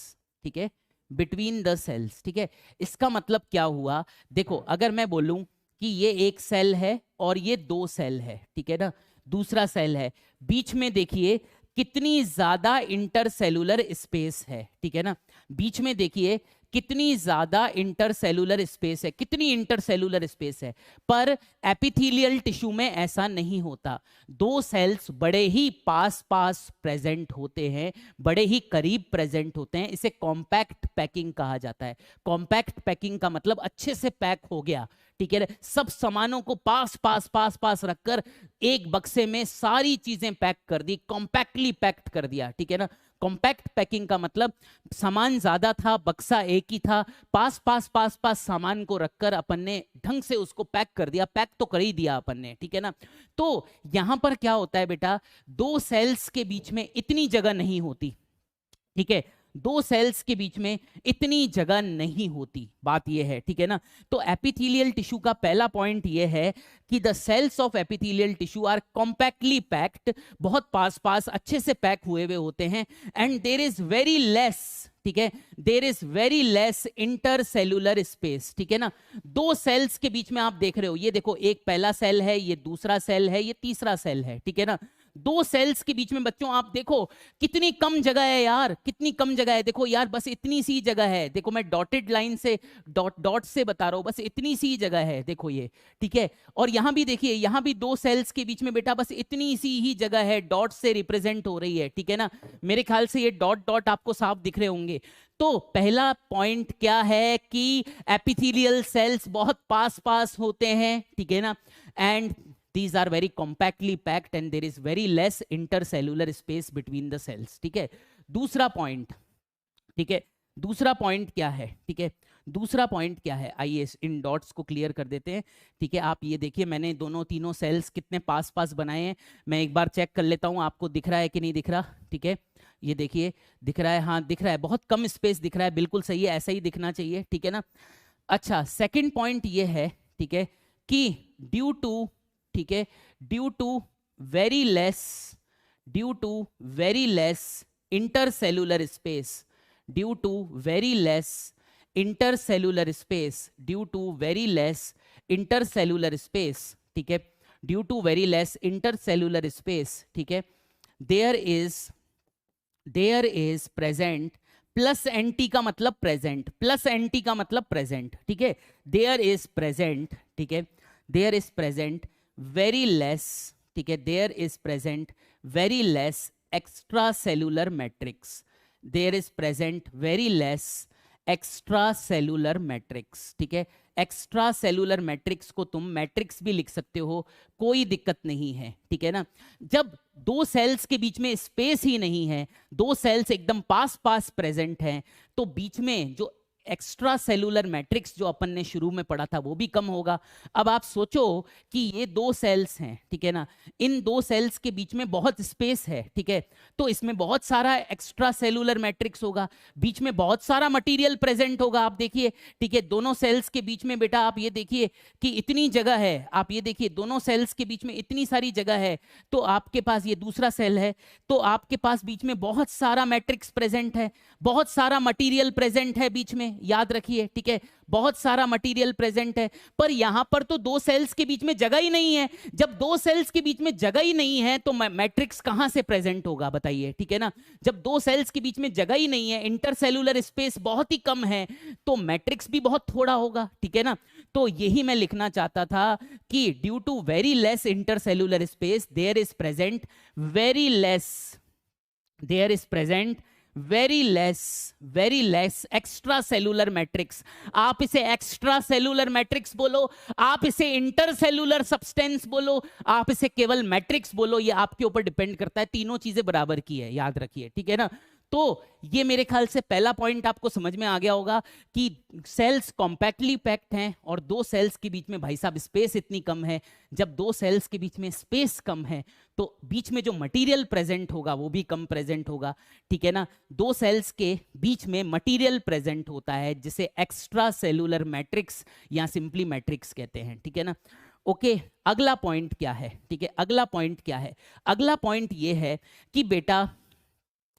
ठीक है, between the cells, ठीक है। इसका मतलब क्या हुआ? देखो अगर मैं बोलूं कि ये एक सेल है और ये दो सेल है, ठीक है ना, दूसरा सेल है, बीच में देखिए कितनी ज्यादा इंटरसेलुलर स्पेस है, ठीक है ना, बीच में देखिए कितनी ज्यादा इंटरसेलुलर स्पेस है, कितनी इंटरसेलुलर स्पेस है। पर एपिथेलियल टिश्यू में ऐसा नहीं होता, दो सेल्स बड़े ही पास पास प्रेजेंट होते हैं, बड़े ही करीब प्रेजेंट होते हैं, इसे कॉम्पैक्ट पैकिंग कहा जाता है। कॉम्पैक्ट पैकिंग का मतलब अच्छे से पैक हो गया, ठीक है, सब सामानों को पास पास पास पास रखकर एक बक्से में सारी चीजें पैक कर दी, कॉम्पैक्टली पैक्ड कर दिया, ठीक है ना। कॉम्पैक्ट पैकिंग का मतलब सामान ज्यादा था, बक्सा एक ही था, पास पास पास पास सामान को रखकर अपन ने ढंग से उसको पैक कर दिया, पैक तो कर ही दिया अपन ने, ठीक है ना। तो यहां पर क्या होता है बेटा, दो सेल्स के बीच में इतनी जगह नहीं होती, ठीक है, दो सेल्स के बीच में इतनी जगह नहीं होती, बात यह है, ठीक है ना। तो एपिथेलियल टिश्यू का पहला पॉइंट यह है कि the cells of epithelial tissue are compactly packed, बहुत पास पास अच्छे से पैक हुए हुए होते हैं, and there is very less, ठीक है, there is very less intercellular space, ठीक है ना। दो सेल्स के बीच में आप देख रहे हो, ये देखो एक पहला सेल है, ये दूसरा सेल है, ये तीसरा सेल है, ठीक है ना। दो सेल्स के बीच में बच्चों आप देखो कितनी कम जगह है यार, कितनी कम जगह है, देखो यार बस इतनी सी जगह है, देखो मैं डॉटेड लाइन से डॉट से बता रहा हूं, बस इतनी सी जगह है, देखो ये, ठीक है। और यहां भी देखिए, यहां भी दो सेल्स के बीच में बेटा बस इतनी सी ही जगह है, डॉट से रिप्रेजेंट हो रही है, ठीक है ना। मेरे ख्याल से ये डॉट डॉट आपको साफ दिख रहे होंगे। तो पहला पॉइंट क्या है कि एपिथेलियल सेल्स बहुत पास पास होते हैं, ठीक है ना, and these are very compactly packed and there is very less intercellular space between the cells, ठीक है। दूसरा पॉइंट, ठीक है, दूसरा पॉइंट क्या है, ठीक है, दूसरा पॉइंट क्या है, आइए इन डॉट्स को क्लियर कर देते हैं। ठीक है, आप ये देखिए मैंने दोनों तीनों सेल्स कितने पास पास बनाए हैं, मैं एक बार चेक कर लेता हूं आपको दिख रहा है कि नहीं दिख रहा। ठीक है, ये देखिए दिख रहा है, हाँ दिख रहा है, बहुत कम स्पेस दिख रहा है, बिल्कुल सही है, ऐसा ही दिखना चाहिए। ठीक है ना। अच्छा, सेकंड पॉइंट ये है, ठीक है, कि ड्यू टू, ठीक है, due to very less, due to very less intercellular space, due to very less intercellular space, due to very less intercellular space, ठीक है, due to very less intercellular space, ठीक है, there is present, plus anti का मतलब present, plus anti का मतलब present, ठीक है, देयर इज प्रेजेंट, ठीक है, there is present very less, ठीक है, there is present very less extra cellular matrix, there is present very less extra cellular matrix, ठीक है, एक्स्ट्रा सेलुलर मैट्रिक्स को तुम मैट्रिक्स भी लिख सकते हो, कोई दिक्कत नहीं है। ठीक है ना। जब दो सेल्स के बीच में स्पेस ही नहीं है, दो सेल्स एकदम पास पास प्रेजेंट हैं, तो बीच में जो एक्स्ट्रा सेलुलर मैट्रिक्स जो अपन ने शुरू में पढ़ा था वो भी कम होगा। अब आप सोचो कि ये दो सेल्स हैं, ठीक है ना, इन दो सेल्स के बीच में बहुत स्पेस है, ठीक है, तो इसमें बहुत सारा एक्स्ट्रा सेलुलर मैट्रिक्स होगा, बीच में बहुत सारा मटेरियल प्रेजेंट होगा। आप देखिए, ठीक है, दोनों सेल्स के बीच में बेटा आप ये देखिए कि इतनी जगह है, आप ये देखिए दोनों सेल्स के बीच में इतनी सारी जगह है, तो आपके पास ये दूसरा सेल है, तो आपके पास बीच में बहुत सारा मैट्रिक्स प्रेजेंट है, बहुत सारा मटेरियल प्रेजेंट है बीच में, याद रखिए। ठीक है, बहुत सारा मटेरियल प्रेजेंट है, पर यहां पर तो दो सेल्स के बीच में जगह ही नहीं है। जब दो सेल्स के बीच में जगह ही नहीं है तो मैट्रिक्स कहां से प्रेजेंट होगा बताइए। ठीक है ना, जब दो सेल्स के बीच में जगह ही नहीं है, इंटरसेलुलर स्पेस बहुत ही कम है, तो मैट्रिक्स भी बहुत थोड़ा होगा। ठीक है ना, तो यही मैं लिखना चाहता था कि due to very less intercellular space there is present very less, there is present very less extra cellular matrix. आप इसे एक्स्ट्रा सेलुलर मैट्रिक्स बोलो, आप इसे इंटरसेलुलर सब्सटेंस बोलो, आप इसे केवल मैट्रिक्स बोलो, ये आपके ऊपर डिपेंड करता है, तीनों चीजें बराबर की है, याद रखिए। ठीक है ना, तो ये मेरे ख्याल से पहला पॉइंट आपको समझ में आ गया होगा कि सेल्स कॉम्पैक्टली पैक्ड हैं और दो सेल्स के बीच में भाई साहब स्पेस इतनी कम है। जब दो सेल्स के बीच में स्पेस कम है तो बीच में जो मटेरियल प्रेजेंट होगा वो भी कम प्रेजेंट होगा। ठीक है ना, दो सेल्स के बीच में मटेरियल प्रेजेंट होता है जिसे एक्स्ट्रा सेलुलर मैट्रिक्स या सिंपली मैट्रिक्स कहते हैं। ठीक है ना, ओके, अगला पॉइंट क्या है। ठीक है, अगला पॉइंट क्या है, अगला पॉइंट ये है कि बेटा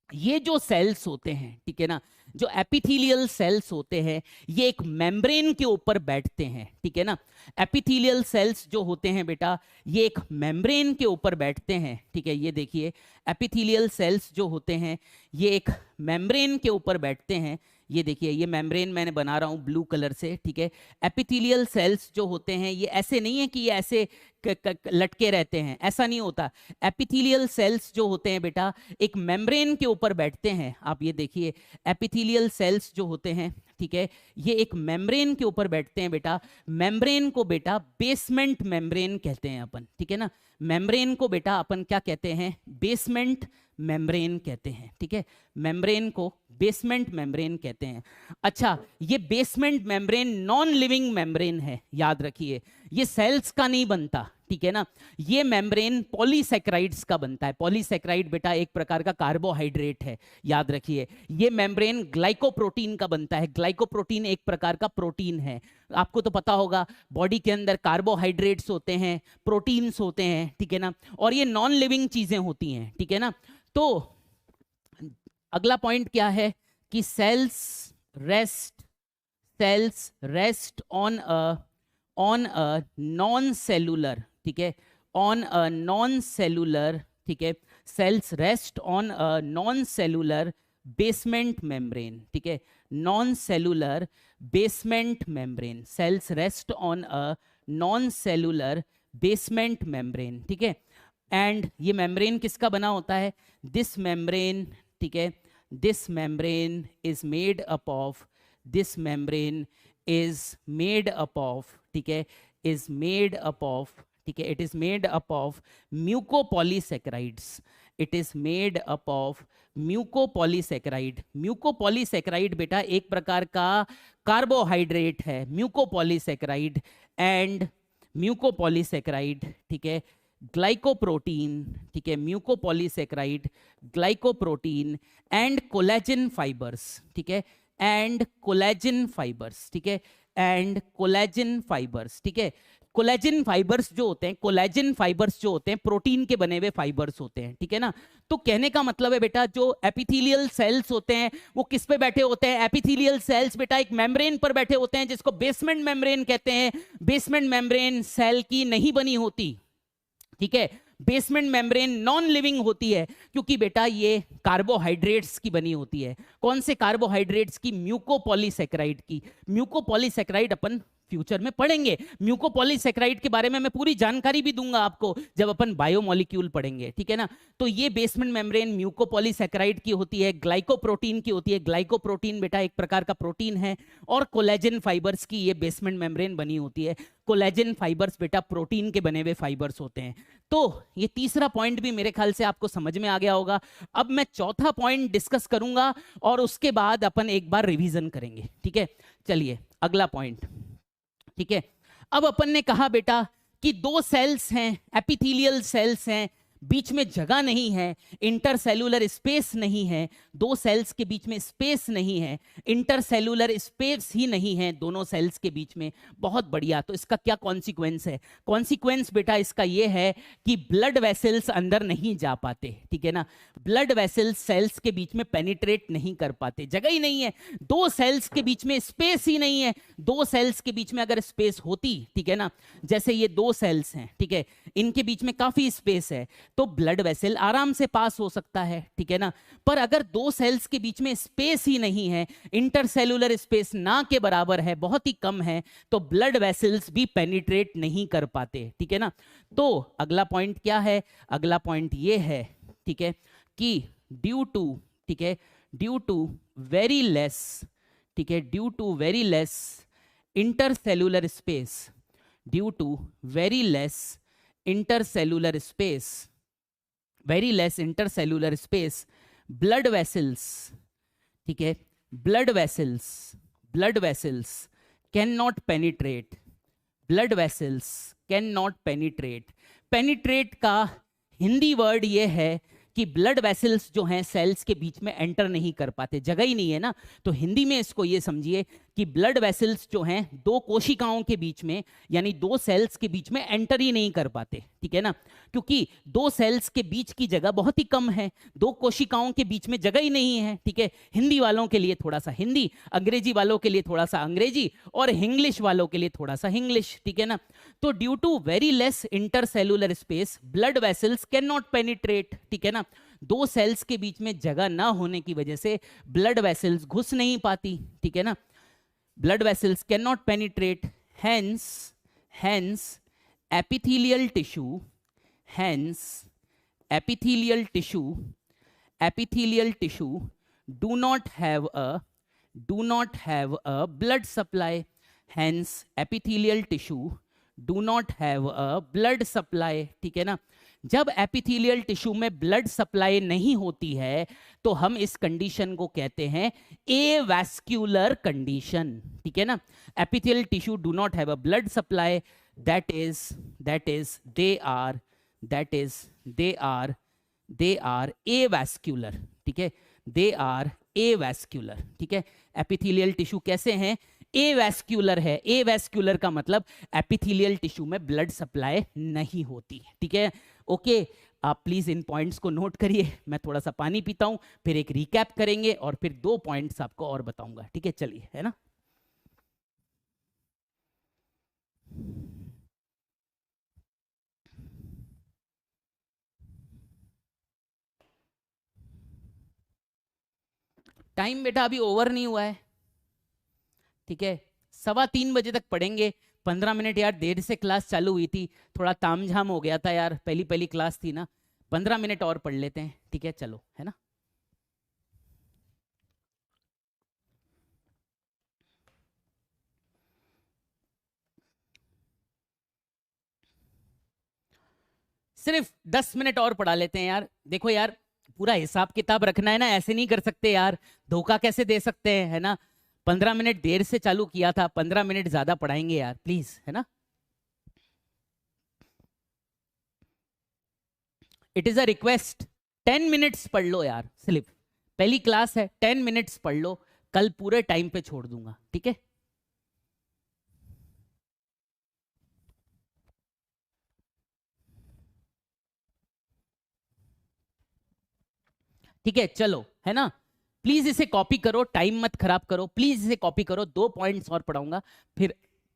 ये जो सेल्स होते हैं, ठीक है ना, जो एपिथेलियल सेल्स होते हैं ये एक मेम्ब्रेन के ऊपर बैठते हैं। ठीक है ना, एपिथेलियल सेल्स जो होते हैं बेटा ये एक मेम्ब्रेन के ऊपर बैठते हैं। ठीक है, ये देखिए एपिथेलियल सेल्स जो होते हैं ये एक मेम्ब्रेन के ऊपर बैठते हैं। ये देखिए ये मेम्ब्रेन मैंने बना रहा हूँ ब्लू कलर से। ठीक है, एपिथेलियल सेल्स जो होते हैं ये ऐसे नहीं है कि ये ऐसे लटके रहते हैं, ऐसा नहीं होता। एपिथेलियल सेल्स जो होते हैं बेटा एक मेम्ब्रेन के ऊपर बैठते हैं। आप ये देखिए एपिथेलियल सेल्स जो होते हैं, ठीक है, ये एक मेम्ब्रेन के ऊपर बैठते हैं बेटा। मेम्ब्रेन को बेटा बेसमेंट मेम्ब्रेन कहते हैं अपन। ठीक है ना, मेम्ब्रेन को बेटा अपन क्या कहते हैं, बेसमेंट मेम्ब्रेन कहते हैं। ठीक है, मेम्ब्रेन को बेसमेंट मेम्ब्रेन कहते हैं। अच्छा, ये basement membrane non living membrane है, याद रखिए, ये सेल्स का नहीं बनता। ठीक है ना, ये मेम्ब्रेन पॉलीसैकेराइड्स का बनता है। पॉलीसैकेराइड बेटा एक प्रकार का कार्बोहाइड्रेट है, याद रखिए। ये मेम्ब्रेन ग्लाइकोप्रोटीन का बनता है। ग्लाइकोप्रोटीन एक प्रकार का प्रोटीन है, आपको तो पता होगा बॉडी के अंदर कार्बोहाइड्रेट्स होते हैं, प्रोटीन्स होते हैं। ठीक है ना, और ये नॉन लिविंग चीजें होती हैं। ठीक है ना, तो अगला पॉइंट क्या है कि cells rest on a non cellular, ठीक है, ऑन अ नॉन सेलुलर, ठीक है, cells rest on a non cellular basement membrane. ठीक है, non cellular basement membrane, cells rest on a non cellular basement membrane. ठीक है, एंड ये membrane किसका बना होता है, दिस मेम्ब्रेन, ठीक है, this membrane is made up of, this membrane is made up of, ठीक है, इज मेड अप ऑफ, ठीक है, it is made up of mucopolysaccharides it is made up of mucopolysaccharide. Mucopolysaccharide बेटा एक प्रकार का कार्बोहाइड्रेट है, म्यूकोपॉलीसेकेराइड एंड म्यूकोपॉलीसेकेराइड, ठीक है, ग्लाइकोप्रोटीन, ठीक है, mucopolysaccharide, glycoprotein and collagen fibres, ठीक है, एंड कोलेजन फाइबर्स, ठीक है, एंड कोलेजन फाइबर्स, ठीक है। कोलेजन फाइबर्स जो होते हैं, कोलेजन फाइबर्स जो होते हैं प्रोटीन के बने हुए फाइबर्स होते हैं, ठीक है ना। तो कहने का मतलब है बेटा जो एपिथेलियल सेल्स होते हैं वो किस पे बैठे होते हैं? एपिथेलियल सेल्स बेटा एक मेम्ब्रेन पर बैठे होते हैं जिसको बेसमेंट मेम्ब्रेन कहते हैं। बेसमेंट मेम्ब्रेन सेल की नहीं बनी होती, ठीक है, बेसमेंट मेम्ब्रेन नॉन लिविंग होती है क्योंकि बेटा ये कार्बोहाइड्रेट्स की बनी होती है। कौन से कार्बोहाइड्रेट्स की? म्यूकोपॉलीसेकेराइड की। म्यूकोपॉलीसेकेराइड अपन फ्यूचर में पढ़ेंगे। म्यूकोपॉलीसेकेराइड के बारे में मैं पूरी जानकारी भी दूंगा आपको जब अपन बायोमोलिक्यूल पढ़ेंगे, ठीक है ना। तो ये बेसमेंट मेम्ब्रेन म्यूकोपॉलीसेकेराइड की होती है, ग्लाइकोप्रोटीन की होती है। ग्लाइकोप्रोटीन बेटा एक प्रकार का प्रोटीन है, और कोलेजन फाइबर्स की ये बेसमेंट मेम्ब्रेन बनी होती है। कोलेजन फाइबर्स बेटा प्रोटीन के बने हुए फाइबर्स होते हैं। तो ये तीसरा पॉइंट भी मेरे ख्याल से आपको समझ में आ गया होगा। अब मैं चौथा पॉइंट डिस्कस करूंगा और उसके बाद अपन एक बार रिवीजन करेंगे, ठीक है। चलिए अगला पॉइंट, ठीक है। अब अपन ने कहा बेटा कि दो सेल्स हैं, एपिथेलियल सेल्स हैं, बीच में जगह नहीं है, इंटरसेलुलर स्पेस नहीं है, दो सेल्स के बीच में स्पेस नहीं है, इंटरसेलुलर स्पेस ही नहीं है दोनों सेल्स के बीच में। बहुत बढ़िया। तो इसका क्या कॉन्सिक्वेंस है? कॉन्सिक्वेंस बेटा इसका यह है कि ब्लड वेसल्स अंदर नहीं जा पाते, ठीक है ना। ब्लड वेसल्स सेल्स के बीच में पेनिट्रेट नहीं कर पाते, जगह ही नहीं है। दो सेल्स के बीच में स्पेस ही नहीं है। दो सेल्स के बीच में अगर स्पेस होती, ठीक है ना, जैसे ये दो सेल्स हैं, ठीक है, इनके बीच में काफी स्पेस है तो ब्लड वेसल आराम से पास हो सकता है, ठीक है ना। पर अगर दो सेल्स के बीच में स्पेस ही नहीं है, इंटरसेलुलर स्पेस ना के बराबर है, बहुत ही कम है, तो ब्लड वेसल्स भी पेनिट्रेट नहीं कर पाते, ठीक है ना। तो अगला पॉइंट क्या है? अगला पॉइंट ये है, ठीक है, कि ड्यू टू, ठीक है, ड्यू टू वेरी लेस, ठीक है, due to very less intercellular space, due to very less intercellular space, very less intercellular space, blood vessels, ठीक है, blood vessels, blood vessels can not penetrate, blood vessels can not penetrate. Penetrate का Hindi word ये है कि blood vessels जो हैं sales के बीच में एंटर नहीं कर पाते, जगह ही नहीं है ना। तो हिंदी में इसको ये समझिए कि ब्लड वेसल्स जो हैं दो कोशिकाओं के बीच में, यानी दो सेल्स के बीच में एंटर ही नहीं कर पाते, ठीक है ना, क्योंकि दो सेल्स के बीच की जगह बहुत ही कम है, दो कोशिकाओं के बीच में जगह ही नहीं है, ठीक है। हिंदी वालों के लिए थोड़ा सा हिंदी, अंग्रेजी वालों के लिए थोड़ा सा अंग्रेजी, और इंग्लिश वालों के लिए थोड़ा सा इंग्लिश, ठीक है ना। तो due to very less intercellular space blood vessels can not penetrate, ठीक है ना। दो सेल्स के बीच में जगह ना होने की वजह से ब्लड वेसल्स घुस नहीं पाती, ठीक है ना। blood vessels cannot penetrate, hence epithelial tissue, hence epithelial tissue do not have a blood supply, hence epithelial tissue do not have a blood supply, ठीक है ना। जब एपिथेलियल टिश्यू में ब्लड सप्लाई नहीं होती है तो हम इस कंडीशन को कहते हैं एवास्क्यूलर कंडीशन, ठीक है ना। Epithelial tissue do not have a blood supply, that is they are avascular, ठीक है, दे आर एवास्क्यूलर, ठीक है। एपिथेलियल टिश्यू कैसे हैं? एवेस्क्यूलर है। एवेस्क्यूलर का मतलब एपिथेलियल टिश्यू में ब्लड सप्लाई नहीं होती, ठीक है। ओके, आप प्लीज इन पॉइंट्स को नोट करिए। मैं थोड़ा सा पानी पीता हूं, फिर एक रिकैप करेंगे और फिर दो पॉइंट्स आपको और बताऊंगा, ठीक है। चलिए, है ना। टाइम बेटा अभी ओवर नहीं हुआ है, ठीक है। 2:15 तक पढ़ेंगे। 15 मिनट यार देर से क्लास चालू हुई थी, थोड़ा तामझाम हो गया था यार, पहली पहली क्लास थी ना। 15 मिनट और पढ़ लेते हैं, ठीक है, चलो, है ना। सिर्फ 10 मिनट और पढ़ा लेते हैं यार। देखो यार, पूरा हिसाब किताब रखना है ना, ऐसे नहीं कर सकते यार, धोखा कैसे दे सकते हैं, है ना। 15 मिनट देर से चालू किया था, 15 मिनट ज्यादा पढ़ाएंगे यार प्लीज, है ना। It is a request, 10 minutes पढ़ लो यार सिर्फ, पहली क्लास है, 10 मिनट्स पढ़ लो, कल पूरे टाइम पे छोड़ दूंगा, ठीक है। ठीक है चलो, है ना। प्लीज इसे कॉपी करो, टाइम मत खराब करो, प्लीज इसे कॉपी करो, 2 पॉइंट्स और पढ़ाऊंगा, फिर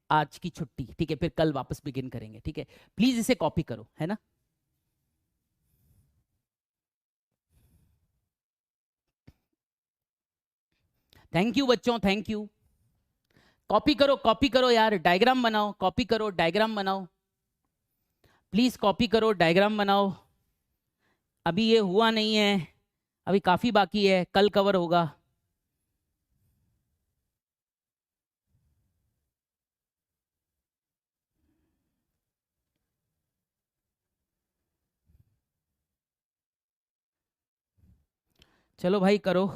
आज की छुट्टी, ठीक है, फिर कल वापस बिगिन करेंगे, ठीक है। प्लीज इसे कॉपी करो, है ना। थैंक यू बच्चों, थैंक यू। कॉपी करो यार, डायग्राम बनाओ, कॉपी करो, डायग्राम बनाओ, प्लीज कॉपी करो, डायग्राम बनाओ। अभी ये हुआ नहीं है, अभी काफी बाकी है, कल कवर होगा। चलो भाई करो।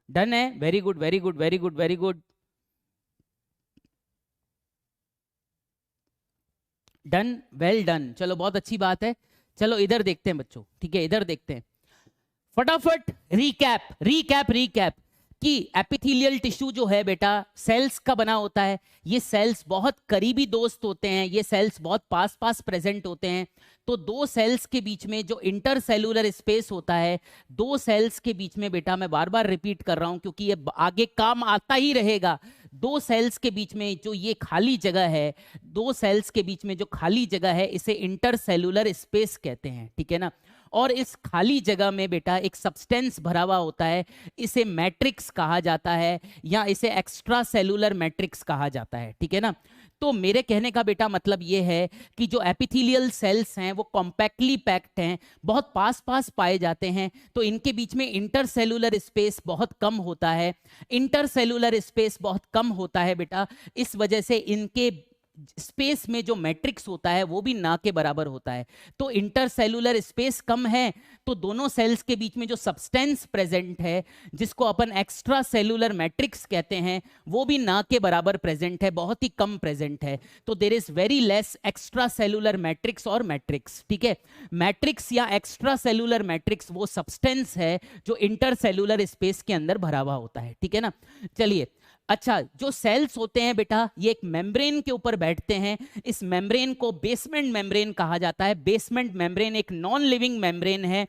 डन है, very good very good very good very good, done, well done, चलो बहुत अच्छी बात है। चलो इधर देखते हैं बच्चों, ठीक है, इधर देखते हैं फटाफट। रीकैप रीकैप रीकैप कि एपिथेलियल टिश्यू जो है बेटा सेल्स का बना होता है। ये सेल्स बहुत करीबी दोस्त होते हैं, ये सेल्स बहुत पास पास प्रेजेंट होते हैं। तो दो सेल्स के बीच में जो इंटरसेलुलर स्पेस होता है, दो सेल्स के बीच में बेटा, मैं बार बार रिपीट कर रहा हूं क्योंकि ये आगे काम आता ही रहेगा, दो सेल्स के बीच में जो ये खाली जगह है, दो सेल्स के बीच में जो खाली जगह है, इसे इंटरसेलुलर स्पेस कहते हैं, ठीक है ना। और इस खाली जगह में बेटा एक सब्सटेंस भरा हुआ होता है, इसे मैट्रिक्स कहा जाता है या इसे एक्स्ट्रा सेलुलर मैट्रिक्स कहा जाता है, ठीक है ना। तो मेरे कहने का बेटा मतलब ये है कि जो एपिथेलियल सेल्स हैं वो कॉम्पैक्टली पैक्ड हैं, बहुत पास पास पाए जाते हैं, तो इनके बीच में इंटरसेलुलर स्पेस बहुत कम होता है। इंटरसेलुलर स्पेस बहुत कम होता है बेटा, इस वजह से इनके स्पेस में जो मैट्रिक्स होता है वो भी ना के बराबर होता है। तो इंटरसेलुलर स्पेस कम है, तो दोनों सेल्स के बीच में जो सब्सटेंस प्रेजेंट है, जिसको अपन एक्स्ट्रा सेलुलर मैट्रिक्स कहते हैं, वो भी ना के बराबर प्रेजेंट है, बहुत ही कम प्रेजेंट है। तो there is very less extra cellular matrix और मैट्रिक्स, ठीक है। मैट्रिक्स या एक्स्ट्रा सेलुलर मैट्रिक्स वो सब्सटेंस है जो इंटरसेलुलर स्पेस के अंदर भरा हुआ होता है, ठीक है ना। चलिए, अच्छा, जो सेल्स होते हैं बेटा ये एक मेम्ब्रेन के ऊपर बैठते हैं, इस मेम्ब्रेन को बेसमेंट मेम्ब्रेन कहा जाता है। बेसमेंट मेम्ब्रेन एक नॉन लिविंग मेम्ब्रेन है,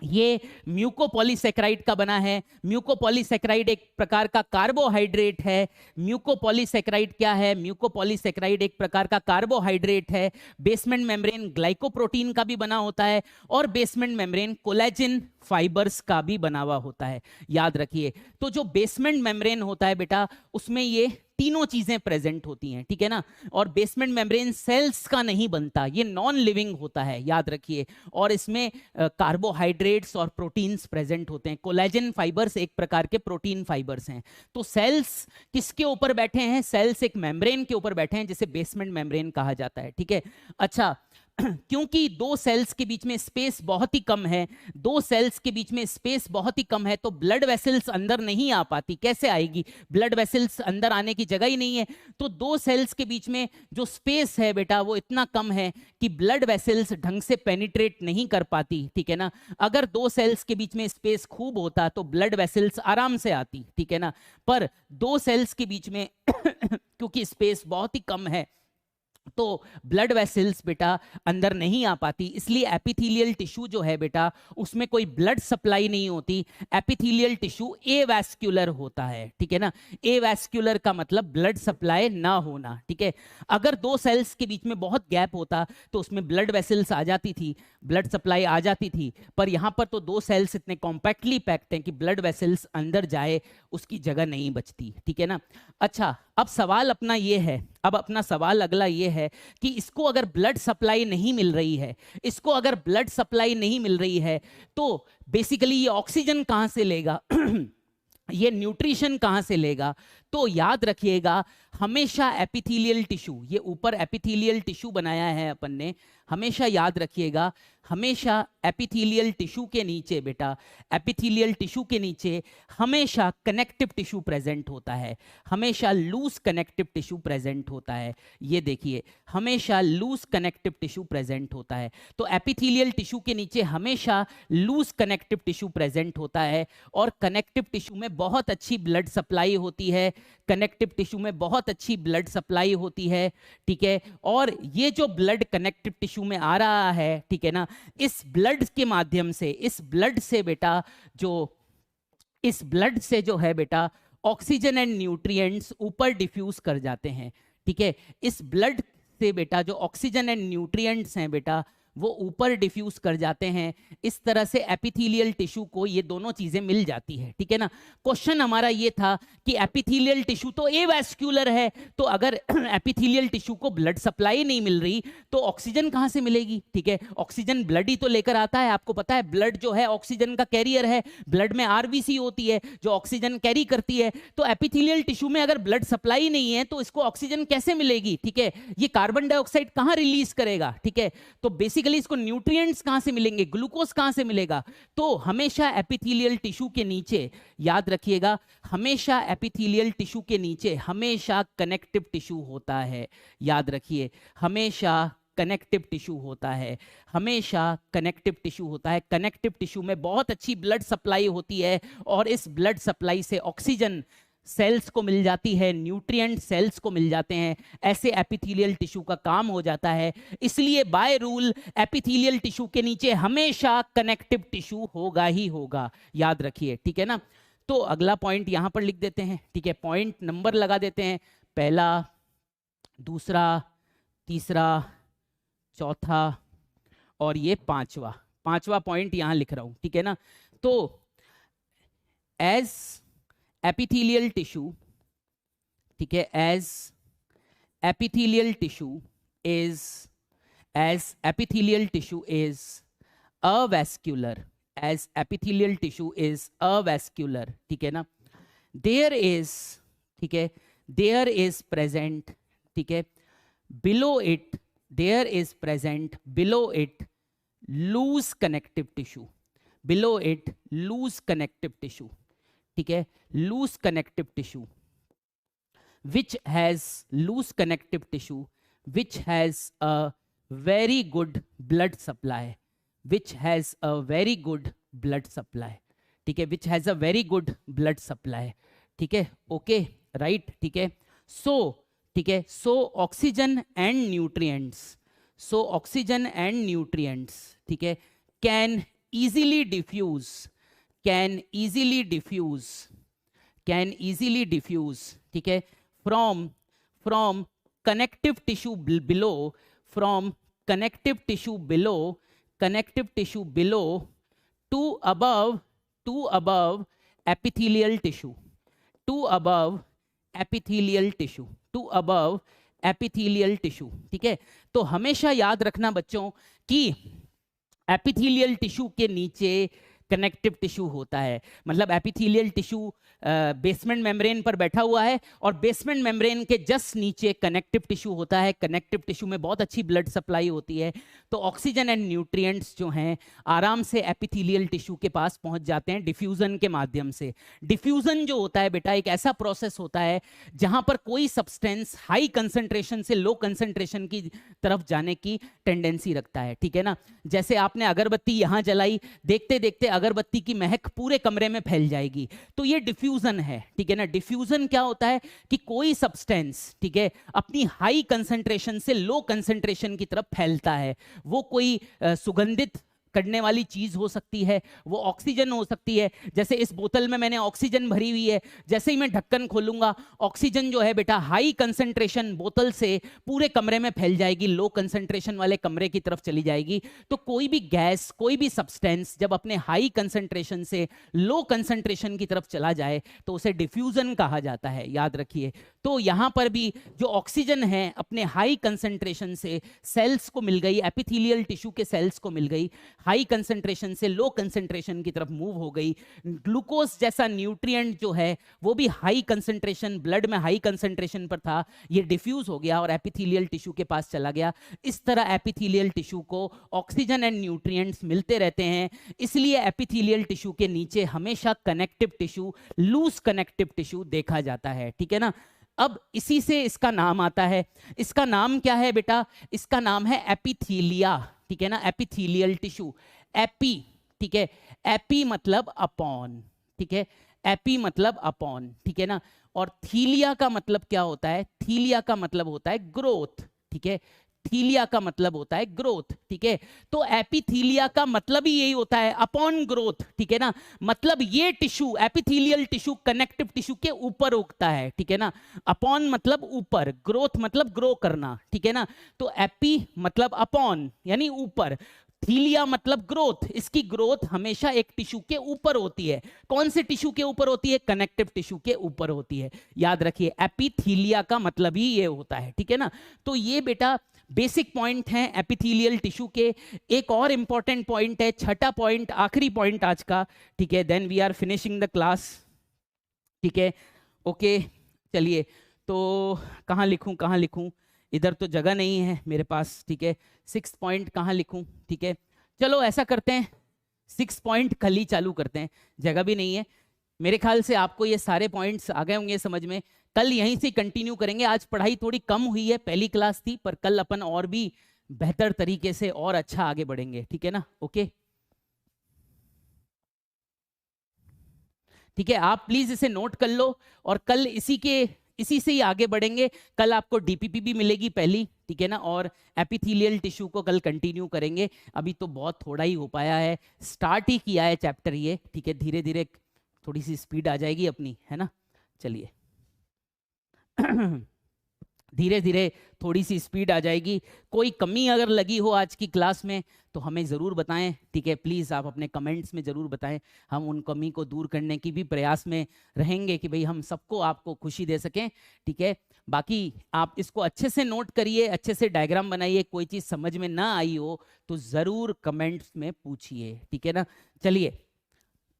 ये म्यूकोपॉलीसेक्राइड का बना है। म्यूकोपॉलीसेक्राइड एक प्रकार का कार्बोहाइड्रेट है। म्यूकोपॉलीसेक्राइड क्या है? म्यूकोपॉलीसेक्राइड एक प्रकार का कार्बोहाइड्रेट है। बेसमेंट मेम्ब्रेन ग्लाइकोप्रोटीन का भी बना होता है और बेसमेंट मेम्ब्रेन कोलेजन फाइबर्स का भी बना हुआ होता है, याद रखिए। तो जो बेसमेंट मेम्ब्रेन होता है बेटा, उसमें ये तीनों चीजें प्रेजेंट होती हैं, ठीक है ना। और बेसमेंट मेम्ब्रेन सेल्स का नहीं बनता, ये नॉन लिविंग होता है, याद रखिए। और इसमें कार्बोहाइड्रेट्स और प्रोटीन्स प्रेजेंट होते हैं। कोलेजन फाइबर्स एक प्रकार के प्रोटीन फाइबर्स हैं। तो सेल्स किसके ऊपर बैठे हैं? सेल्स एक मेम्ब्रेन के ऊपर बैठे हैं जिसे बेसमेंट मेम्ब्रेन कहा जाता है, ठीक है। अच्छा, क्योंकि दो सेल्स के बीच में स्पेस बहुत ही कम है, दो सेल्स के बीच में स्पेस बहुत ही कम है, तो ब्लड वेसल्स अंदर नहीं आ पाती। कैसे आएगी? ब्लड वेसल्स अंदर आने की जगह ही नहीं है। तो दो सेल्स के बीच में जो स्पेस है बेटा वो इतना कम है कि ब्लड वेसल्स ढंग से पेनिट्रेट नहीं कर पाती, ठीक है ना। अगर दो सेल्स के बीच में स्पेस खूब होता तो ब्लड वेसल्स आराम से आती, ठीक है ना। पर दो सेल्स के बीच में क्योंकि स्पेस बहुत ही कम है, तो ब्लड वेसल्स बेटा अंदर नहीं आ पाती, इसलिए एपिथेलियल टिश्यू जो है बेटा उसमें कोई ब्लड सप्लाई नहीं होती। एपिथेलियल टिश्यू एवैस्कुलर होता है, ठीक है ना। एवैस्कुलर का मतलब ब्लड सप्लाई ना होना, ठीक है। अगर दो सेल्स के बीच में बहुत गैप होता तो उसमें ब्लड वेसल्स आ जाती थी, ब्लड सप्लाई आ जाती थी, पर यहां पर तो दो सेल्स इतने कॉम्पैक्टली पैक्ड हैं कि ब्लड वेसल्स अंदर जाए उसकी जगह नहीं बचती, ठीक है ना। अच्छा, अब सवाल अपना ये है, अब अपना सवाल अगला ये है कि इसको अगर ब्लड सप्लाई नहीं मिल रही है, इसको अगर ब्लड सप्लाई नहीं मिल रही है, तो बेसिकली ये ऑक्सीजन कहां से लेगा? ये न्यूट्रिशन कहां से लेगा? तो याद रखिएगा हमेशा एपिथेलियल टिश्यू, ये ऊपर एपिथेलियल टिश्यू बनाया है अपन ने, हमेशा याद रखिएगा हमेशा एपिथेलियल टिश्यू के नीचे बेटा, एपिथेलियल टिश्यू के नीचे हमेशा कनेक्टिव टिश्यू प्रेजेंट होता है, हमेशा लूज कनेक्टिव टिश्यू प्रेजेंट होता है। ये देखिए हमेशा लूज कनेक्टिव टिश्यू प्रेजेंट होता है। तो एपिथेलियल टिश्यू के नीचे हमेशा लूज कनेक्टिव टिश्यू प्रेजेंट होता है और कनेक्टिव टिश्यू में बहुत अच्छी ब्लड सप्लाई होती है, कनेक्टिव टिश्यू में बहुत अच्छी ब्लड सप्लाई होती है, ठीक है। और ये जो ब्लड कनेक्टिव टिश्यू में आ रहा है, ठीक है ना, इस ब्लड के माध्यम से, इस ब्लड से बेटा जो, इस ब्लड से जो है बेटा ऑक्सीजन एंड न्यूट्रिएंट्स ऊपर डिफ्यूज कर जाते हैं, ठीक है। इस ब्लड से बेटा जो ऑक्सीजन एंड न्यूट्रिएंट्स हैं बेटा वो ऊपर डिफ्यूज कर जाते हैं। इस तरह से एपिथेलियल टिश्यू को ये दोनों चीजें मिल जाती है, ठीक है ना। क्वेश्चन हमारा ये था कि एपिथेलियल टिश्यू तो एवास्क्यूलर है, तो अगर एपिथेलियल टिश्यू को ब्लड सप्लाई नहीं मिल रही तो ऑक्सीजन कहां से मिलेगी, ठीक है। ऑक्सीजन ब्लड ही तो लेकर आता है, आपको पता है ब्लड जो है ऑक्सीजन का कैरियर है, ब्लड में आरबीसी होती है जो ऑक्सीजन कैरी करती है। तो एपिथेलियल टिश्यू में अगर ब्लड सप्लाई नहीं है तो इसको ऑक्सीजन कैसे मिलेगी, ठीक है। ये कार्बन डाइऑक्साइड कहां रिलीज करेगा, ठीक है। तो बेसिकली इसको न्यूट्रिएंट्स कहां से मिलेंगे, ग्लूकोज कहां से मिलेगा। तो हमेशा एपिथेलियल टिश्यू के नीचे याद रखिएगा, हमेशा एपिथेलियल टिश्यू के नीचे हमेशा कनेक्टिव टिश्यू होता है। याद रखिए हमेशा कनेक्टिव टिश्यू होता है, हमेशा कनेक्टिव टिश्यू होता है। कनेक्टिव टिश्यू में बहुत अच्छी ब्लड सप्लाई होती है और इस ब्लड सप्लाई से ऑक्सीजन सेल्स को मिल जाती है, न्यूट्रिएंट सेल्स को मिल जाते हैं। ऐसे एपिथेलियल टिश्यू का काम हो जाता है। इसलिए बाय रूल एपिथेलियल टिश्यू के नीचे हमेशा कनेक्टिव टिश्यू होगा ही होगा, याद रखिए, ठीक है ना। तो अगला पॉइंट यहां पर लिख देते हैं, ठीक है। पॉइंट नंबर लगा देते हैं, पहला, दूसरा, तीसरा, चौथा और ये पांचवा पॉइंट यहां लिख रहा हूं, ठीक है ना। तो एज epithelial tissue, ठीक है, as epithelial tissue is avascular, as epithelial tissue is avascular, ठीक है ना, there is, ठीक है, there is present, ठीक है, below it, there is present below it loose connective tissue, below it loose connective tissue, ठीक है, loose connective tissue which has loose connective tissue which has a very good blood supply, which has a very good blood supply, ठीक है, which has a very good blood supply, ठीक है, okay, right, ठीक है। So, ठीक है, so oxygen and nutrients, so oxygen and nutrients, ठीक है, can easily diffuse, can easily diffuse, ठीक है, from connective tissue below, from connective tissue below to above epithelial tissue, to above epithelial tissue, ठीक है। तो हमेशा याद रखना बच्चों कि एपिथेलियल टिश्यू के नीचे कनेक्टिव टिश्यू होता है, मतलब एपिथेलियल टिश्यू बेसमेंट मेम्ब्रेन पर बैठा हुआ है और बेसमेंट मेम्ब्रेन के जस्ट नीचे कनेक्टिव टिश्यू होता है। कनेक्टिव टिश्यू में बहुत अच्छी ब्लड सप्लाई होती है, तो ऑक्सीजन एंड न्यूट्रिएंट्स जो हैं आराम से एपिथेलियल टिश्यू के पास पहुंच जाते हैं डिफ्यूजन के माध्यम से। डिफ्यूजन जो होता है बेटा एक ऐसा प्रोसेस होता है जहां पर कोई सब्सटेंस हाई कंसंट्रेशन से लो कंसंट्रेशन की तरफ जाने की टेंडेंसी रखता है, ठीक है ना। जैसे आपने अगरबत्ती यहां जलाई, देखते देखते अगरबत्ती की महक पूरे कमरे में फैल जाएगी, तो ये डिफ्यूजन है, ठीक है ना। डिफ्यूजन क्या होता है कि कोई सब्सटेंस, ठीक है, अपनी हाई कंसंट्रेशन से लो कंसंट्रेशन की तरफ फैलता है। वो कोई सुगंधित करने वाली चीज हो सकती है, वो ऑक्सीजन हो सकती है। जैसे इस बोतल में मैंने ऑक्सीजन भरी हुई है, जैसे ही मैं ढक्कन खोलूंगा ऑक्सीजन जो है बेटा हाई कंसंट्रेशन बोतल से पूरे कमरे में फैल जाएगी, लो कंसंट्रेशन वाले कमरे की तरफ चली जाएगी। तो कोई भी गैस, कोई भी सब्सटेंस जब अपने हाई कंसंट्रेशन से लो कंसंट्रेशन की तरफ चला जाए तो उसे डिफ्यूजन कहा जाता है, याद रखिए। तो यहां पर भी जो ऑक्सीजन है अपने हाई कंसंट्रेशन से सेल्स को मिल गई, एपिथेलियल टिश्यू के सेल्स को मिल गई, हाई कंसंट्रेशन से लो कंसंट्रेशन की तरफ मूव हो गई। ग्लूकोज जैसा न्यूट्रिएंट जो है वो भी हाई कंसंट्रेशन, ब्लड में हाई कंसंट्रेशन पर था, ये डिफ्यूज हो गया और एपिथेलियल टिश्यू के पास चला गया। इस तरह एपिथेलियल टिश्यू को ऑक्सीजन एंड न्यूट्रिएंट्स मिलते रहते हैं, इसलिए एपिथेलियल टिश्यू के नीचे हमेशा connective tissue, loose connective tissue देखा जाता है, ठीक है ना। अब इसी से इसका नाम आता है। इसका नाम क्या है बेटा? इसका नाम है एपिथीलिया, ठीक है ना, एपिथेलियल टिश्यू। एपी, ठीक है, एपी मतलब अपॉन, ठीक है, एपी मतलब अपॉन, ठीक है ना। और थीलिया का मतलब क्या होता है? थीलिया का मतलब होता है ग्रोथ, ठीक है, थीलिया का मतलब होता है ग्रोथ, ठीक है। तो एपिथीलिया का मतलब ही यही होता है, अपॉन ग्रोथ, ठीक है ना। मतलब ये tissue, epithelial tissue connective tissue के ऊपर उगता है, ठीक है ना। अपॉन मतलब ऊपर, ग्रोथ मतलब ग्रो करना, ठीक है ना। तो एपी मतलब अपॉन यानी ऊपर, थीलिया मतलब ग्रोथ, इसकी ग्रोथ हमेशा एक टिश्यू के ऊपर होती है। कौन से टिश्यू के ऊपर होती है? कनेक्टिव टिश्यू के ऊपर होती है। याद रखिए, एपिथीलिया का मतलब ही ये होता है, ठीक है ना। तो ये बेटा बेसिक पॉइंट है एपिथेलियल टिश्यू के। एक और इंपॉर्टेंट पॉइंट है, छठा पॉइंट, आखिरी पॉइंट आज का, ठीक है, then we are finishing the class, ठीक है, ओके। चलिए, तो कहाँ लिखूं, कहाँ लिखूं? इधर तो जगह नहीं है मेरे पास, ठीक है। 6 पॉइंट कहाँ लिखूं? ठीक है, चलो ऐसा करते हैं, 6 पॉइंट कल ही चालू करते हैं, जगह भी नहीं है। मेरे ख्याल से आपको ये सारे पॉइंट्स आ गए होंगे समझ में। कल यहीं से कंटिन्यू करेंगे। आज पढ़ाई थोड़ी कम हुई है, पहली क्लास थी, पर कल अपन और भी बेहतर तरीके से और अच्छा आगे बढ़ेंगे, ठीक है ना। ओके, ठीक है, आप प्लीज इसे नोट कर लो और कल इसी से ही आगे बढ़ेंगे। कल आपको डीपीपी भी मिलेगी पहली, ठीक है ना, और एपिथेलियल टिश्यू को कल कंटिन्यू करेंगे। अभी तो बहुत थोड़ा ही हो पाया है, स्टार्ट ही किया है चैप्टर ये, ठीक है, धीरे धीरे थोड़ी सी स्पीड आ जाएगी अपनी, है ना। चलिए धीरे धीरे थोड़ी सी स्पीड आ जाएगी। कोई कमी अगर लगी हो आज की क्लास में तो हमें ज़रूर बताएं, ठीक है, प्लीज़ आप अपने कमेंट्स में ज़रूर बताएं। हम उन कमी को दूर करने की भी प्रयास में रहेंगे कि भाई हम सबको आपको खुशी दे सकें, ठीक है। बाकी आप इसको अच्छे से नोट करिए, अच्छे से डायग्राम बनाइए। कोई चीज़ समझ में ना आई हो तो ज़रूर कमेंट्स में पूछिए, ठीक है ना। चलिए,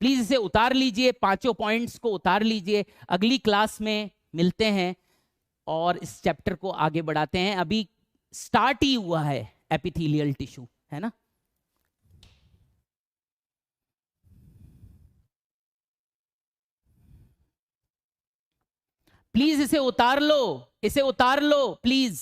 प्लीज़ इसे उतार लीजिए, पांचों पॉइंट्स को उतार लीजिए। अगली क्लास में मिलते हैं और इस चैप्टर को आगे बढ़ाते हैं। अभी स्टार्ट ही हुआ है एपिथेलियल टिश्यू, है ना। प्लीज इसे उतार लो, इसे उतार लो please.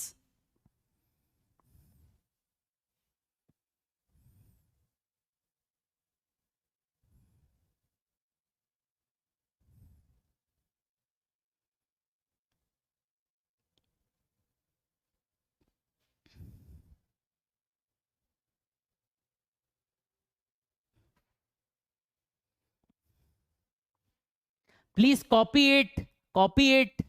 Please copy it, copy it.